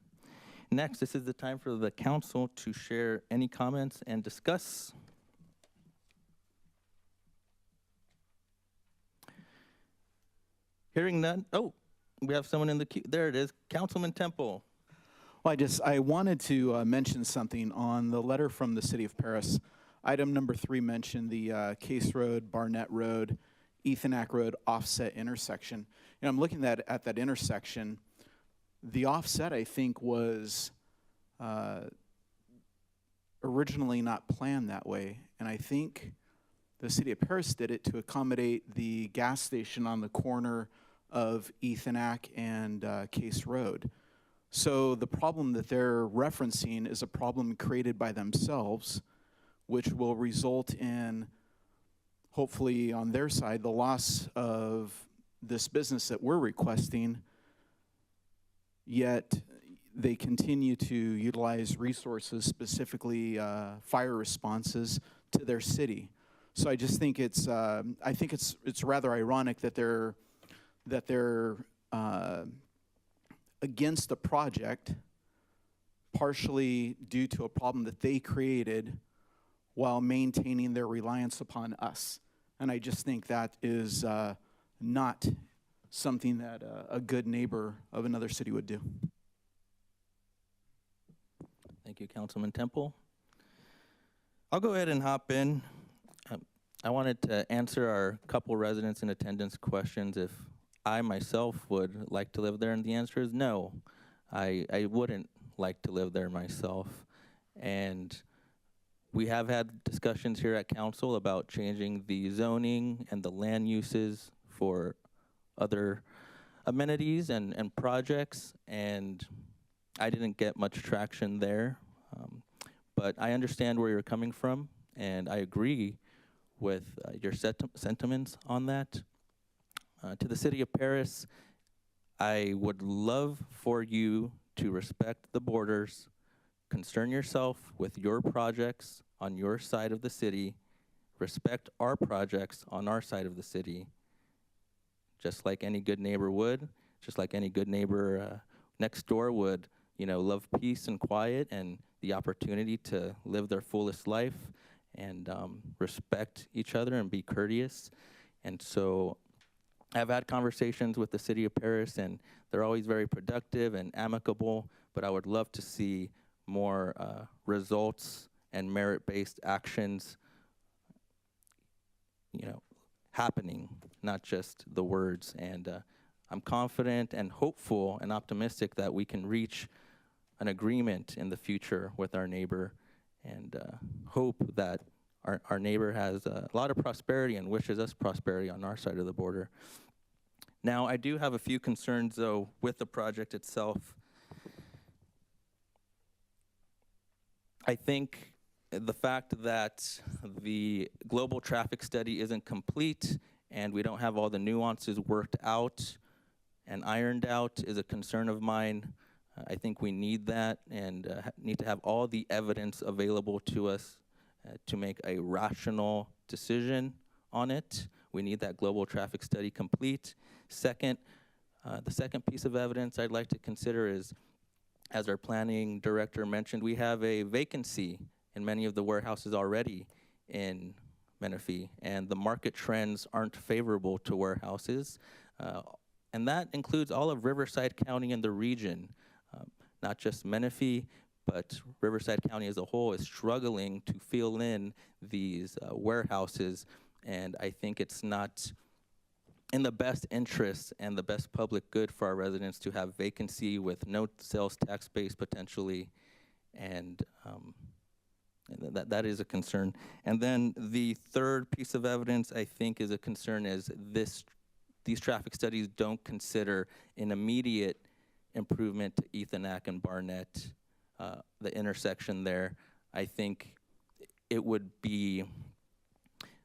Next, this is the time for the council to share any comments and discuss. Hearing none. Oh, we have someone in the queue. There it is, Councilman Temple. Well, I wanted to mention something on the letter from the City of Paris. Item number 3 mentioned the Case Road, Barnett Road, Ethanac Road offset intersection. You know, I'm looking at that intersection. The offset, I think, was originally not planned that way, and I think the City of Paris did it to accommodate the gas station on the corner of Ethanac and Case Road. So the problem that they're referencing is a problem created by themselves, which will result in, hopefully on their side, the loss of this business that we're requesting, yet they continue to utilize resources, specifically fire responses, to their city. So I just think it's rather ironic that they're against the project, partially due to a problem that they created, while maintaining their reliance upon us. And I just think that is not something that a good neighbor of another city would do. Thank you, Councilman Temple. I'll go ahead and hop in. I wanted to answer our couple residents in attendance questions if I myself would like to live there, and the answer is no. I wouldn't like to live there myself. And we have had discussions here at council about changing the zoning and the land uses for other amenities and projects, and I didn't get much traction there. But I understand where you're coming from, and I agree with your sentiments on that. To the City of Paris, I would love for you to respect the borders, concern yourself with your projects on your side of the city, respect our projects on our side of the city, just like any good neighbor would, just like any good neighbor next door would, you know, love peace and quiet and the opportunity to live their fullest life and respect each other and be courteous. And so I've had conversations with the City of Paris, and they're always very productive and amicable, but I would love to see more results and merit-based actions, you know, happening, not just the words. And I'm confident and hopeful and optimistic that we can reach an agreement in the future with our neighbor, and hope that our neighbor has a lot of prosperity and wishes us prosperity on our side of the border. Now, I do have a few concerns, though, with the project itself. I think the fact that the global traffic study isn't complete and we don't have all the nuances worked out and ironed out is a concern of mine. I think we need that and need to have all the evidence available to us to make a rational decision on it. We need that global traffic study complete. Second, the second piece of evidence I'd like to consider is, as our planning director mentioned, we have a vacancy in many of the warehouses already in Menifee, and the market trends aren't favorable to warehouses. And that includes all of Riverside County and the region. Not just Menifee, but Riverside County as a whole is struggling to fill in these warehouses, and I think it's not in the best interest and the best public good for our residents to have vacancy with no sales tax base potentially, and that is a concern. And then the third piece of evidence I think is a concern is these traffic studies don't consider an immediate improvement to Ethanak and Barnett, the intersection there. I think it would be,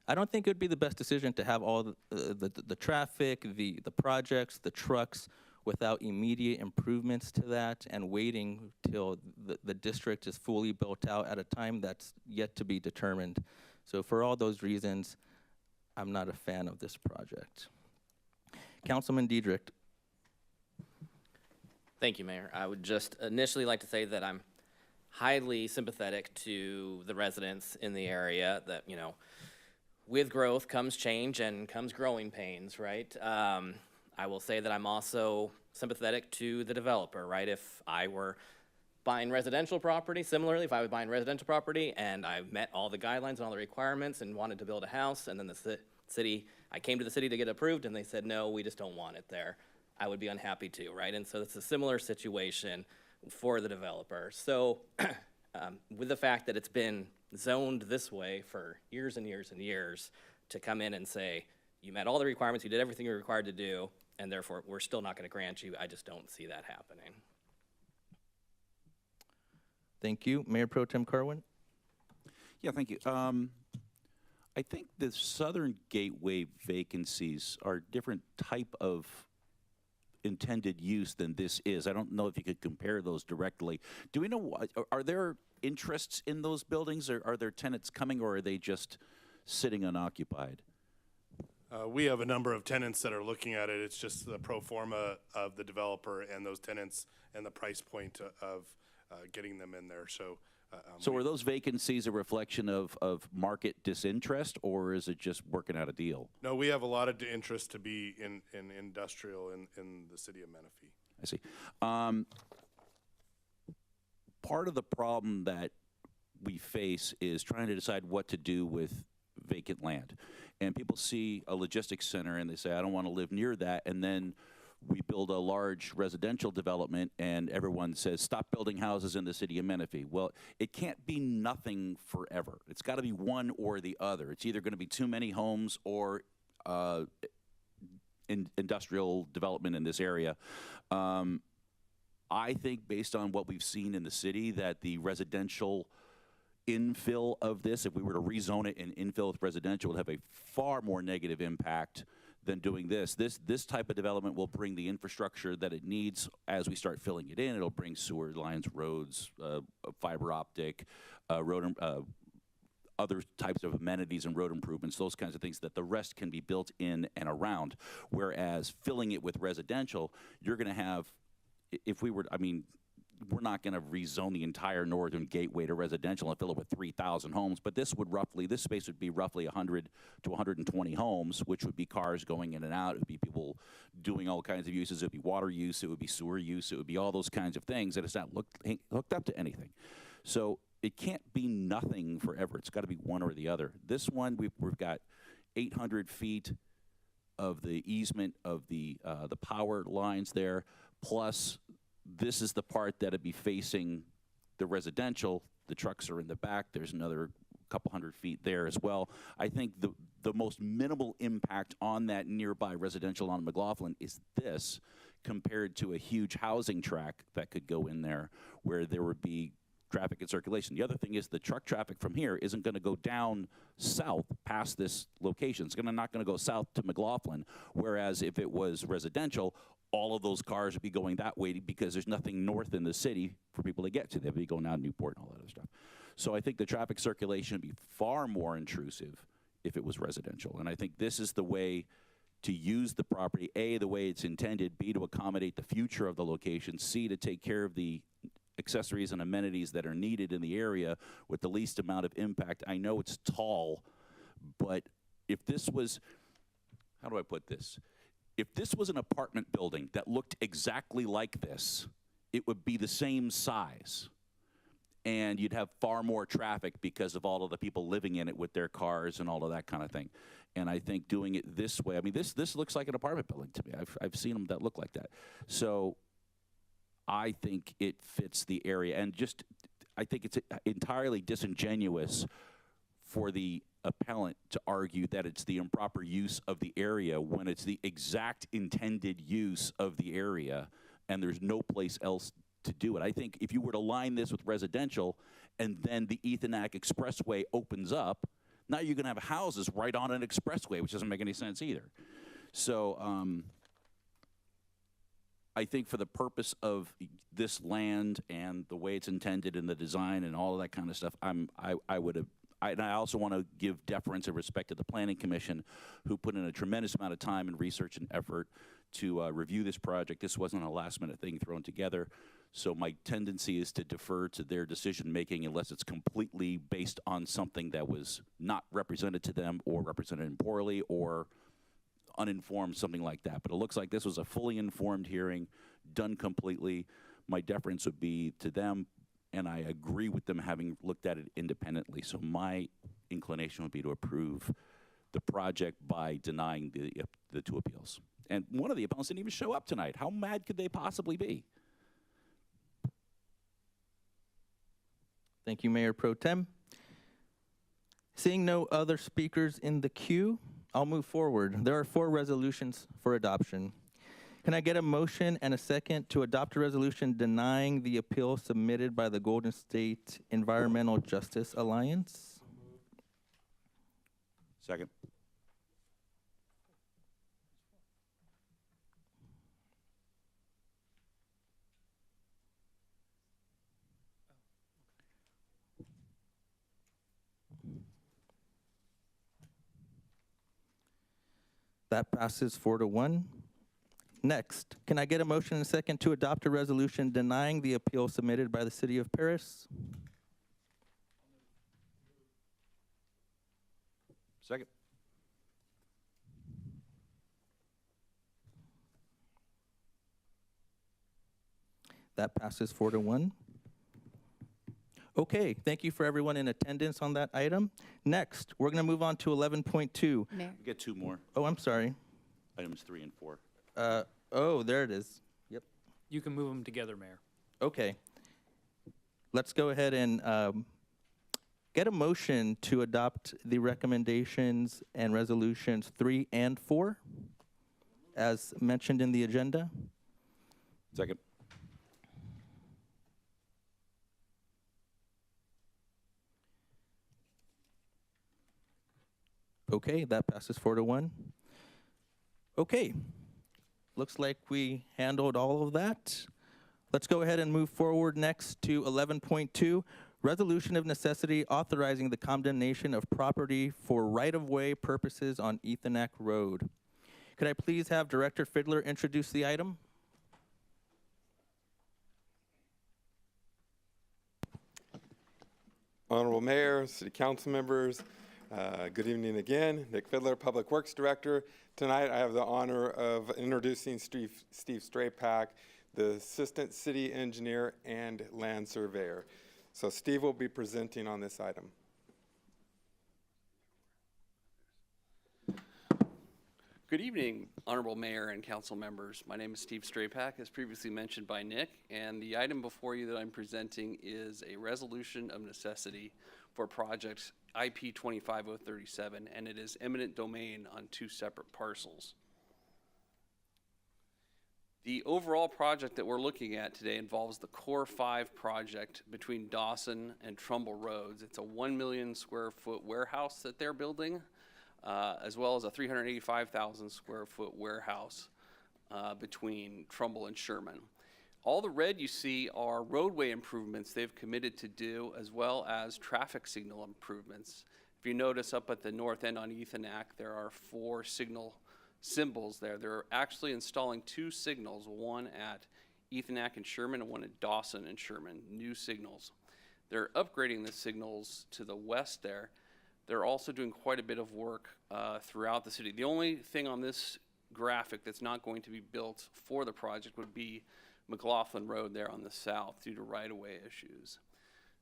I don't think it would be the best decision to have all the traffic, the projects, the trucks without immediate improvements to that and waiting till the district is fully built out at a time that's yet to be determined. So for all those reasons, I'm not a fan of this project. Councilman Diedrich. Thank you, Mayor. I would just initially like to say that I'm highly sympathetic to the residents in the area that, you know, with growth comes change and comes growing pains, right? I will say that I'm also sympathetic to the developer, right? If I were buying residential property, similarly, if I was buying residential property and I met all the guidelines and all the requirements and wanted to build a house, and then the city, I came to the city to get approved and they said, no, we just don't want it there, I would be unhappy too, right? And so it's a similar situation for the developer. So with the fact that it's been zoned this way for years and years and years, to come in and say, you met all the requirements, you did everything you're required to do, and therefore we're still not going to grant you, I just don't see that happening. Thank you. Mayor Pro Tem Carwin. Yeah, thank you. I think the Southern Gateway vacancies are a different type of intended use than this is. I don't know if you could compare those directly. Do we know what, are there interests in those buildings, or are there tenants coming, or are they just sitting unoccupied? We have a number of tenants that are looking at it. It's just the pro forma of the developer and those tenants and the price point of getting them in there. So so are those vacancies a reflection of market disinterest, or is it just working out a deal? No, we have a lot of interest to be in industrial in the city of Menifee. I see. Part of the problem that we face is trying to decide what to do with vacant land. And people see a logistics center and they say, I don't want to live near that. And then we build a large residential development and everyone says, stop building houses in the city of Menifee. Well, it can't be nothing forever. It's got to be one or the other. It's either going to be too many homes or industrial development in this area. I think based on what we've seen in the city, that the residential infill of this, if we were to rezone it and infill with residential, would have a far more negative impact than doing this. This type of development will bring the infrastructure that it needs as we start filling it in. It'll bring sewer lines, roads, fiber optic, other types of amenities and road improvements, those kinds of things that the rest can be built in and around. Whereas filling it with residential, you're going to have, if we were, I mean, we're not going to rezone the entire Northern Gateway to residential and fill it with 3,000 homes, but this space would be roughly 100 to 120 homes, which would be cars going in and out. It would be people doing all kinds of uses. It would be water use. It would be sewer use. It would be all those kinds of things, and it's not hooked up to anything. So it can't be nothing forever. It's got to be one or the other. This one, we've got 800 feet of the easement of the power lines there, plus this is the part that'd be facing the residential. The trucks are in the back. There's another couple hundred feet there as well. I think the most minimal impact on that nearby residential on McLaughlin is this, compared to a huge housing tract that could go in there where there would be traffic and circulation. The other thing is the truck traffic from here isn't going to go down south past this location. It's not going to go south to McLaughlin, whereas if it was residential, all of those cars would be going that way because there's nothing north in the city for people to get to. They'd be going out Newport and all that other stuff. So I think the traffic circulation would be far more intrusive if it was residential. And I think this is the way to use the property, A, the way it's intended, B, to accommodate the future of the location, C, to take care of the accessories and amenities that are needed in the area with the least amount of impact. I know it's tall, but if this was, how do I put this? If this was an apartment building that looked exactly like this, it would be the same size. And you'd have far more traffic because of all of the people living in it with their cars and all of that kind of thing. And I think doing it this way, I mean, this looks like an apartment building to me. I've seen them that look like that. So I think it fits the area. And just, I think it's entirely disingenuous for the appellant to argue that it's the improper use of the area when it's the exact intended use of the area and there's no place else to do it. I think if you were to line this with residential, and then the Ethonac Expressway opens up, now you're going to have houses right on an expressway, which doesn't make any sense either. So I think for the purpose of this land and the way it's intended and the design and all of that kind of stuff, and I also want to give deference and respect to the Planning Commission, who put in a tremendous amount of time and research and effort to review this project. This wasn't a last-minute thing thrown together. So my tendency is to defer to their decision-making unless it's completely based on something that was not represented to them or represented poorly or uninformed, something like that. But it looks like this was a fully informed hearing, done completely. My deference would be to them, and I agree with them having looked at it independently. So my inclination would be to approve the project by denying the two appeals. And one of the appellants didn't even show up tonight. How mad could they possibly be? Thank you, Mayor Pro Tem. Seeing no other speakers in the queue, I'll move forward. There are 4 resolutions for adoption. Can I get a motion and a second to adopt a resolution denying the appeal submitted by the Golden State Environmental Justice Alliance? Second. That passes 4-1. Next, can I get a motion and a second to adopt a resolution denying the appeal submitted by the City of Paris? Second. That passes 4-1. Okay, thank you for everyone in attendance on that item. Next, we're going to move on to 11.2. We get 2 more. Oh, I'm sorry. Items 3 and 4. Oh, there it is. Yep. You can move them together, Mayor. Okay. Let's go ahead and get a motion to adopt the recommendations and resolutions 3 and 4 as mentioned in the agenda. Second. Okay, that passes 4-1. Okay, looks like we handled all of that. Let's go ahead and move forward next to 11.2, resolution of necessity authorizing the condemnation of property for right-of-way purposes on Ethonac Road. Could I please have Director Fiddler introduce the item? Honorable Mayor, City Council members, good evening again. Nick Fiddler, Public Works Director. Tonight I have the honor of introducing Steve Straypack, the Assistant City Engineer and Land Surveyor. So Steve will be presenting on this item. Good evening, Honorable Mayor and Council members. My name is Steve Straypack, as previously mentioned by Nick, and the item before you that I'm presenting is a resolution of necessity for project IP 25037, and it is eminent domain on 2 separate parcels. The overall project that we're looking at today involves the Core 5 project between Dawson and Trumbull Roads. It's a 1 million square foot warehouse that they're building, as well as a 385,000 square foot warehouse between Trumbull and Sherman. All the red you see are roadway improvements they've committed to do, as well as traffic signal improvements. If you notice up at the north end on Ethonac, there are 4 signal symbols there. They're actually installing 2 signals, one at Ethonac and Sherman and one at Dawson and Sherman, new signals. They're upgrading the signals to the west there. They're also doing quite a bit of work throughout the city. The only thing on this graphic that's not going to be built for the project would be McLaughlin Road there on the south due to right-of-way issues.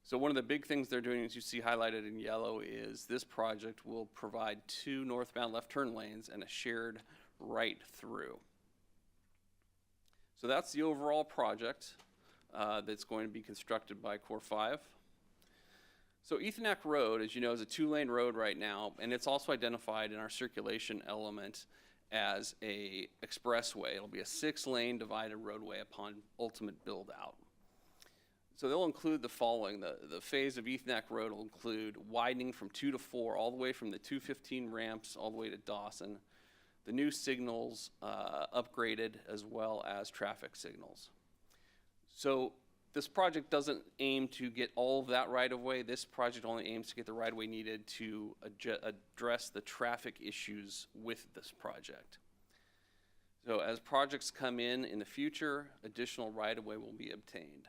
So one of the big things they're doing, as you see highlighted in yellow, is this project will provide 2 northbound left turn lanes and a shared right through. So that's the overall project that's going to be constructed by Core 5. So Ethonac Road, as you know, is a 2-lane road right now, and it's also identified in our circulation element as a expressway. It'll be a 6-lane divided roadway upon ultimate build out. So they'll include the following. The phase of Ethnac Road will include widening from 2 to 4 all the way from the 215 ramps all the way to Dawson. The new signals upgraded, as well as traffic signals. So this project doesn't aim to get all of that right of way. This project only aims to get the right of way needed to address the traffic issues with this project. So as projects come in the future, additional right of way will be obtained.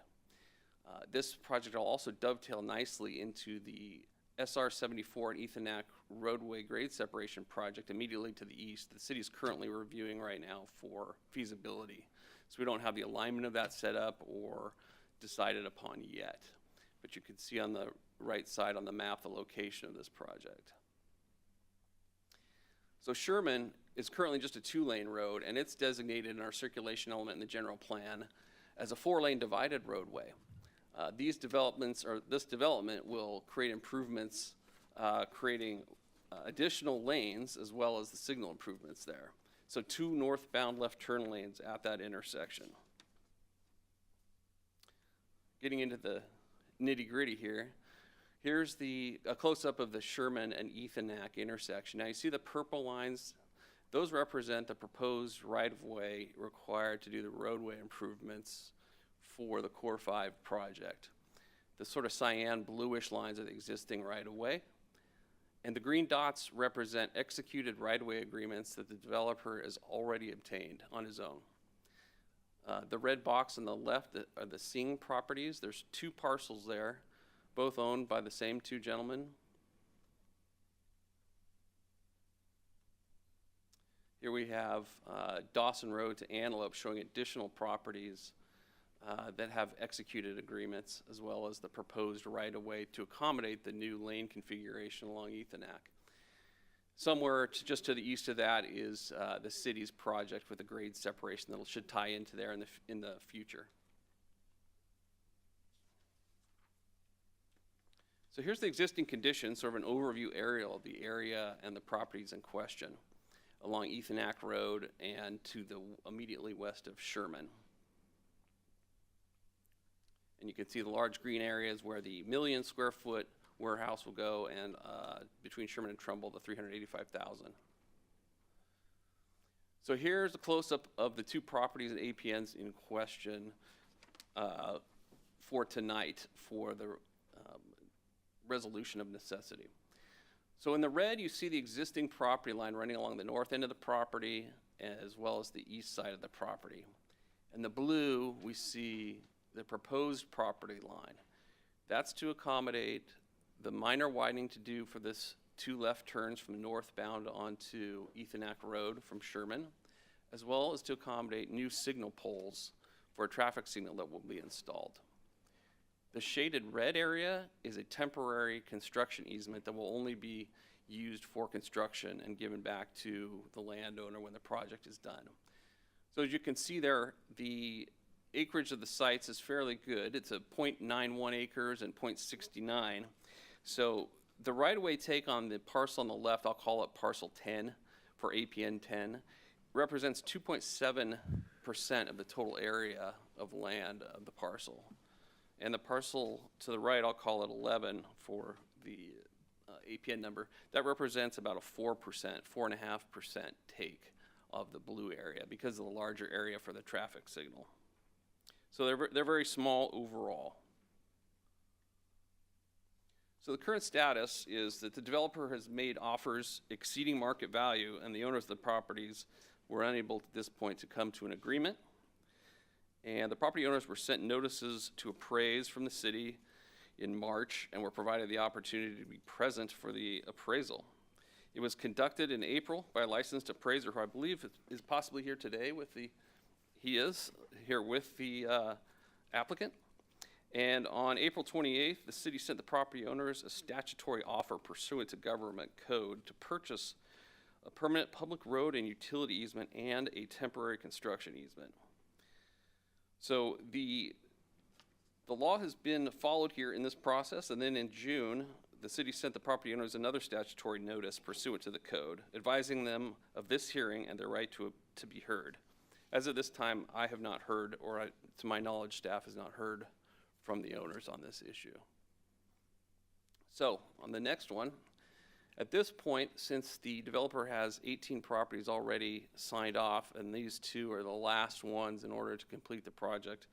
This project will also dovetail nicely into the SR 74 and Ethnac roadway grade separation project immediately to the east. The city is currently reviewing right now for feasibility. So we don't have the alignment of that set up or decided upon yet. But you can see on the right side on the map the location of this project. So Sherman is currently just a 2-lane road, and it's designated in our circulation element in the general plan as a 4-lane divided roadway. This development will create improvements, creating additional lanes as well as the signal improvements there. So 2 northbound left turn lanes at that intersection. Getting into the nitty-gritty here, here's a close-up of the Sherman and Ethnac intersection. Now you see the purple lines, those represent the proposed right-of-way required to do the roadway improvements for the Core 5 project. The sort of cyan bluish lines are the existing right-of-way, and the green dots represent executed right-of-way agreements that the developer has already obtained on his own. The red box on the left are the Singh properties. There's 2 parcels there, both owned by the same 2 gentlemen. Here we have Dawson Road to Antelope showing additional properties that have executed agreements, as well as the proposed right-of-way to accommodate the new lane configuration along Ethnac. Somewhere just to the east of that is the city's project with a grade separation that should tie into there in the future. So here's the existing conditions, sort of an overview aerial of the area and the properties in question along Ethnac Road and to the immediately west of Sherman. And you can see the large green areas where the 1 million square foot warehouse will go, and between Sherman and Trumbull, the 385,000. So here's a close-up of the 2 properties and APNs in question for tonight for the resolution of necessity. So in the red, you see the existing property line running along the north end of the property, as well as the east side of the property. In the blue, we see the proposed property line. That's to accommodate the minor widening to do for this 2 left turns from northbound onto Ethnac Road from Sherman, as well as to accommodate new signal poles for a traffic signal that will be installed. The shaded red area is a temporary construction easement that will only be used for construction and given back to the landowner when the project is done. So as you can see there, the acreage of the sites is fairly good. It's a 0.91 acres and 0.69. So the right-of-way take on the parcel on the left, I'll call it parcel 10 for APN 10, represents 2.7% of the total area of land of the parcel. And the parcel to the right, I'll call it 11 for the APN number, that represents about a 4%, 4.5% take of the blue area because of the larger area for the traffic signal. So they're very small overall. So the current status is that the developer has made offers exceeding market value, and the owners of the properties were unable at this point to come to an agreement. And the property owners were sent notices to appraise from the city in March and were provided the opportunity to be present for the appraisal. It was conducted in April by a licensed appraiser who I believe is possibly here today with the, he is here with the applicant. And on April 28th, the city sent the property owners a statutory offer pursuant to government code to purchase a permanent public road and utility easement and a temporary construction easement. So the law has been followed here in this process, and then in June, the city sent the property owners another statutory notice pursuant to the code, advising them of this hearing and their right to be heard. As of this time, I have not heard, or to my knowledge, staff has not heard from the owners on this issue. So, on the next one, at this point, since the developer has 18 properties already signed off, and these two are the last ones in order to complete the project,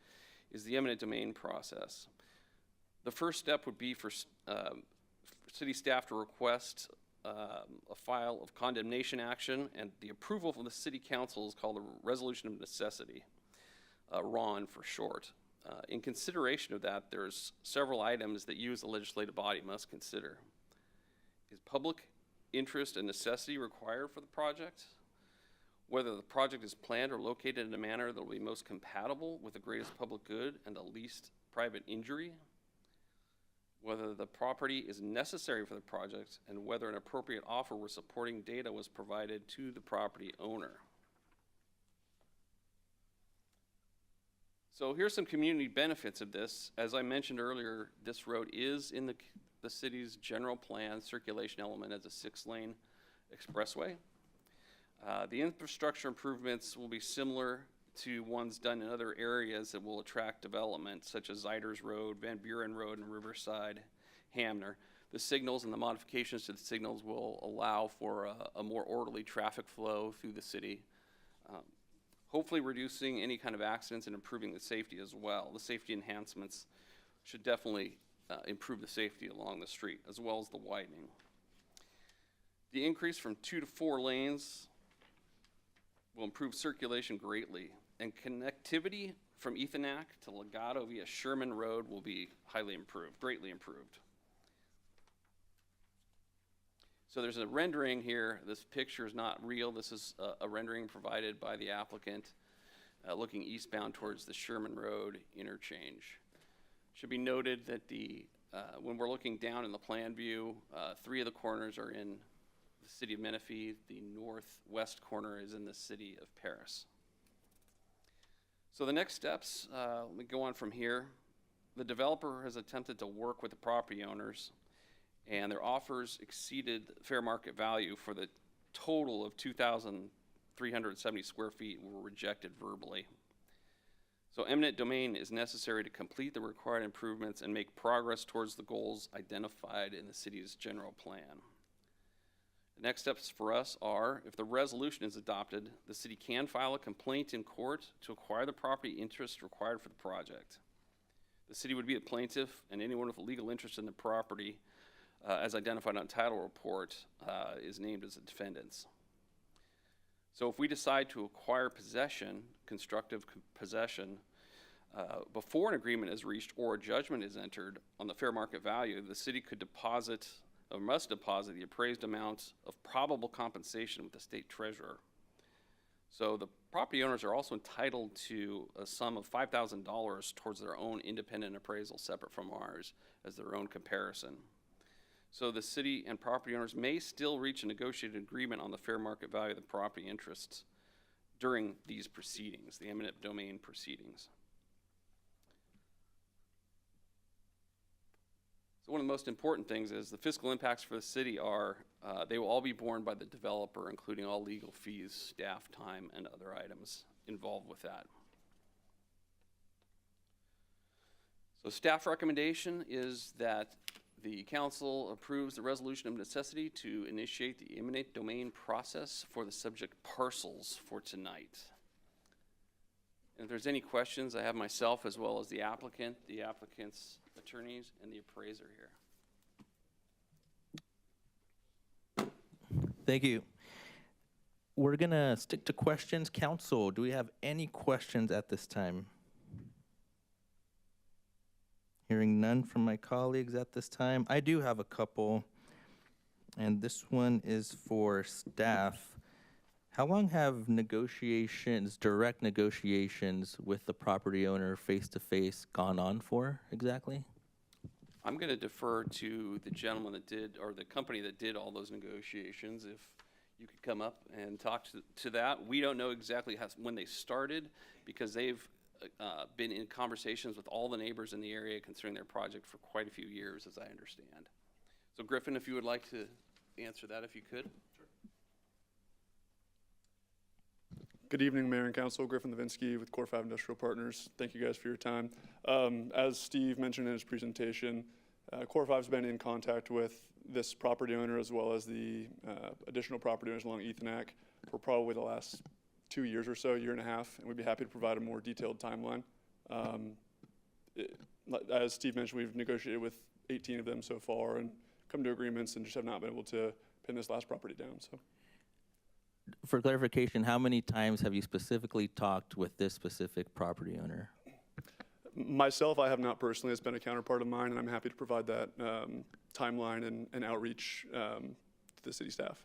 is the eminent domain process. The first step would be for city staff to request a file of condemnation action, and the approval from the city council is called a resolution of necessity, RON for short. In consideration of that, there's several items that you as the legislative body must consider. Is public interest and necessity required for the project? Whether the project is planned or located in a manner that will be most compatible with the greatest public good and the least private injury? Whether the property is necessary for the project, and whether an appropriate offer with supporting data was provided to the property owner. So here's some community benefits of this. As I mentioned earlier, this road is in the city's general plan circulation element as a 6-lane expressway. The infrastructure improvements will be similar to ones done in other areas that will attract development, such as Ziders Road, Van Buren Road, and Riverside, Hamner. The signals and the modifications to the signals will allow for a more orderly traffic flow through the city, hopefully reducing any kind of accidents and improving the safety as well. The safety enhancements should definitely improve the safety along the street, as well as the widening. The increase from 2 to 4 lanes will improve circulation greatly, and connectivity from Ethonac to Legato via Sherman Road will be highly improved, greatly improved. So there's a rendering here. This picture is not real. This is a rendering provided by the applicant looking eastbound towards the Sherman Road interchange. Should be noted that when we're looking down in the plan view, 3 of the corners are in the city of Menifee. The northwest corner is in the city of Paris. So the next steps, let me go on from here. The developer has attempted to work with the property owners, and their offers exceeded fair market value for the total of 2,370 square feet were rejected verbally. So eminent domain is necessary to complete the required improvements and make progress towards the goals identified in the city's general plan. The next steps for us are, if the resolution is adopted, the city can file a complaint in court to acquire the property interest required for the project. The city would be the plaintiff, and anyone with a legal interest in the property, as identified on title report, is named as a defendant. So if we decide to acquire possession, constructive possession, before an agreement is reached or a judgment is entered on the fair market value, the city could deposit or must deposit the appraised amount of probable compensation with the state treasurer. So the property owners are also entitled to a sum of $5,000 towards their own independent appraisal, separate from ours, as their own comparison. So the city and property owners may still reach a negotiated agreement on the fair market value of the property interests during these proceedings, the eminent domain proceedings. So one of the most important things is the fiscal impacts for the city are, they will all be borne by the developer, including all legal fees, staff time, and other items involved with that. So staff recommendation is that the council approves the resolution of necessity to initiate the eminent domain process for the subject parcels for tonight. And if there's any questions, I have myself as well as the applicant, the applicant's attorneys, and the appraiser here. Thank you. We're gonna stick to questions. Council, do we have any questions at this time? Hearing none from my colleagues at this time. I do have a couple, and this one is for staff. How long have negotiations, direct negotiations with the property owner face-to-face gone on for exactly? I'm going to defer to the gentleman that did, or the company that did all those negotiations. If you could come up and talk to that. We don't know exactly when they started, because they've been in conversations with all the neighbors in the area concerning their project for quite a few years, as I understand. So Griffin, if you would like to answer that, if you could. Good evening, Mayor and Council. Griffin Levinsky with Core 5 Industrial Partners. Thank you guys for your time. As Steve mentioned in his presentation, Core 5's been in contact with this property owner as well as the additional property owners along Ethonac for probably the last 2 years or so, year and a half, and we'd be happy to provide a more detailed timeline. As Steve mentioned, we've negotiated with 18 of them so far and come to agreements and just have not been able to pin this last property down. So. For clarification, how many times have you specifically talked with this specific property owner? Myself, I have not personally. It's been a counterpart of mine, and I'm happy to provide that timeline and outreach to the city staff.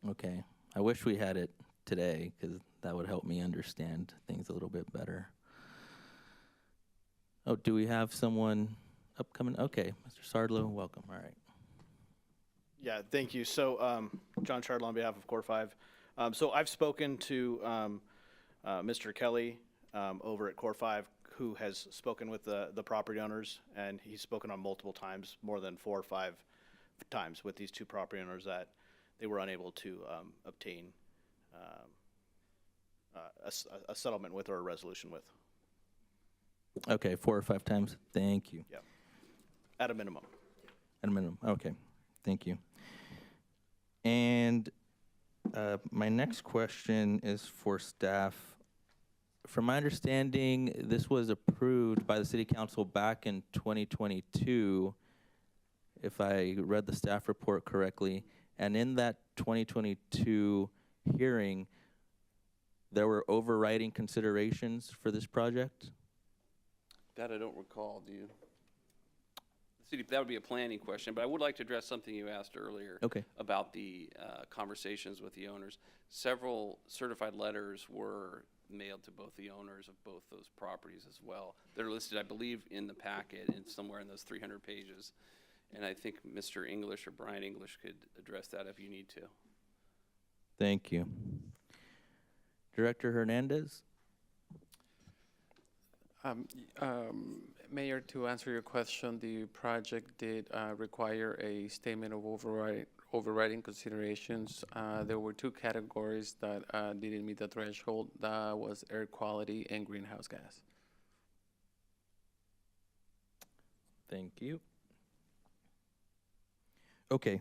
Okay. I wish we had it today because that would help me understand things a little bit better. Oh, do we have someone upcoming? Okay, Mr. Sardlow, welcome. All right. Yeah, thank you. So, John Shardlow on behalf of Core 5. So I've spoken to Mr. Kelly over at Core 5, who has spoken with the property owners, and he's spoken on multiple times, more than 4 or 5 times with these 2 property owners that they were unable to obtain a settlement with or a resolution with. Okay, 4 or 5 times. Thank you. Yeah, at a minimum. At a minimum. Okay, thank you. And my next question is for staff. From my understanding, this was approved by the City Council back in 2022, if I read the staff report correctly. And in that 2022 hearing, there were overriding considerations for this project? That I don't recall, do you? City, that would be a planning question, but I would like to address something you asked earlier about the conversations with the owners. Several certified letters were mailed to both the owners of both those properties as well. They're listed, I believe, in the packet and somewhere in those 300 pages. And I think Mr. English or Brian English could address that if you need to. Thank you. Director Hernandez? Mayor, to answer your question, the project did require a statement of overriding considerations. There were 2 categories that didn't meet the threshold. That was air quality and greenhouse gas. Thank you. Okay.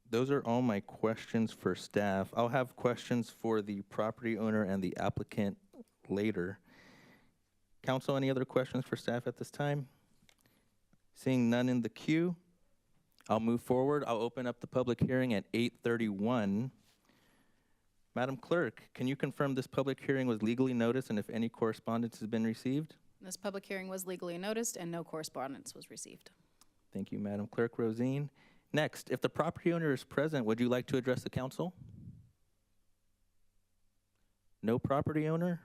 Those are all my questions for staff. I'll have questions for the property owner and the applicant later. Council, any other questions for staff at this time? Seeing none in the queue, I'll move forward. I'll open up the public hearing at 8:31. Madam Clerk, can you confirm this public hearing was legally noticed and if any correspondence has been received? This public hearing was legally noticed and no correspondence was received. Thank you, Madam Clerk Rosine. Next, if the property owner is present, would you like to address the council? No property owner?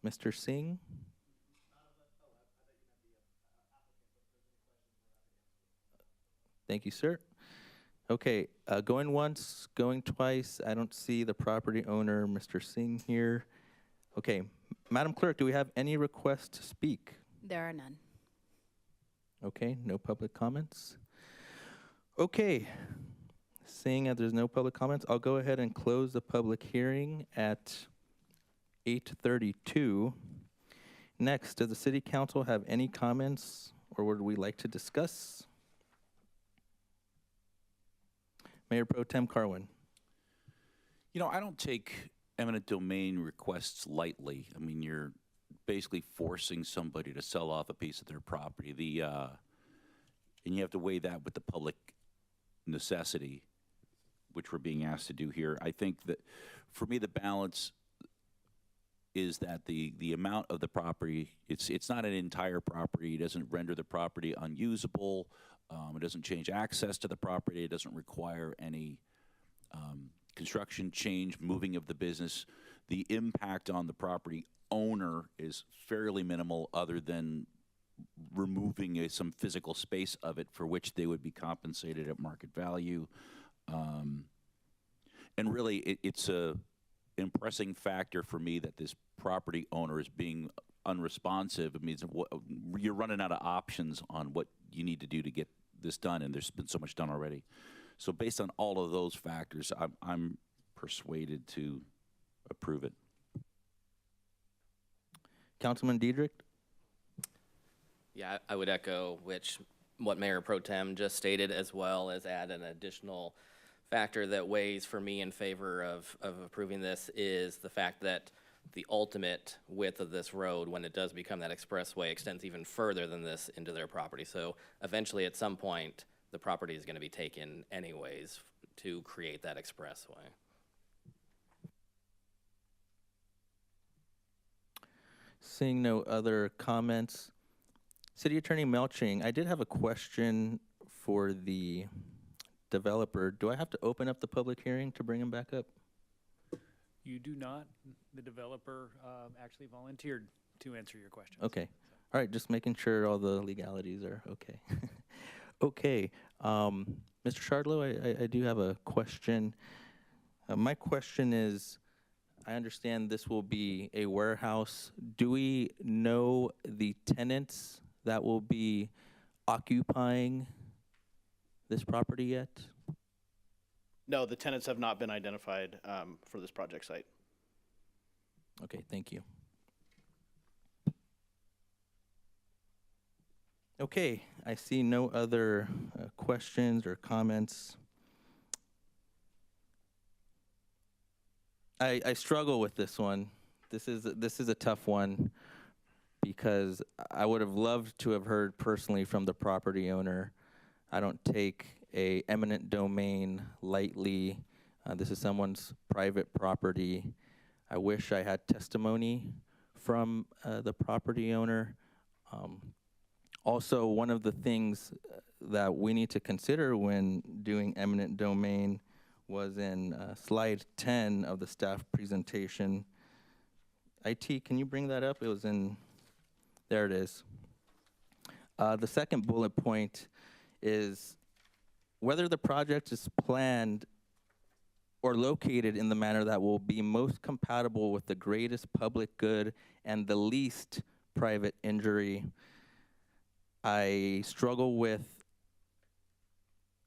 Mr. Singh? Thank you, sir. Okay, going once, going twice. I don't see the property owner, Mr. Singh, here. Okay, Madam Clerk, do we have any requests to speak? There are none. Okay, no public comments. Okay, seeing as there's no public comments, I'll go ahead and close the public hearing at 8:32. Next, does the City Council have any comments or would we like to discuss? Mayor Pro Tem Carwin. You know, I don't take eminent domain requests lightly. I mean, you're basically forcing somebody to sell off a piece of their property. And you have to weigh that with the public necessity, which we're being asked to do here. I think that, for me, the balance is that the amount of the property, it's not an entire property. It doesn't render the property unusable. It doesn't change access to the property. It doesn't require any construction change, moving of the business. The impact on the property owner is fairly minimal, other than removing some physical space of it for which they would be compensated at market value. And really, it's a impressing factor for me that this property owner is being unresponsive. It means you're running out of options on what you need to do to get this done, and there's been so much done already. So based on all of those factors, I'm persuaded to approve it. Councilman Diedrich? Yeah, I would echo what Mayor Pro Tem just stated, as well as add an additional factor that weighs for me in favor of approving this is the fact that the ultimate width of this road, when it does become that expressway, extends even further than this into their property. So eventually, at some point, the property is going to be taken anyways to create that expressway. Seeing no other comments, City Attorney Melching, I did have a question for the developer. Do I have to open up the public hearing to bring him back up? You do not. The developer actually volunteered to answer your question. Okay. All right, just making sure all the legalities are okay. Okay. Mr. Shardlow, I do have a question. My question is, I understand this will be a warehouse. Do we know the tenants that will be occupying this property yet? No, the tenants have not been identified for this project site. Okay, thank you. Okay, I see no other questions or comments. I struggle with this one. This is a tough one because I would have loved to have heard personally from the property owner. I don't take a eminent domain lightly. This is someone's private property. I wish I had testimony from the property owner. Also, one of the things that we need to consider when doing eminent domain was in slide 10 of the staff presentation. IT, can you bring that up? It was in, there it is. The second bullet point is whether the project is planned or located in the manner that will be most compatible with the greatest public good and the least private injury. I struggle with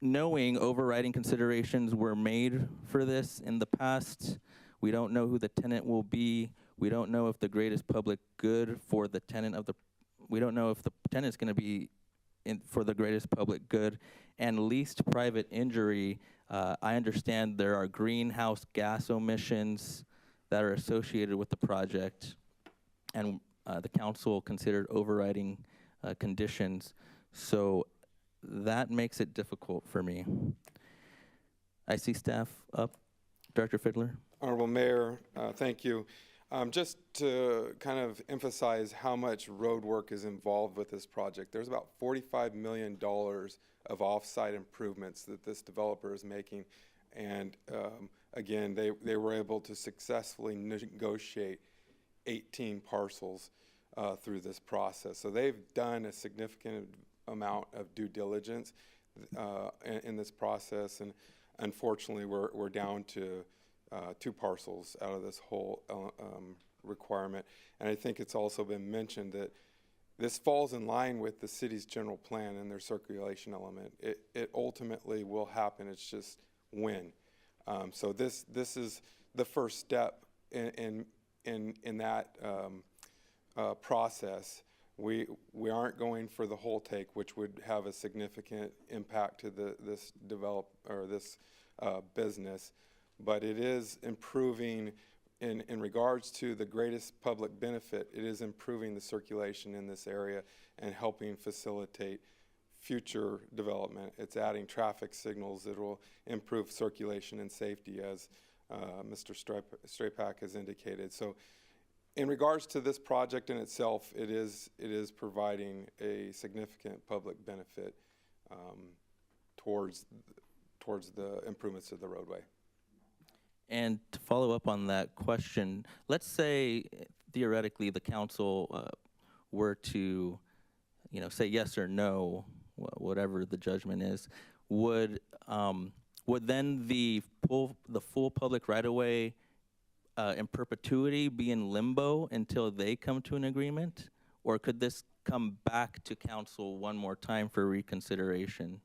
knowing overriding considerations were made for this in the past. We don't know who the tenant will be. We don't know if the greatest public good for the tenant of the, we don't know if the tenant's gonna be for the greatest public good and least private injury. I understand there are greenhouse gas emissions that are associated with the project, and the council considered overriding conditions. So that makes it difficult for me. I see staff up. Director Fiddler. Honorable Mayor, thank you. Just to kind of emphasize how much road work is involved with this project, there's about $45 million of off-site improvements that this developer is making. And again, they were able to successfully negotiate 18 parcels through this process. So they've done a significant amount of due diligence in this process. And unfortunately, we're down to 2 parcels out of this whole requirement. And I think it's also been mentioned that this falls in line with the city's general plan and their circulation element. It ultimately will happen. It's just when. So this is the first step in that process. We aren't going for the whole take, which would have a significant impact to this business. But it is improving in regards to the greatest public benefit. It is improving the circulation in this area and helping facilitate future development. It's adding traffic signals that will improve circulation and safety, as Mr. Strapak has indicated. So in regards to this project in itself, it is providing a significant public benefit towards the improvements of the roadway. And to follow up on that question, let's say theoretically the council were to, say yes or no, whatever the judgment is. Would then the full public right-of-way in perpetuity be in limbo until they come to an agreement, or could this come back to council one more time for reconsideration?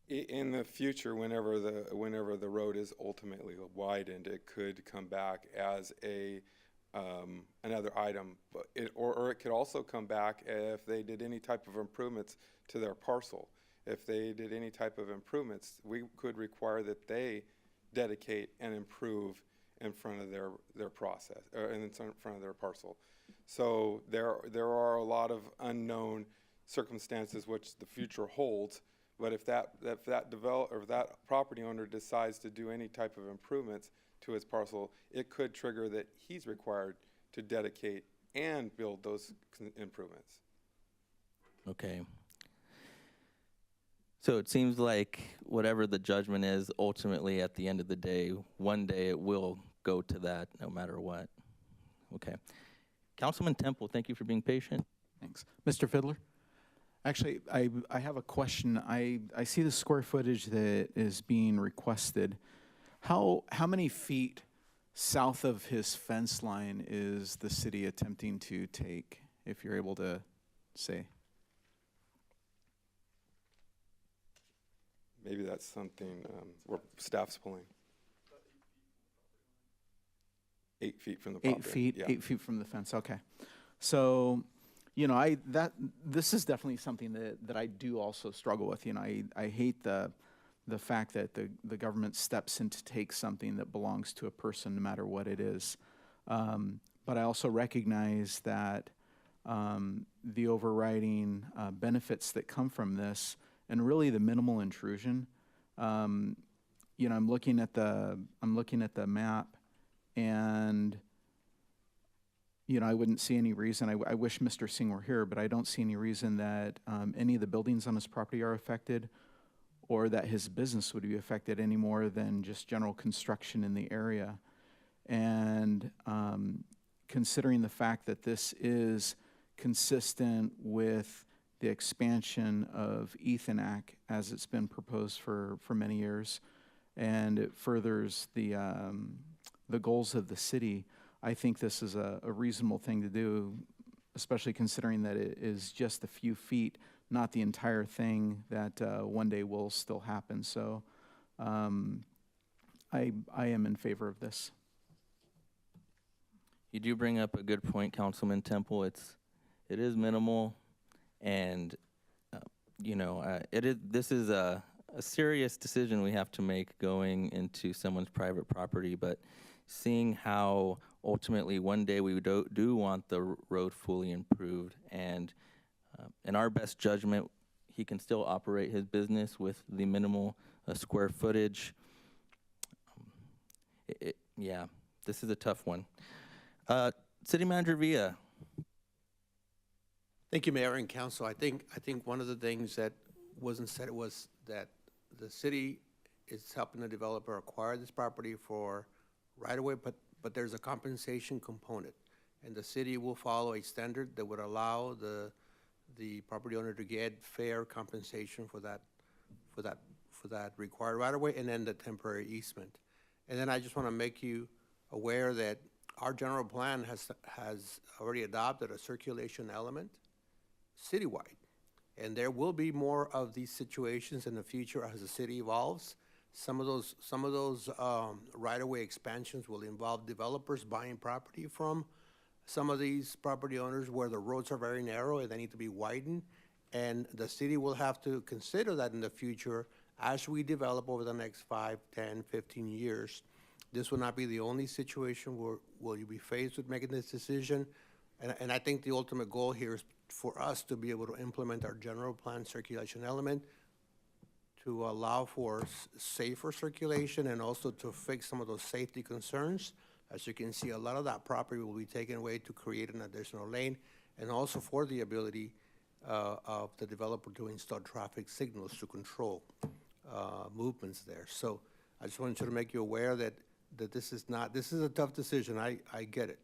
In the future, whenever the road is ultimately widened, it could come back as another item, or it could also come back if they did any type of improvements to their parcel. If they did any type of improvements, we could require that they dedicate and improve in front of their process, or in front of their parcel. So there are a lot of unknown circumstances which the future holds. But if that property owner decides to do any type of improvements to his parcel, it could trigger that he's required to dedicate and build those improvements. Okay. So it seems like whatever the judgment is, ultimately at the end of the day, one day it will go to that no matter what. Okay. Councilman Temple, thank you for being patient. Thanks. Mr. Fiddler? Actually, I have a question. I see the square footage that is being requested. How many feet south of his fence line is the city attempting to take, if you're able to say? Maybe that's something where staff's pulling. 8 feet from the property. 8 feet, yeah. 8 feet from the fence, okay. So, this is definitely something that I do also struggle with. I hate the fact that the government steps in to take something that belongs to a person, no matter what it is. But I also recognize that the overriding benefits that come from this, and really the minimal intrusion. I'm looking at the map, and I wouldn't see any reason. I wish Mr. Singh were here, but I don't see any reason that any of the buildings on his property are affected, or that his business would be affected any more than just general construction in the area. And considering the fact that this is consistent with the expansion of Ethanac as it's been proposed for many years, and it furthers the goals of the city, I think this is a reasonable thing to do, especially considering that it is just a few feet, not the entire thing that one day will still happen. So I am in favor of this. You do bring up a good point, Councilman Temple. It is minimal, and this is a serious decision we have to make going into someone's private property. But seeing how ultimately one day we do want the road fully improved, and in our best judgment, he can still operate his business with the minimal square footage. Yeah, this is a tough one. City Manager Villa. Thank you, Mayor and Council. I think one of the things that wasn't said was that the city is helping the developer acquire this property for right away, but there's a compensation component, and the city will follow a standard that would allow the property owner to get fair compensation for that required right away, and then the temporary easement. And then I just want to make you aware that our general plan has already adopted a circulation element citywide, and there will be more of these situations in the future as the city evolves. Some of those right-of-way expansions will involve developers buying property from some of these property owners where the roads are very narrow and they need to be widened, and the city will have to consider that in the future as we develop over the next 5, 10, 15 years. This will not be the only situation where you'll be faced with making this decision, and I think the ultimate goal here is for us to be able to implement our general plan circulation element to allow for safer circulation and also to fix some of those safety concerns. As you can see, a lot of that property will be taken away to create an additional lane, and also for the ability of the developer to install traffic signals to control movements there. So I just wanted to make you aware that this is a tough decision. I get it.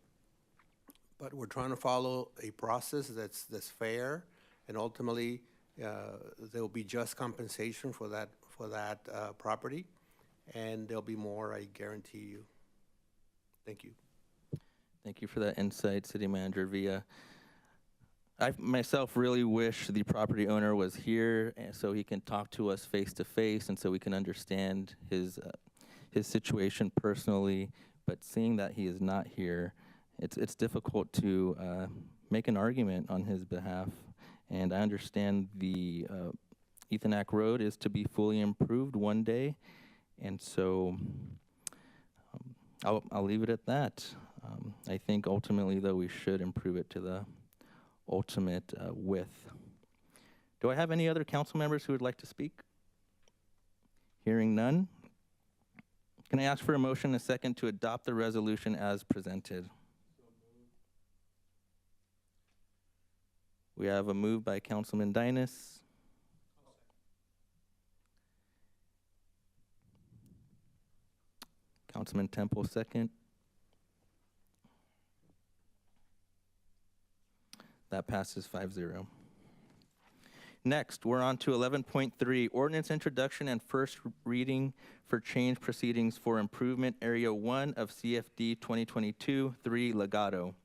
But we're trying to follow a process that's fair, and ultimately there will be just compensation for that property, and there'll be more, I guarantee you. Thank you. Thank you for that insight, City Manager Villa. I myself really wish the property owner was here so he can talk to us face to face and so we can understand his situation personally. But seeing that he is not here, it's difficult to make an argument on his behalf. And I understand the Ethan Road is to be fully improved one day, and so I'll leave it at that. I think ultimately, though, we should improve it to the ultimate width. Do I have any other council members who would like to speak? Hearing none. Can I ask for a motion and a second to adopt the resolution as presented? We have a move by Councilman Dynas. Councilman Temple, second. That passes 5-0. Next, we're on to 11.3, ordinance introduction and first reading for change proceedings for improvement area 1 of CFD 2022-3 Legato.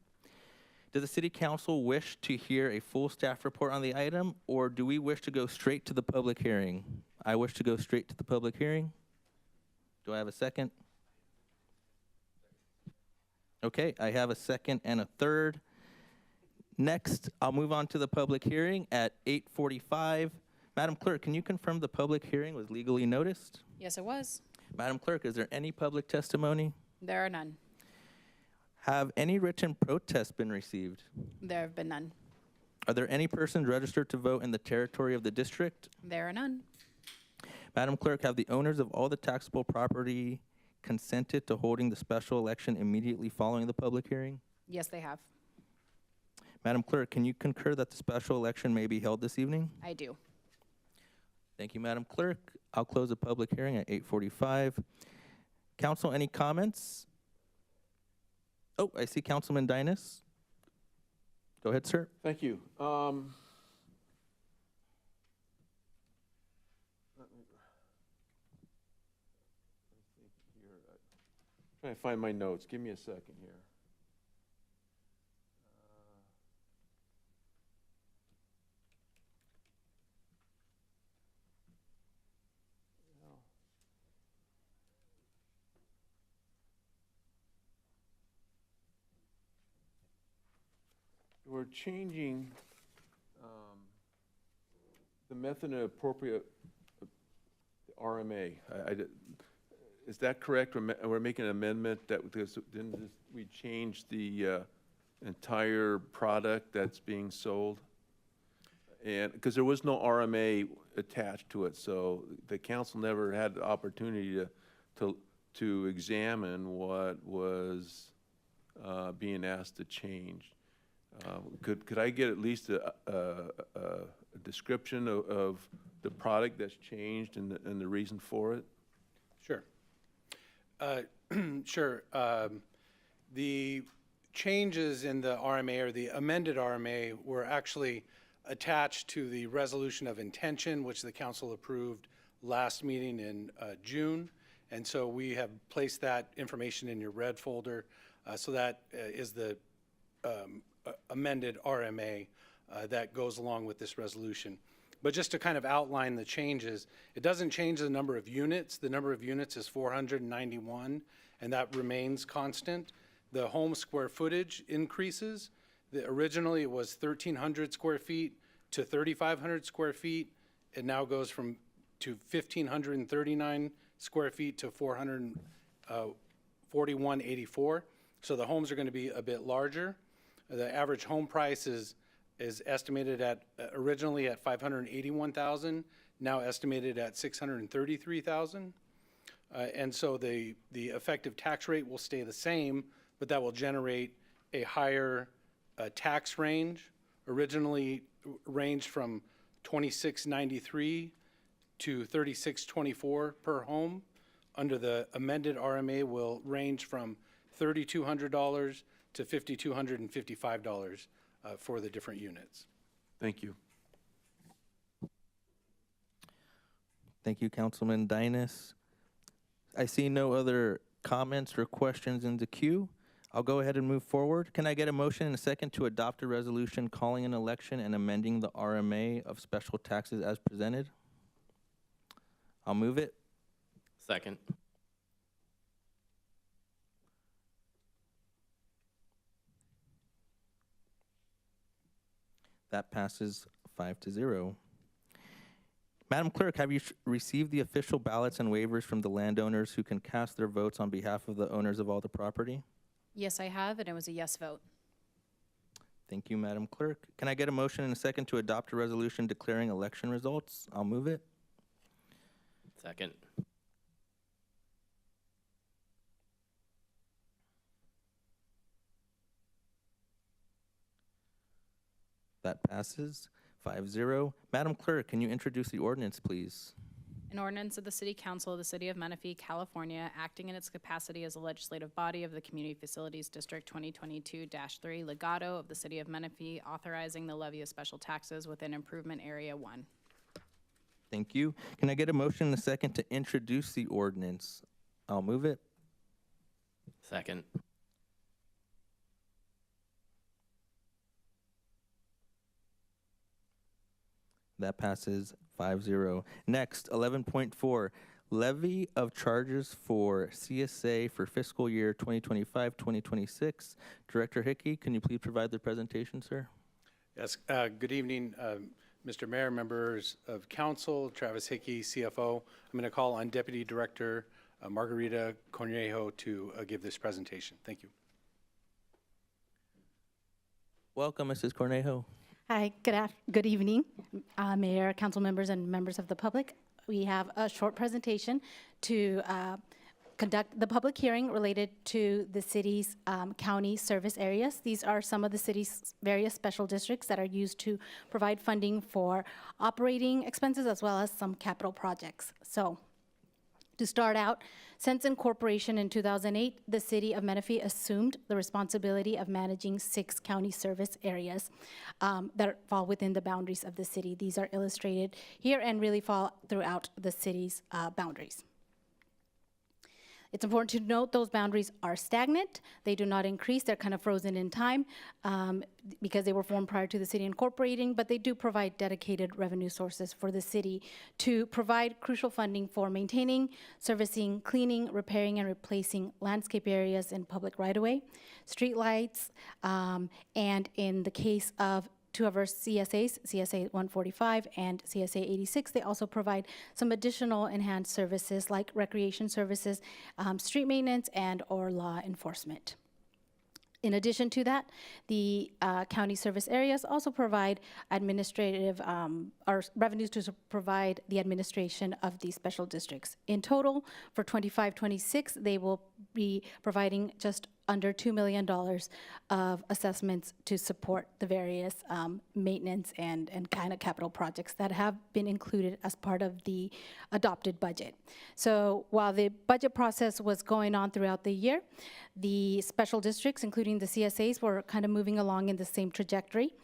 Does the city council wish to hear a full staff report on the item, or do we wish to go straight to the public hearing? I wish to go straight to the public hearing. Do I have a second? Okay, I have a second and a third. Next, I'll move on to the public hearing at 8:45. Madam Clerk, can you confirm the public hearing was legally noticed? Yes, it was. Madam Clerk, is there any public testimony? There are none. Have any written protests been received? There have been none. Are there any persons registered to vote in the territory of the district? There are none. Madam Clerk, have the owners of all the taxable property consented to holding the special election immediately following the public hearing? Yes, they have. Madam Clerk, can you concur that the special election may be held this evening? I do. Thank you, Madam Clerk. I'll close the public hearing at 8:45. Council, any comments? Oh, I see Councilman Dynas. Go ahead, sir. Thank you. Trying to find my notes. Give me a second here. We're changing the method of appropriate RMA. Is that correct? We're making an amendment that because didn't we change the entire product that's being sold? And because there was no RMA attached to it, so the council never had the opportunity to examine what was being asked to change. Could I get at least a description of the product that's changed and the reason for it? Sure. Sure. The changes in the RMA or the amended RMA were actually attached to the resolution of intention, which the council approved last meeting in June. And so we have placed that information in your red folder. So that is the amended RMA that goes along with this resolution. But just to kind of outline the changes, it doesn't change the number of units. The number of units is 491, and that remains constant. The home square footage increases. Originally, it was 1,300 square feet to 3,500 square feet. It now goes to 1,539 square feet to 441.84. So the homes are going to be a bit larger. The average home price is estimated at originally at $581,000, now estimated at $633,000. And so the effective tax rate will stay the same, but that will generate a higher tax range. Originally ranged from $26.93 to $36.24 per home. Under the amended RMA will range from $3,200 to $5,255 for the different units. Thank you. Thank you, Councilman Dynas. I see no other comments or questions in the queue. I'll go ahead and move forward. Can I get a motion and a second to adopt a resolution calling an election and amending the RMA of special taxes as presented? I'll move it. Second. That passes 5-0. Madam Clerk, have you received the official ballots and waivers from the landowners who can cast their votes on behalf of the owners of all the property? Yes, I have, and it was a yes vote. Thank you, Madam Clerk. Can I get a motion and a second to adopt a resolution declaring election results? I'll move it. Second. That passes 5-0. Madam Clerk, can you introduce the ordinance, please? An ordinance of the City Council of the City of Menifee, California, acting in its capacity as a legislative body of the Community Facilities District 2022-3 Legato of the City of Menifee, authorizing the levy of special taxes within Improvement Area 1. Thank you. Can I get a motion and a second to introduce the ordinance? I'll move it. Second. That passes 5-0. Next, 11.4, levy of charges for CSA for fiscal year 2025-2026. Director Hickey, can you please provide the presentation, sir? Yes, good evening, Mr. Mayor, members of council, Travis Hickey, CFO. I'm going to call on Deputy Director Margarita Cornejo to give this presentation. Thank you. Welcome, Mrs. Cornejo. Hi, good evening, Mayor, council members, and members of the public. We have a short presentation to conduct the public hearing related to the city's county service areas. These are some of the city's various special districts that are used to provide funding for operating expenses as well as some capital projects. So, to start out, since incorporation in 2008, the City of Menifee assumed the responsibility of managing 6 county service areas that fall within the boundaries of the city. These are illustrated here and really fall throughout the city's boundaries. It's important to note those boundaries are stagnant. They do not increase. They're kind of frozen in time because they were formed prior to the city incorporating, but they do provide dedicated revenue sources for the city to provide crucial funding for maintaining, servicing, cleaning, repairing, and replacing landscape areas in public right-of-way, street lights, and in the case of 2 of our CSAs, CSA 145 and CSA 86, they also provide some additional enhanced services like recreation services, street maintenance, and or law enforcement. In addition to that, the county service areas also provide administrative or revenues to provide the administration of these special districts. In total, for 25-26, they will be providing just under $2 million of assessments to support the various maintenance and kind of capital projects that have been included as part of the adopted budget. So while the budget process was going on throughout the year, the special districts, including the CSAs, were kind of moving along in the same trajectory.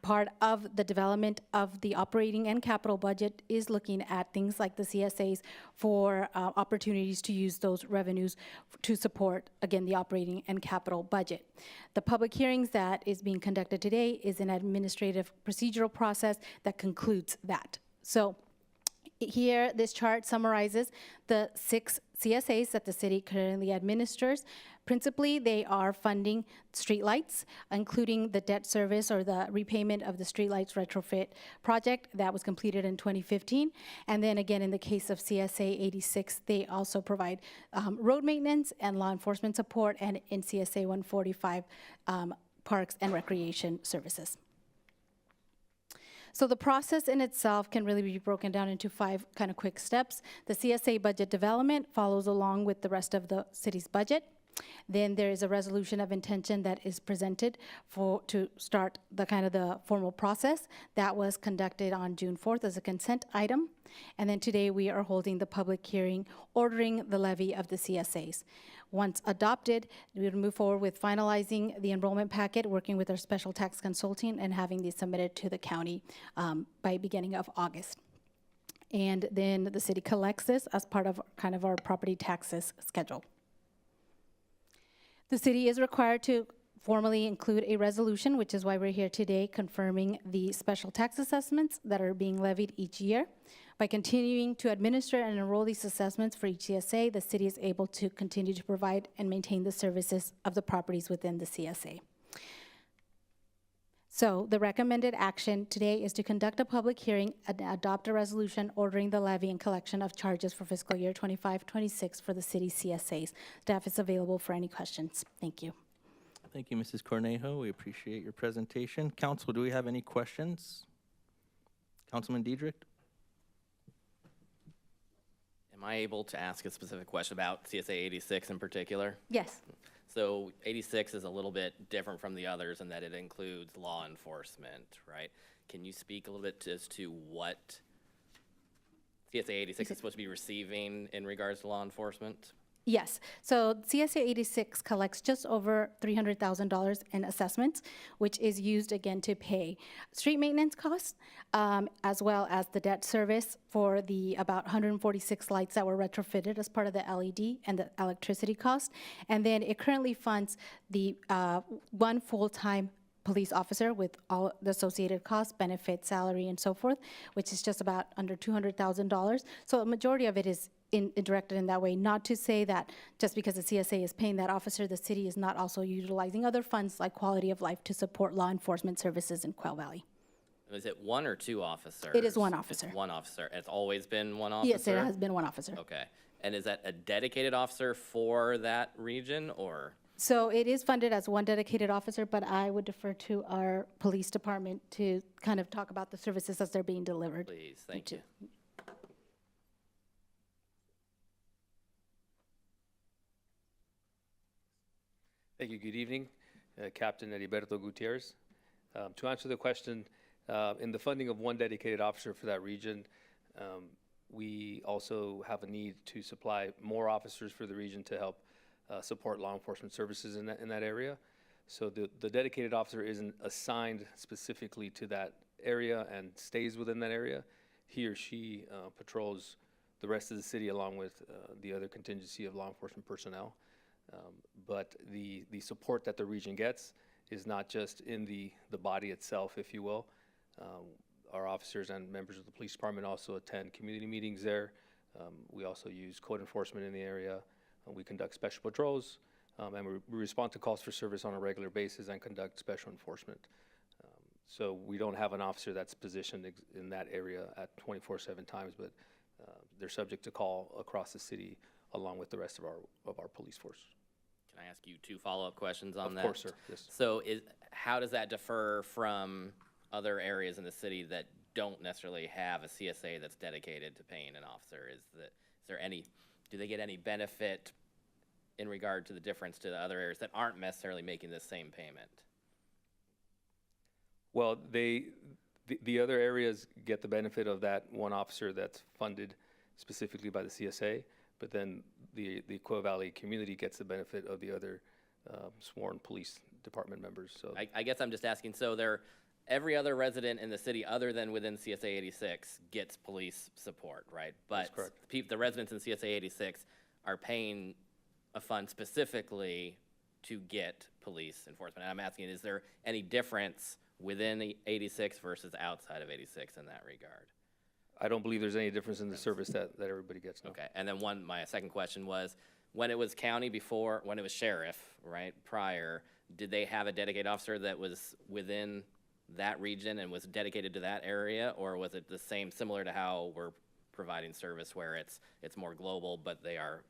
Part of the development of the operating and capital budget is looking at things like the CSAs for opportunities to use those revenues to support, again, the operating and capital budget. The public hearings that is being conducted today is an administrative procedural process that concludes that. So here, this chart summarizes the 6 CSAs that the city currently administers. Principally, they are funding streetlights, including the debt service or the repayment of the streetlights retrofit project that was completed in 2015. And then again, in the case of CSA 86, they also provide road maintenance and law enforcement support, and in CSA 145, parks and recreation services. So the process in itself can really be broken down into 5 kind of quick steps. The CSA budget development follows along with the rest of the city's budget. Then there is a resolution of intention that is presented to start the kind of the formal process. That was conducted on June 4th as a consent item. And then today we are holding the public hearing ordering the levy of the CSAs. Once adopted, we will move forward with finalizing the enrollment packet, working with our special tax consulting, and having these submitted to the county by beginning of August. And then the city collects this as part of kind of our property taxes schedule. The city is required to formally include a resolution, which is why we're here today, confirming the special tax assessments that are being levied each year. By continuing to administer and enroll these assessments for each CSA, the city is able to continue to provide and maintain the services of the properties within the CSA. So the recommended action today is to conduct a public hearing and adopt a resolution ordering the levy and collection of charges for fiscal year 25-26 for the city CSAs. Staff is available for any questions. Thank you. Thank you, Mrs. Cornejo. We appreciate your presentation. Council, do we have any questions? Councilman Diedrich? Am I able to ask a specific question about CSA 86 in particular? Yes. So 86 is a little bit different from the others in that it includes law enforcement, right? Can you speak a little bit as to what CSA 86 is supposed to be receiving in regards to law enforcement? Yes. So CSA 86 collects just over $300,000 in assessments, which is used again to pay street maintenance costs, as well as the debt service for the about 146 lights that were retrofitted as part of the LED and the electricity cost. And then it currently funds the one full-time police officer with all the associated costs, benefits, salary, and so forth, which is just about under $200,000. So a majority of it is directed in that way, not to say that just because the CSA is paying that officer, the city is not also utilizing other funds like quality of life to support law enforcement services in Quail Valley. Is it one or two officers? It is one officer. It's one officer. It's always been one officer? Yes, it has been one officer. Okay. And is that a dedicated officer for that region, or? So it is funded as one dedicated officer, but I would defer to our police department to kind of talk about the services as they're being delivered. Please, thank you. Thank you. Good evening, Captain Heriberto Gutierrez. To answer the question, in the funding of one dedicated officer for that region, we also have a need to supply more officers for the region to help support law enforcement services in that area. So the dedicated officer isn't assigned specifically to that area and stays within that area. He or she patrols the rest of the city along with the other contingency of law enforcement personnel. But the support that the region gets is not just in the body itself, if you will. Our officers and members of the police department also attend community meetings there. We also use code enforcement in the area. We conduct special patrols, and we respond to calls for service on a regular basis and conduct special enforcement. So we don't have an officer that's positioned in that area at 24/7 times, but they're subject to call across the city along with the rest of our police force. Can I ask you two follow-up questions on that? Of course, sir. Yes. So how does that differ from other areas in the city that don't necessarily have a CSA that's dedicated to paying an officer? Do they get any benefit in regard to the difference to the other areas that aren't necessarily making the same payment? Well, the other areas get the benefit of that one officer that's funded specifically by the CSA, but then the Quail Valley community gets the benefit of the other sworn police department members. So I guess I'm just asking, so every other resident in the city other than within CSA 86 gets police support, right? But correct. The residents in CSA 86 are paying a fund specifically to get police enforcement. And I'm asking, is there any difference within the 86 versus outside of 86 in that regard? I don't believe there's any difference in the service that everybody gets. No. Okay, and then my second question was, when it was county before, when it was sheriff, right, prior, did they have a dedicated officer that was within that region and was dedicated to that area, or was it the same, similar to how we're providing service where it's more global, but they are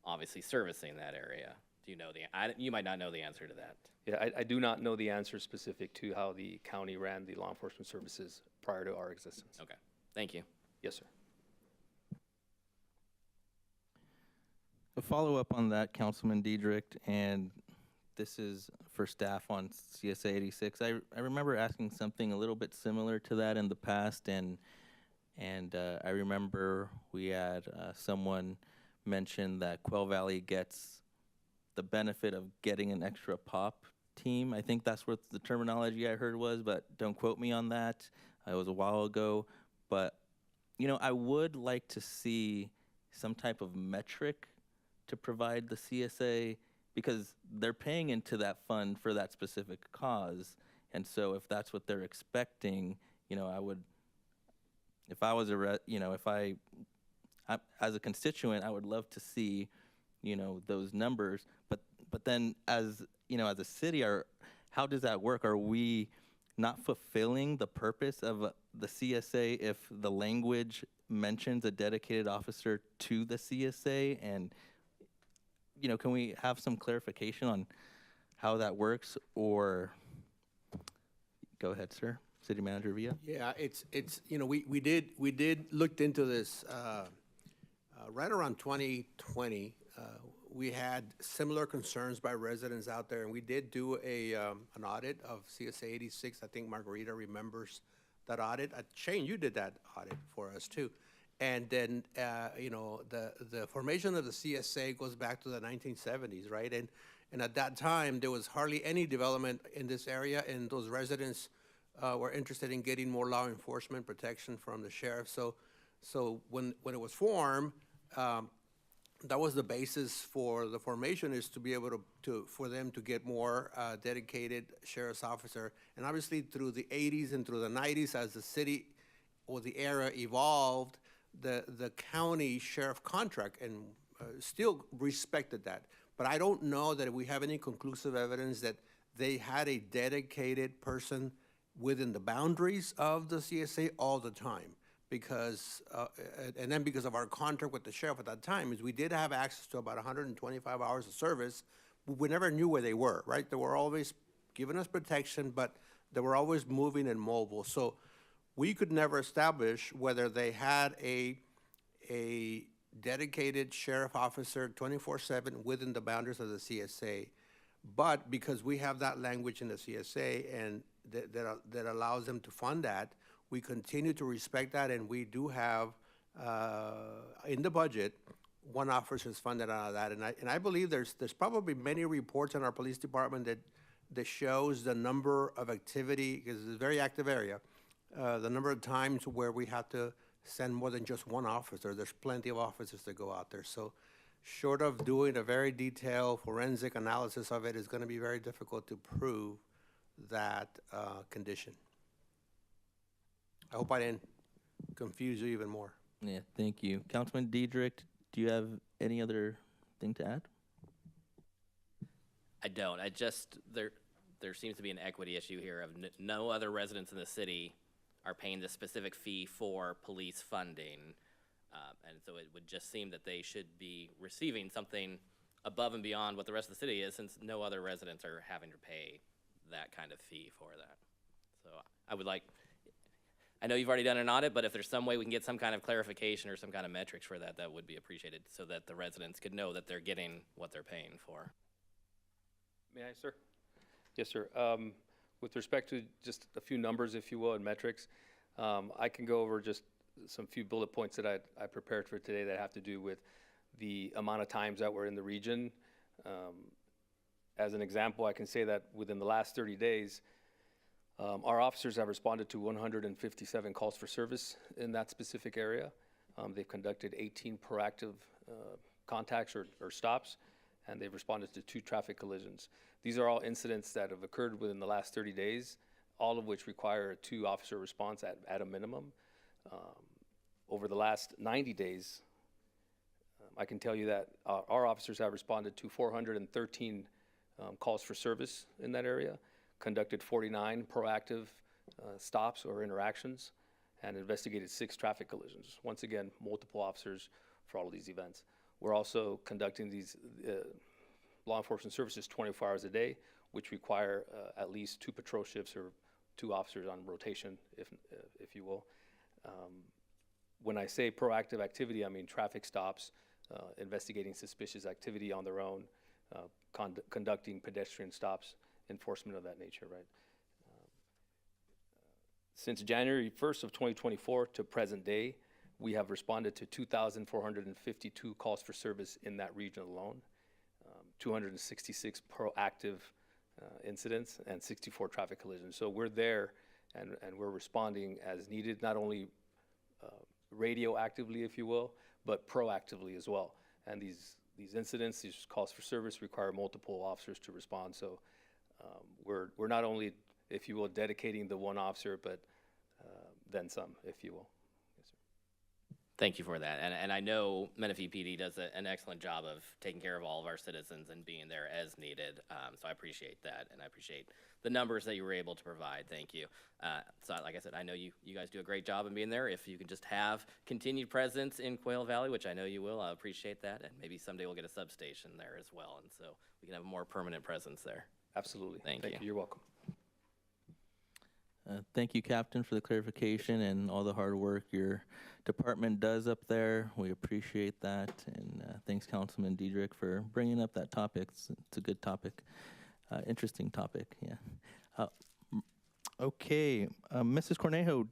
obviously servicing that area? Do you know you might not know the answer to that. Yeah, I do not know the answer specific to how the county ran the law enforcement services prior to our existence. Okay, thank you. Yes, sir. A follow-up on that, Councilman Diedrich, and this is for staff on CSA 86. I remember asking something a little bit similar to that in the past, and I remember we had someone mention that Quail Valley gets the benefit of getting an extra POP team. I think that's what the terminology I heard was, but don't quote me on that. It was a while ago. But, I would like to see some type of metric to provide the CSA because they're paying into that fund for that specific cause. And so if that's what they're expecting, you know, I would, if I was as a constituent, I would love to see, you know, those numbers. But then as, you know, as a city, how does that work? Are we not fulfilling the purpose of the CSA if the language mentions a dedicated officer to the CSA? And, you know, can we have some clarification on how that works? Or go ahead, sir, City Manager Villa. Yeah, it's you know, we did looked into this right around 2020. We had similar concerns by residents out there, and we did do an audit of CSA 86. I think Margarita remembers that audit. Shane, you did that audit for us too. And then, you know, the formation of the CSA goes back to the 1970s, right? And at that time, there was hardly any development in this area, and those residents were interested in getting more law enforcement protection from the sheriff. So when it was formed, that was the basis for the formation, is to be able for them to get more dedicated sheriff's officer. And obviously through the 80s and through the 90s, as the city or the area evolved, the county sheriff contract and still respected that. But I don't know that we have any conclusive evidence that they had a dedicated person within the boundaries of the CSA all the time. Because, and then because of our contract with the sheriff at that time, is we did have access to about 125 hours of service. We never knew where they were, right? They were always giving us protection, but they were always moving and mobile. So we could never establish whether they had a dedicated sheriff officer 24/7 within the boundaries of the CSA. But because we have that language in the CSA and that allows them to fund that, we continue to respect that, and we do have, in the budget, one officer is funded out of that. And I believe there's probably many reports in our police department that shows the number of activity, because it's a very active area, the number of times where we have to send more than just one officer. There's plenty of officers that go out there. So short of doing a very detailed forensic analysis of it, it's going to be very difficult to prove that condition. I hope I didn't confuse you even more. Yeah, thank you. Councilman Diedrich, do you have any other thing to add? I don't. There seems to be an equity issue here of no other residents in the city are paying the specific fee for police funding. And so it would just seem that they should be receiving something above and beyond what the rest of the city is, since no other residents are having to pay that kind of fee for that. So I know you've already done an audit, but if there's some way we can get some kind of clarification or some kind of metrics for that, that would be appreciated, so that the residents could know that they're getting what they're paying for. May I, sir? Yes, sir. With respect to just a few numbers, if you will, and metrics, I can go over just some few bullet points that I prepared for today that have to do with the amount of times that we're in the region. As an example, I can say that within the last 30 days, our officers have responded to 157 calls for service in that specific area. They've conducted 18 proactive contacts or stops, and they've responded to 2 traffic collisions. These are all incidents that have occurred within the last 30 days, all of which require a 2-officer response at a minimum. Over the last 90 days, I can tell you that our officers have responded to 413 calls for service in that area, conducted 49 proactive stops or interactions, and investigated 6 traffic collisions. Once again, multiple officers for all of these events. We're also conducting these law enforcement services 24 hours a day, which require at least 2 patrol shifts or 2 officers on rotation, if you will. When I say proactive activity, I mean traffic stops, investigating suspicious activity on their own, conducting pedestrian stops, enforcement of that nature, right? Since January 1st of 2024 to present day, we have responded to 2,452 calls for service in that region alone, 266 proactive incidents, and 64 traffic collisions. So we're there, and we're responding as needed, not only radioactively, if you will, but proactively as well. And these these incidents, these calls for service require multiple officers to respond. So we're not only, if you will, dedicating the one officer, but then some, if you will. Yes, sir. Thank you for that. And I know Menifee PD does an excellent job of taking care of all of our citizens and being there as needed. So I appreciate that, and I appreciate the numbers that you were able to provide. Thank you. So like I said, I know you guys do a great job in being there. If you can just have continued presence in Quail Valley, which I know you will, I appreciate that. And maybe someday we'll get a substation there as well. And so we can have a more permanent presence there. Absolutely. Thank you. You're welcome. Thank you, Captain, for the clarification and all the hard work your department does up there. We appreciate that. And thanks, Councilman Diedrich, for bringing up that topic. It's a good topic, interesting topic, yeah. Okay, Mrs. Cornejo,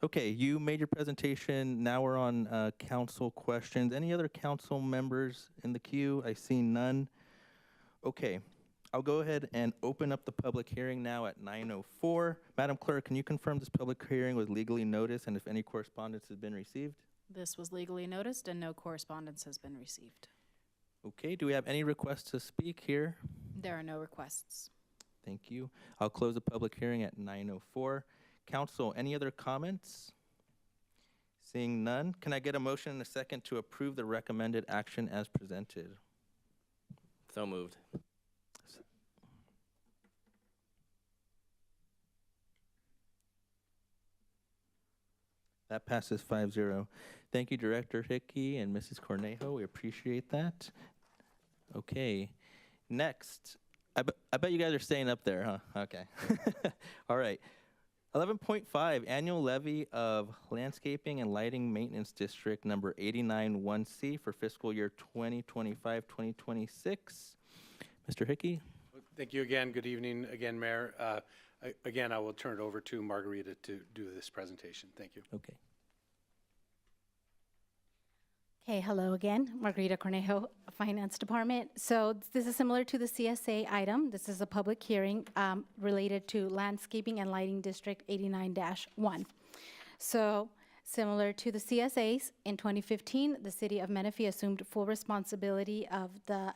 okay, you made your presentation. Now we're on council questions. Any other council members in the queue? I see none. Okay. I'll go ahead and open up the public hearing now at 9:04. Madam Clerk, can you confirm this public hearing was legally noticed and if any correspondence has been received? This was legally noticed and no correspondence has been received. Okay, do we have any requests to speak here? There are no requests. Thank you. I'll close the public hearing at 9:04. Council, any other comments? Seeing none, can I get a motion and a second to approve the recommended action as presented? So moved. That passes 5-0. Thank you, Director Hickey and Mrs. Cornejo. We appreciate that. Okay. Next. I bet you guys are staying up there, huh? Okay. All right. 11.5, annual levy of landscaping and lighting maintenance district number 89-1C for fiscal year 2025-2026. Mr. Hickey? Thank you again. Good evening again, Mayor. Again, I will turn it over to Margarita to do this presentation. Thank you. Okay. Okay, hello again. Margarita Cornejo, Finance Department. So this is similar to the CSA item. This is a public hearing related to Landscaping and Lighting District 89-1. So similar to the CSAs, in 2015, the city of Menifee assumed full responsibility of the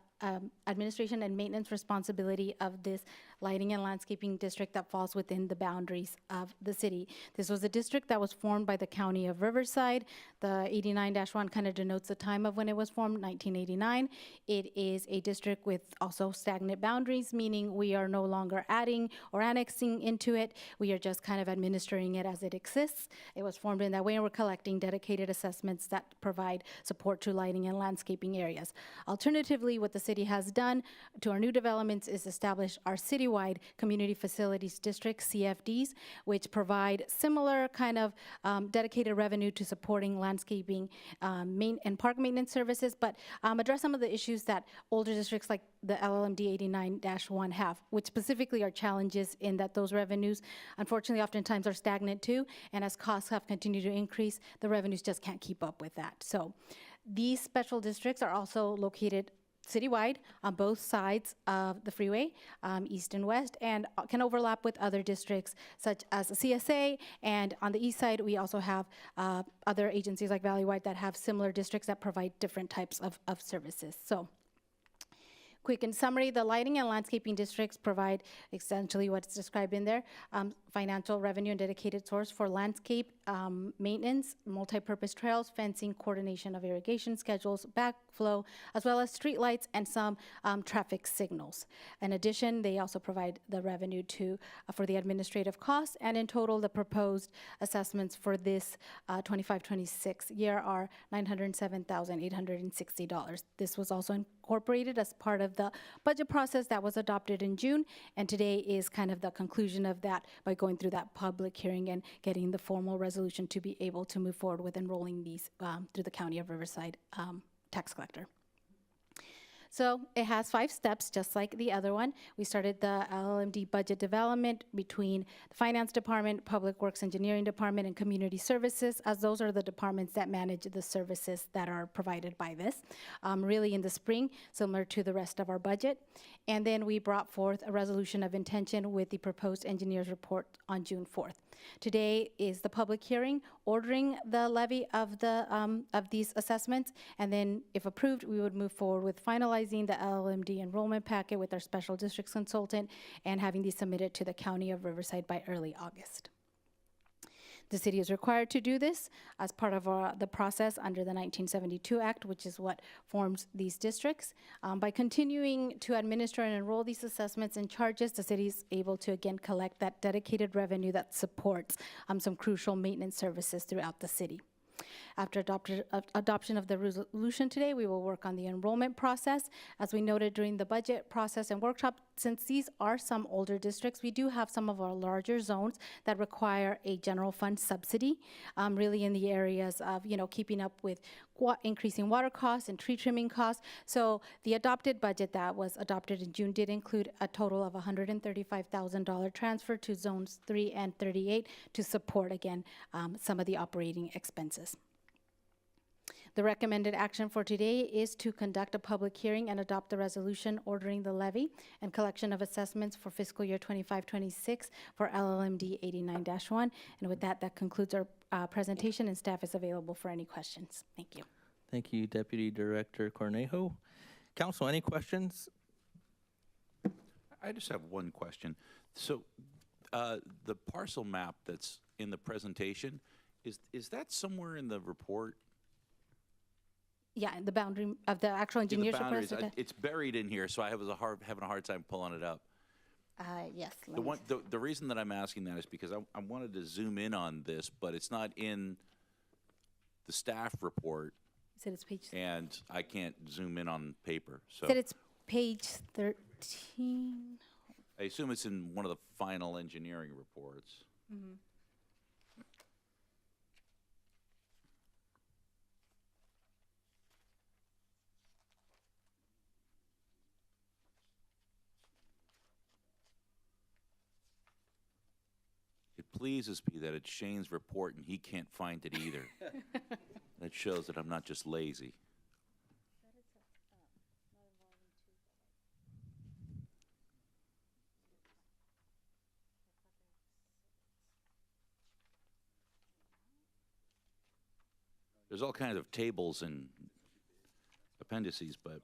administration and maintenance responsibility of this lighting and landscaping district that falls within the boundaries of the city. This was a district that was formed by the county of Riverside. The 89-1 kind of denotes the time of when it was formed, 1989. It is a district with also stagnant boundaries, meaning we are no longer adding or annexing into it. We are just kind of administering it as it exists. It was formed in that way, and we're collecting dedicated assessments that provide support to lighting and landscaping areas. Alternatively, what the city has done to our new developments is establish our citywide community facilities district, CFDs, which provide similar kind of dedicated revenue to supporting landscaping and park maintenance services, but address some of the issues that older districts like the LLMD 89-1 have, which specifically are challenges in that those revenues, unfortunately, oftentimes are stagnant too, and as costs have continued to increase, the revenues just can't keep up with that. So these special districts are also located citywide on both sides of the freeway, east and west, and can overlap with other districts such as the CSA. And on the east side, we also have other agencies like Valleywide that have similar districts that provide different types of services. So quick in summary, the lighting and landscaping districts provide essentially what's described in there, financial revenue and dedicated source for landscape maintenance, multi-purpose trails, fencing, coordination of irrigation schedules, backflow, as well as street lights and some traffic signals. In addition, they also provide the revenue for the administrative costs, and in total, the proposed assessments for this 25-26 year are $907,860. This was also incorporated as part of the budget process that was adopted in June, and today is kind of the conclusion of that by going through that public hearing and getting the formal resolution to be able to move forward with enrolling these through the County of Riverside tax collector. So it has 5 steps, just like the other one. We started the LLMD budget development between the Finance Department, Public Works Engineering Department, and Community Services, as those are the departments that manage the services that are provided by this, really in the spring, similar to the rest of our budget. And then we brought forth a resolution of intention with the proposed engineer's report on June 4th. Today is the public hearing ordering the levy of these assessments, and then if approved, we would move forward with finalizing the LLMD enrollment packet with our special districts consultant and having these submitted to the County of Riverside by early August. The city is required to do this as part of the process under the 1972 Act, which is what forms these districts. By continuing to administer and enroll these assessments and charges, the city is able to again collect that dedicated revenue that supports some crucial maintenance services throughout the city. After adoption of the resolution today, we will work on the enrollment process. As we noted during the budget process and workshop, since these are some older districts, we do have some of our larger zones that require a general fund subsidy, really in the areas of, keeping up with increasing water costs and tree trimming costs. So the adopted budget that was adopted in June did include a total of $135,000 transfer to zones 3 and 38 to support, again, some of the operating expenses. The recommended action for today is to conduct a public hearing and adopt the resolution ordering the levy and collection of assessments for fiscal year 25-26 for LLMD 89-1. And with that, that concludes our presentation, and staff is available for any questions. Thank you. Thank you, Deputy Director Cornejo. Council, any questions? I just have one question. So the parcel map that's in the presentation, is that somewhere in the report? Yeah, the boundary of the actual engineer's report. It's buried in here, so I having a hard time pulling it up. Yes. The reason that I'm asking that is because I wanted to zoom in on this, but it's not in the staff report. Said it's page. And I can't zoom in on paper. So Said it's page 13. I assume it's in one of the final engineering reports. Mm-hmm. It pleases me that it's Shane's report and he can't find it either. That shows that I'm not just lazy. There's all kinds of tables and appendices, but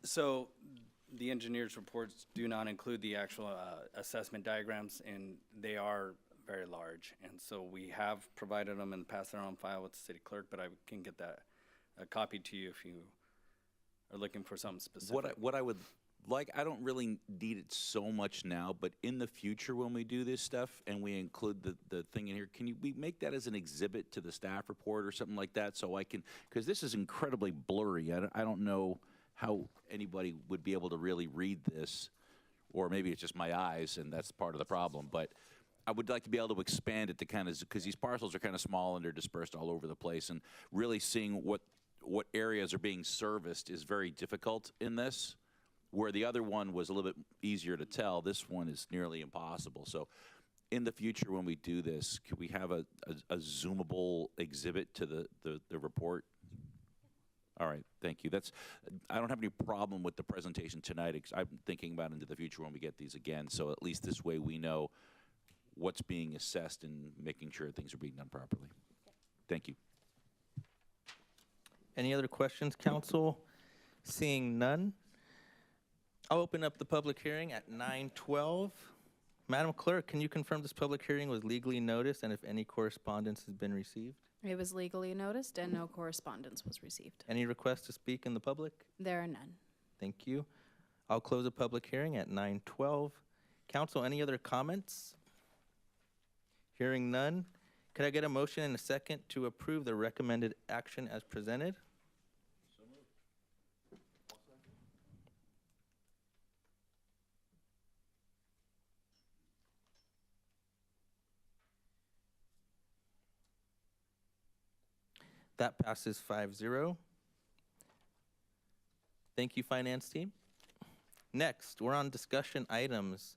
so the engineer's reports do not include the actual assessment diagrams, and they are very large. And so we have provided them and passed them on file with the city clerk, but I can get that a copy to you if you are looking for something specific. what I would like, I don't really need it so much now, but in the future when we do this stuff and we include the thing in here, can we make that as an exhibit to the staff report or something like that, so I can, because this is incredibly blurry. I don't know how anybody would be able to really read this, or maybe it's just my eyes and that's part of the problem, but I would like to be able to expand it to kind of, because these parcels are kind of small and they're dispersed all over the place, and really seeing what areas are being serviced is very difficult in this. Where the other one was a little bit easier to tell, this one is nearly impossible. So in the future when we do this, could we have a zoomable exhibit to the report? All right, thank you. I don't have any problem with the presentation tonight. I'm thinking about into the future when we get these again, so at least this way we know what's being assessed and making sure things are being done properly. Thank you. Any other questions, council? Seeing none, I'll open up the public hearing at 9:12. Madam Clerk, can you confirm this public hearing was legally noticed and if any correspondence has been received? It was legally noticed and no correspondence was received. Any requests to speak in the public? There are none. Thank you. I'll close the public hearing at 9:12. Council, any other comments? Hearing none, could I get a motion and a second to approve the recommended action as presented? That passes 5-0. Thank you, Finance team. Next, we're on discussion items.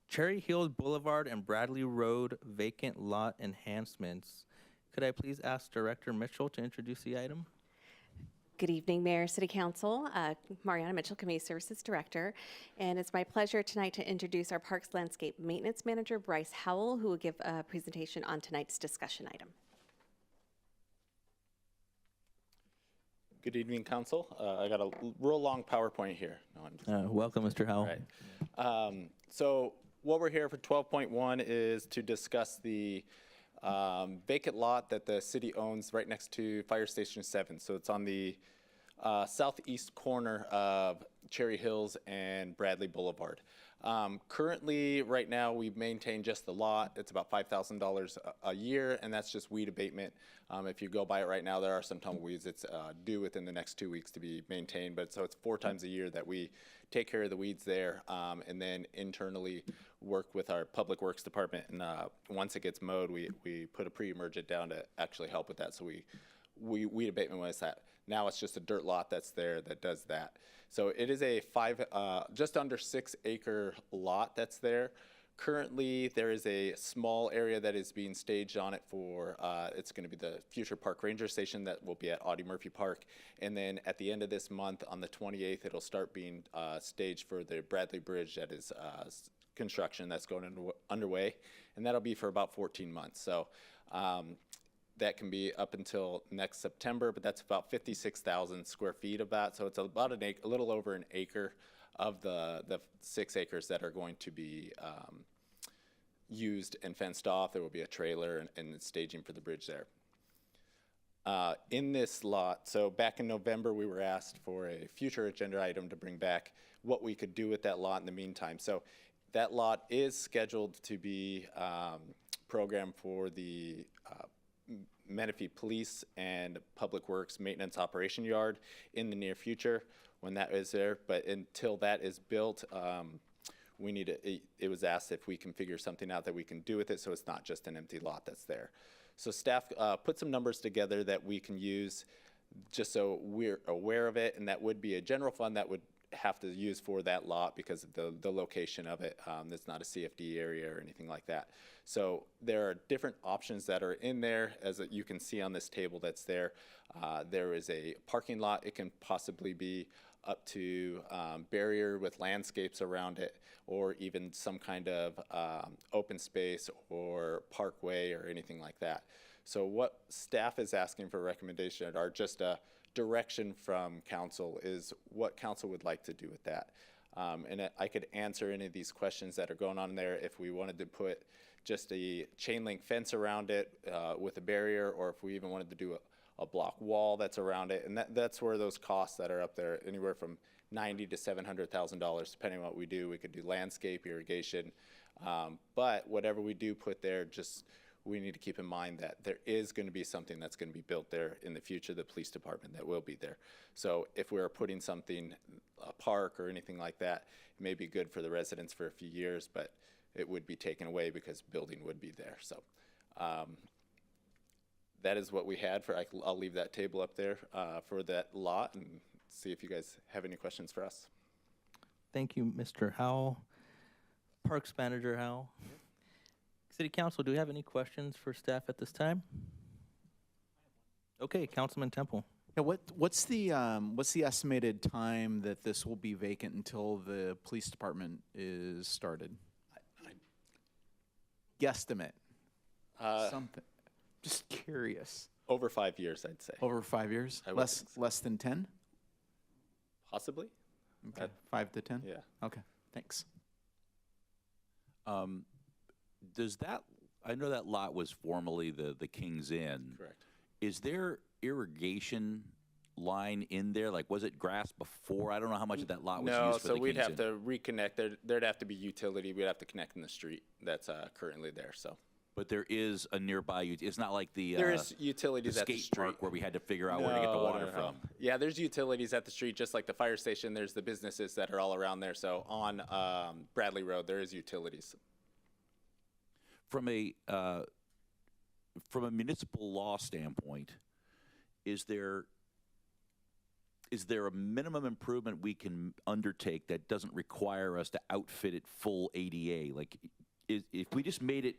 Cherry Hills Boulevard and Bradley Road vacant lot enhancements. Could I please ask Director Mitchell to introduce the item? Good evening, Mayor, City Council. Mariana Mitchell, Community Services Director. And it's my pleasure tonight to introduce our Parks Landscape Maintenance Manager, Bryce Howell, who will give a presentation on tonight's discussion item. Good evening, Council. I got a real long PowerPoint here. No, I'm just Welcome, Mr. Howell. Right. So what we're here for 12.1 is to discuss the vacant lot that the city owns right next to Fire Station 7. So it's on the southeast corner of Cherry Hills and Bradley Boulevard. Currently, right now, we maintain just the lot. It's about $5,000 a year, and that's just weed abatement. If you go by it right now, there are some tumbleweeds. It's due within the next 2 weeks to be maintained, but so it's 4 times a year that we take care of the weeds there, and then internally work with our Public Works Department. And once it gets mowed, we put a pre-emergent down to actually help with that. So weed abatement was that. Now it's just a dirt lot that's there that does that. So it is a just under 6 acre lot that's there. Currently, there is a small area that is being staged on it for, it's going to be the future park ranger station that will be at Audie Murphy Park. And then at the end of this month, on the 28th, it'll start being staged for the Bradley Bridge that is construction that's going underway. And that'll be for about 14 months. So that can be up until next September, but that's about 56,000 square feet of that. So it's about a little over an acre of the 6 acres that are going to be used and fenced off. There will be a trailer and staging for the bridge there. In this lot, so back in November, we were asked for a future agenda item to bring back what we could do with that lot in the meantime. So that lot is scheduled to be programmed for the Menifee Police and Public Works Maintenance Operation Yard in the near future when that is there. But until that is built, we need it was asked if we can figure something out that we can do with it so it's not just an empty lot that's there. So staff put some numbers together that we can use just so we're aware of it, and that would be a general fund that would have to use for that lot because of the location of it. It's not a CFD area or anything like that. So there are different options that are in there, as you can see on this table that's there. There is a parking lot. It can possibly be up to barrier with landscapes around it, or even some kind of open space or parkway or anything like that. So what staff is asking for recommendation are just a direction from council is what council would like to do with that. And I could answer any of these questions that are going on there if we wanted to put just a chain link fence around it with a barrier, or if we even wanted to do a block wall that's around it. And that's where those costs that are up there, anywhere from $90,000 to $700,000, depending on what we do. We could do landscape, irrigation, but whatever we do put there, just we need to keep in mind that there is going to be something that's going to be built there in the future, the police department that will be there. So if we're putting something, a park or anything like that, it may be good for the residents for a few years, but it would be taken away because building would be there. So that is what we had for, I'll leave that table up there for that lot and see if you guys have any questions for us. Thank you, Mr. Howell. Parks Manager Howell. City Council, do we have any questions for staff at this time? Okay, Councilman Temple. Yeah, what's the estimated time that this will be vacant until the police department is started? Guesstimate. Something. Just curious. Over 5 years, I'd say. Over 5 years? Less than 10? Possibly. Okay. 5 to 10? Yeah. Okay. Thanks. Does that, I know that lot was formerly the King's Inn. Correct. Is there irrigation line in there? Like, was it grass before? I don't know how much of that lot was used for the King's Inn. No, so we'd have to reconnect. There'd have to be utility. We'd have to connect in the street that's currently there, so. But there is a nearby, it's not like the there is utilities at the skate street park where we had to figure out where to get the water from. Yeah, there's utilities at the street, just like the fire station. There's the businesses that are all around there. So on Bradley Road, there is utilities. From a municipal law standpoint, is there a minimum improvement we can undertake that doesn't require us to outfit it full ADA? Like, if we just made it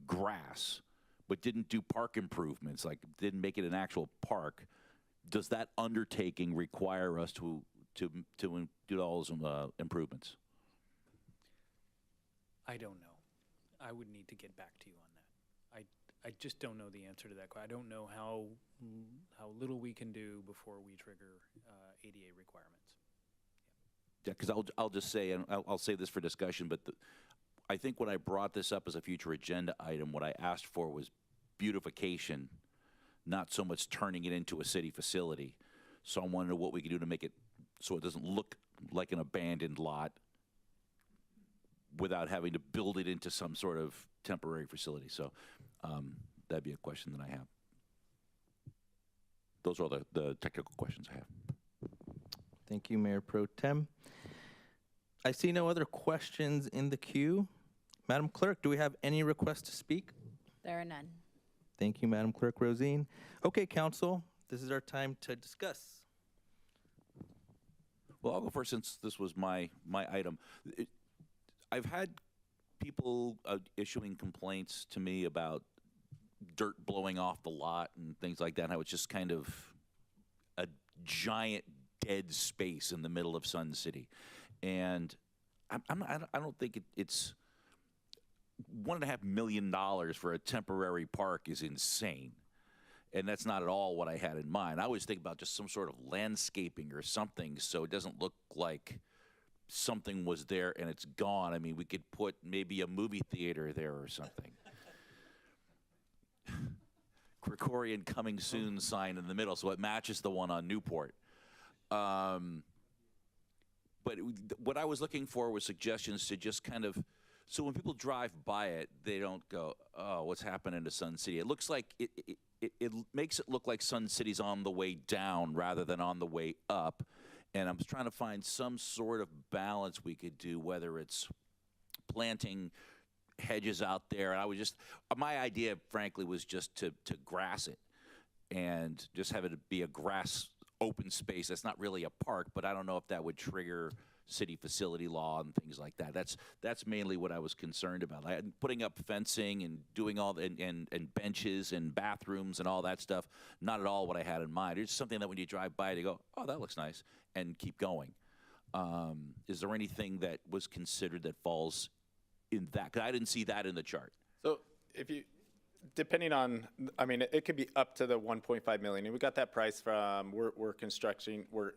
grass, but didn't do park improvements, like didn't make it an actual park, does that undertaking require us to do all those improvements? I don't know. I would need to get back to you on that. I just don't know the answer to that. I don't know how little we can do before we trigger ADA requirements. Yeah, because I'll just say, and I'll say this for discussion, but I think when I brought this up as a future agenda item, what I asked for was beautification, not so much turning it into a city facility. So I wanted to know what we could do to make it so it doesn't look like an abandoned lot without having to build it into some sort of temporary facility. So that'd be a question that I have. Those are all the technical questions I have. Thank you, Mayor Pro Tem. I see no other questions in the queue. Madam Clerk, do we have any requests to speak? There are none. Thank you, Madam Clerk Rosine. Okay, Council, this is our time to discuss. Well, I'll go first since this was my item. I've had people issuing complaints to me about dirt blowing off the lot and things like that, and how it's just kind of a giant dead space in the middle of Sun City. And I don't think it's $1.5 million for a temporary park is insane. And that's not at all what I had in mind. I always think about just some sort of landscaping or something so it doesn't look like something was there and it's gone. I mean, we could put maybe a movie theater there or something. Krikorian coming soon sign in the middle, so it matches the one on Newport. But what I was looking for was suggestions to just kind of, so when people drive by it, they don't go, oh, what's happening to Sun City? It looks like, it makes it look like Sun City's on the way down rather than on the way up. And I'm trying to find some sort of balance we could do, whether it's planting hedges out there. And I was just, my idea, frankly, was just to grass it and just have it be a grass open space. That's not really a park, but I don't know if that would trigger city facility law and things like that. That's mainly what I was concerned about. Putting up fencing and doing all and benches and bathrooms and all that stuff, not at all what I had in mind. It's something that when you drive by, you go, oh, that looks nice, and keep going. Is there anything that was considered that falls in that? Because I didn't see that in the chart. So if you, depending on, I mean, it could be up to the 1.5 million. And we got that price from, we're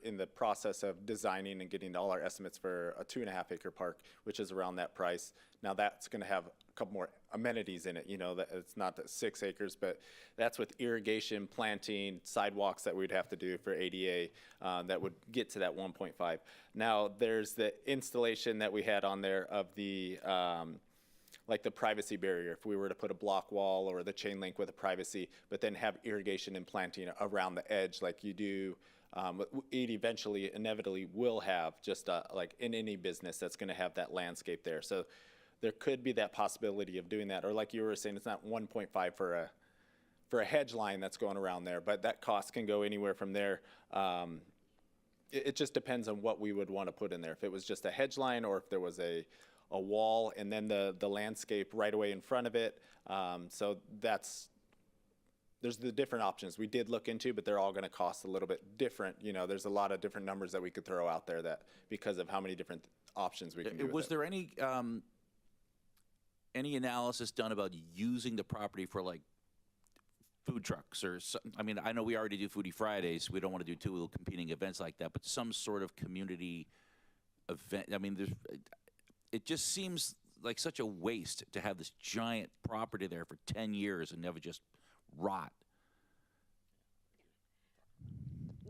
in the process of designing and getting all our estimates for a 2.5 acre park, which is around that price. Now that's going to have a couple more amenities in it. You know, that it's not the 6 acres, but that's with irrigation, planting, sidewalks that we'd have to do for ADA that would get to that 1.5. Now there's the installation that we had on there of the, like the privacy barrier, if we were to put a block wall or the chain link with a privacy, but then have irrigation and planting around the edge like you do, it eventually, inevitably will have just like in any business that's gonna have that landscape there. So there could be that possibility of doing that. Or like you were saying, it's not 1.5 for a hedge line that's going around there, but that cost can go anywhere from there. It just depends on what we would wanna put in there. If it was just a hedge line or if there was a wall and then the landscape right away in front of it. So there's the different options we did look into, but they're all going to cost a little bit different. You know, there's a lot of different numbers that we could throw out there that because of how many different options we can do. Was there any analysis done about using the property for like food trucks or something? I mean, I know we already do Foodie Fridays. We don't want to do 2 competing events like that, but some sort of community event. I mean, it just seems like such a waste to have this giant property there for 10 years and never just rot.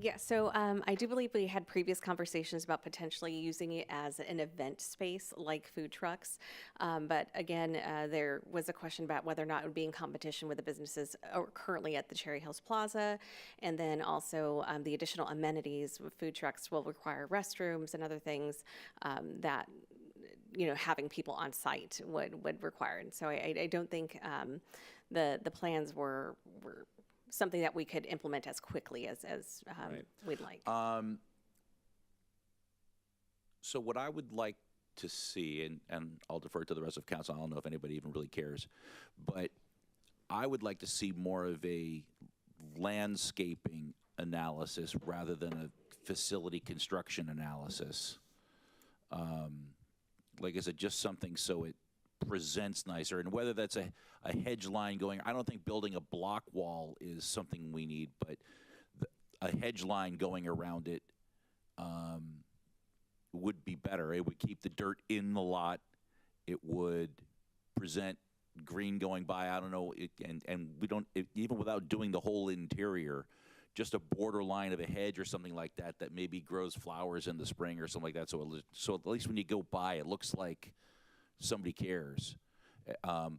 Yeah, so I do believe we had previous conversations about potentially using it as an event space like food trucks. But again, there was a question about whether or not it would be in competition with the businesses currently at the Cherry Hills Plaza. And then also the additional amenities with food trucks will require restrooms and other things that, you know, having people on site would require. And so I don't think the plans were something that we could implement as quickly as Right. we'd like. So what I would like to see, and I'll defer to the rest of council, I don't know if anybody even really cares, but I would like to see more of a landscaping analysis rather than a facility construction analysis. Like I said, just something so it presents nicer, and whether that's a hedge line going, I don't think building a block wall is something we need, but a hedge line going around it would be better. It would keep the dirt in the lot. It would present green going by. I don't know, and we don't, even without doing the whole interior, just a borderline of a hedge or something like that that maybe grows flowers in the spring or something like that. So at least when you go by, it looks like somebody cares. I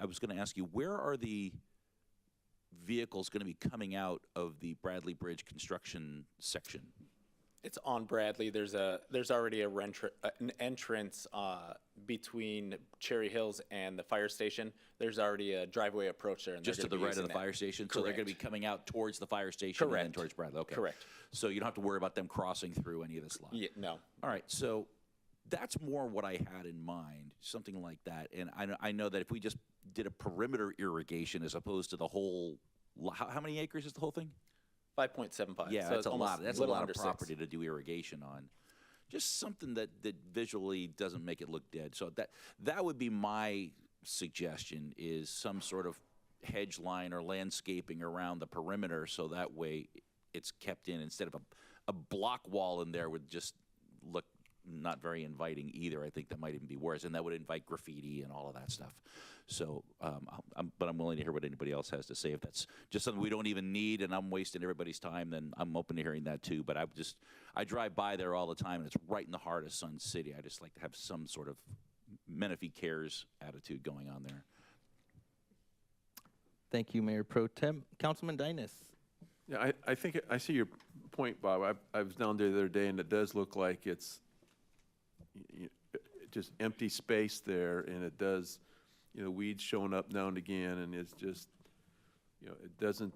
was going to ask you, where are the vehicles going to be coming out of the Bradley Bridge construction section? It's on Bradley. There's already an entrance between Cherry Hills and the fire station. There's already a driveway approach there. And Just to the right of the fire station? So they're going to be coming out towards the fire station and then towards Bradley? Okay. Correct. So you don't have to worry about them crossing through any of this lot? Yeah, no. All right, so that's more what I had in mind, something like that. And I know that if we just did a perimeter irrigation as opposed to the whole, how many acres is the whole thing? 5.75. Yeah, so that's a lot. That's a lot of under 6. property to do irrigation on. Just something that visually doesn't make it look dead. So that would be my suggestion, is some sort of hedge line or landscaping around the perimeter, so that way it's kept in, instead of a block wall in there would just look not very inviting either. I think that might even be worse, and that would invite graffiti and all of that stuff. So, but I'm willing to hear what anybody else has to say. If that's just something we don't even need and I'm wasting everybody's time, then I'm open to hearing that too. But I drive by there all the time, and it's right in the heart of Sun City. I just like to have some sort of Menifee cares attitude going on there. Thank you, Mayor Pro Tem. Councilman Dynas. Yeah, I think I see your point, Bob. I was down there the other day, and it does look like it's just empty space there, and it does, weeds showing up now and again, and it's just, it doesn't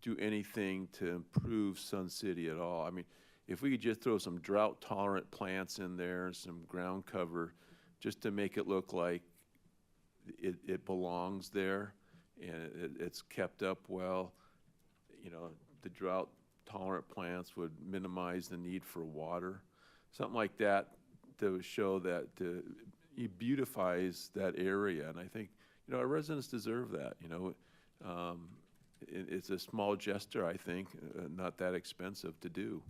do anything to improve Sun City at all. I mean, if we could just throw some drought-tolerant plants in there, some ground cover, just to make it look like it belongs there, and it's kept up well, the drought-tolerant plants would minimize the need for water. Something like that to show that it beautifies that area, and I think our residents deserve that. It's a small gesture, I think, not that expensive to do.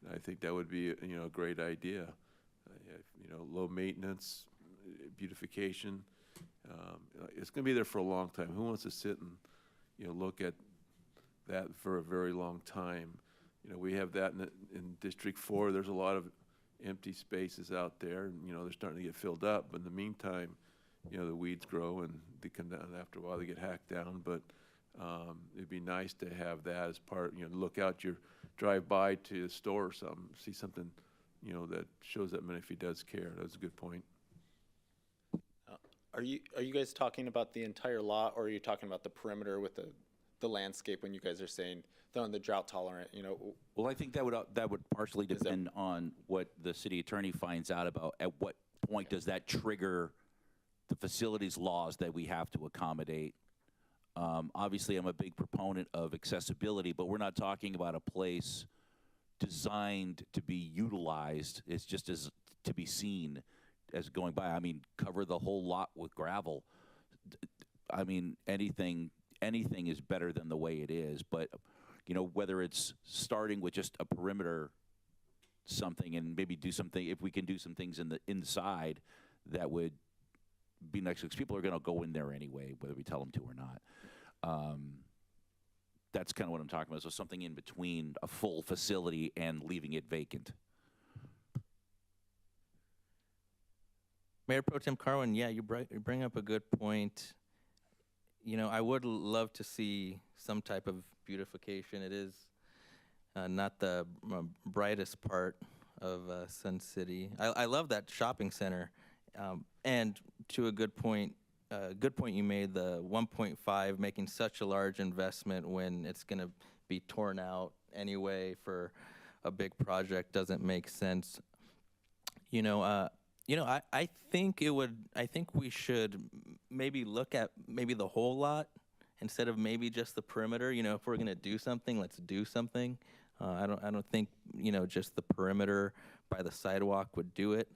And I think that would be a great idea. Low maintenance, beautification. It's going to be there for a long time. Who wants to sit and look at that for a very long time? We have that in District 4. There's a lot of empty spaces out there, and they're starting to get filled up. But in the meantime, the weeds grow and they come down. After a while, they get hacked down. But it'd be nice to have that as part. Look out your drive by to the store or something, see something, that shows that Menifee does care. That's a good point. Are you guys talking about the entire lot, or are you talking about the perimeter with the landscape when you guys are saying throwing the drought tolerant? Well, I think that would partially depend on what the city attorney finds out about. At what point does that trigger the facilities laws that we have to accommodate? Obviously, I'm a big proponent of accessibility, but we're not talking about a place designed to be utilized. It's just as to be seen as going by. I mean, cover the whole lot with gravel. I mean, anything is better than the way it is. But whether it's starting with just a perimeter something, and maybe do something, if we can do some things in the inside, that would be nice, because people are going to go in there anyway, whether we tell them to or not. That's kind of what I'm talking about. So something in between a full facility and leaving it vacant. Mayor Pro Tem Carwin, yeah, you bring up a good point. I would love to see some type of beautification. It is not the brightest part of Sun City. I love that shopping center. And to a good point, good point you made, the 1.5 making such a large investment when it's going to be torn out anyway for a big project doesn't make sense. I think we should maybe look at maybe the whole lot instead of maybe just the perimeter. If we're going to do something, let's do something. I don't think, just the perimeter by the sidewalk would do it.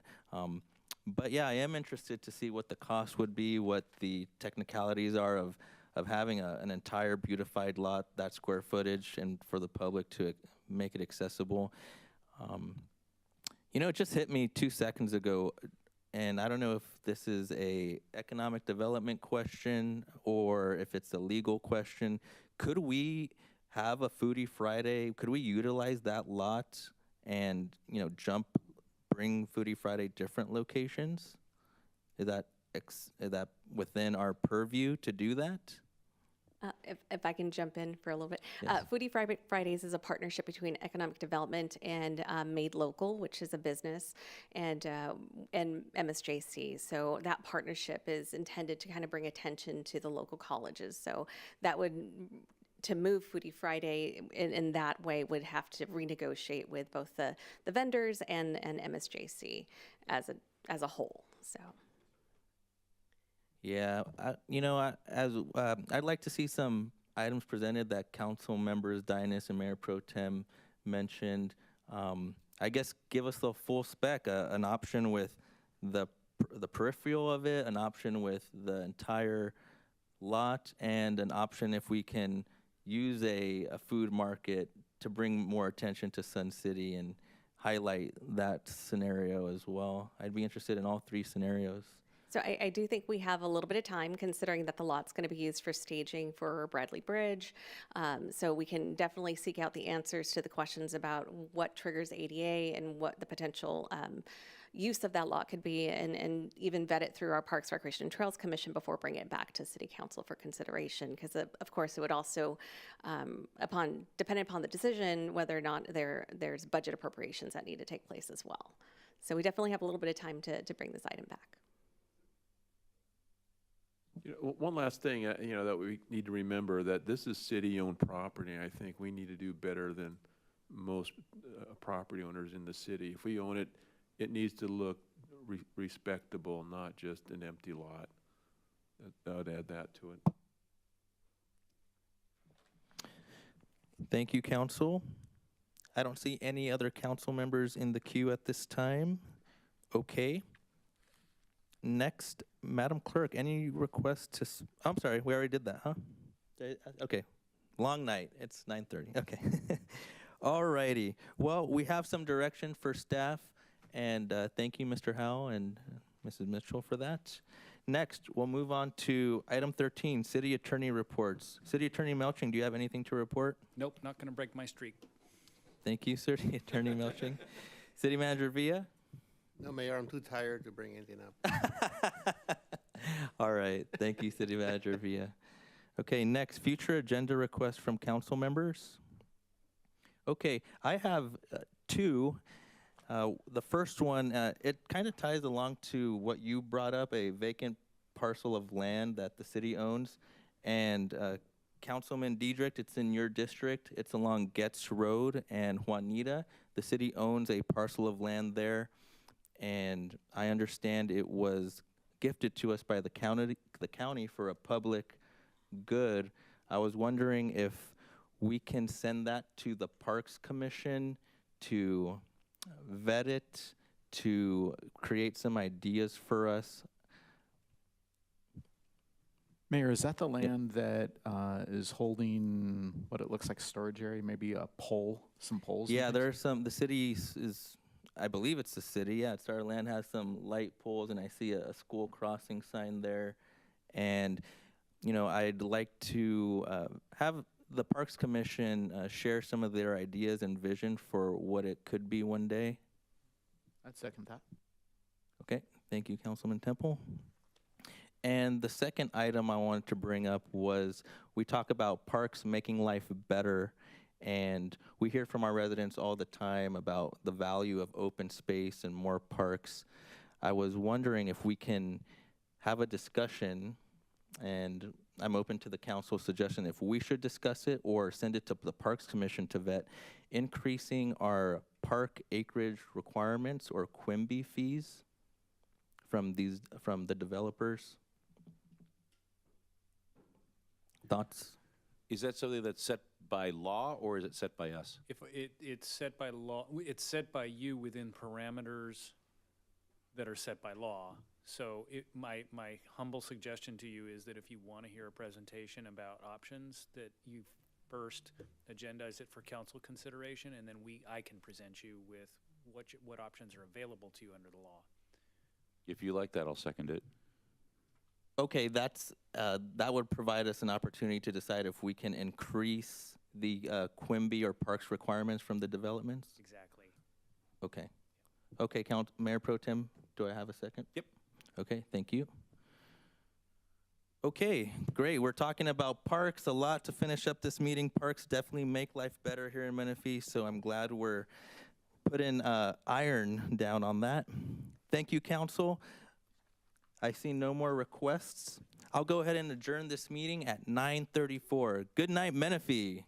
But yeah, I am interested to see what the cost would be, what the technicalities are of having an entire beautified lot, that square footage, and for the public to make it accessible. It just hit me 2 seconds ago, and I don't know if this is a economic development question or if it's a legal question. Could we have a Foodie Friday? Could we utilize that lot and, bring Foodie Friday different locations? Is that within our purview to do that? If I can jump in for a little bit. Yes. Foodie Fridays is a partnership between economic development and Made Local, which is a business, and MSJC. So that partnership is intended to kind of bring attention to the local colleges. So that would, to move Foodie Friday in that way, would have to renegotiate with both the vendors and MSJC as a whole. So. Yeah, I'd like to see some items presented that council members Dynas and Mayor Pro Tem mentioned. I guess give us the full spec, an option with the peripheral of it, an option with the entire lot, and an option if we can use a food market to bring more attention to Sun City and highlight that scenario as well. I'd be interested in all three scenarios. So I do think we have a little bit of time, considering that the lot's going to be used for staging for Bradley Bridge. So we can definitely seek out the answers to the questions about what triggers ADA and what the potential use of that lot could be, and even vet it through our Parks, Recreation, and Trails Commission before bringing it back to City Council for consideration. Because of course it would also, depending upon the decision, whether or not there's budget appropriations that need to take place as well. So we definitely have a little bit of time to bring this item back. One last thing, that we need to remember, that this is city-owned property. I think we need to do better than most property owners in the city. If we own it, it needs to look respectable, not just an empty lot. I would add that to it. Thank you, council. I don't see any other council members in the queue at this time. Okay. Next, Madam Clerk, any requests to, I'm sorry, we already did that, huh? Okay, long night, it's 9:30, okay. All righty, well, we have some direction for staff, and thank you, Mr. Howell and Mrs. Mitchell, for that. Next, we'll move on to item 13, City Attorney reports. City Attorney Melching, do you have anything to report? Nope, not gonna break my streak. Thank you, City Attorney Melching. City Manager Villa? No, Mayor, I'm too tired to bring anything up. All right. Thank you, City Manager Villa. Okay, next, future agenda requests from council members. Okay, I have two. The first one, it kind of ties along to what you brought up, a vacant parcel of land that the city owns. And Councilman Diedrich, it's in your district. It's along Getz Road and Juanita. The city owns a parcel of land there. And I understand it was gifted to us by the county for a public good. I was wondering if we can send that to the Parks Commission to vet it, to create some ideas for us. Mayor, is that the land that is holding what it looks like storage area, maybe a pole, some poles? Yeah, there are some, the city is, I believe it's the city. Yeah, it's our land, has some light poles, and I see a school crossing sign there. And, I'd like to have the Parks Commission share some of their ideas and vision for what it could be one day. I'd second that. Okay, thank you, Councilman Temple. And the second item I wanted to bring up was, we talk about parks making life better. And we hear from our residents all the time about the value of open space and more parks. I was wondering if we can have a discussion And I'm open to the council's suggestion if we should discuss it or send it to the Parks Commission to vet, increasing our park acreage requirements or Quimby fees from the developers. Thoughts? Is that something that's set by law, or is it set by us? If it's set by law, it's set by you within parameters that are set by law. So my humble suggestion to you is that if you want to hear a presentation about options, that you first agendize it for council consideration, and then I can present you with what options are available to you under the law. If you like that, I'll second it. Okay, that would provide us an opportunity to decide if we can increase the Quimby or parks requirements from the developments? Exactly. Okay. Okay, Mayor Pro Tem, do I have a second? Yep. Okay, thank you. Okay, great. We're talking about parks, a lot to finish up this meeting. Parks definitely make life better here in Menifee, so I'm glad we're putting iron down on that. Thank you, council. I see no more requests. I'll go ahead and adjourn this meeting at 9:34. Good night, Menifee.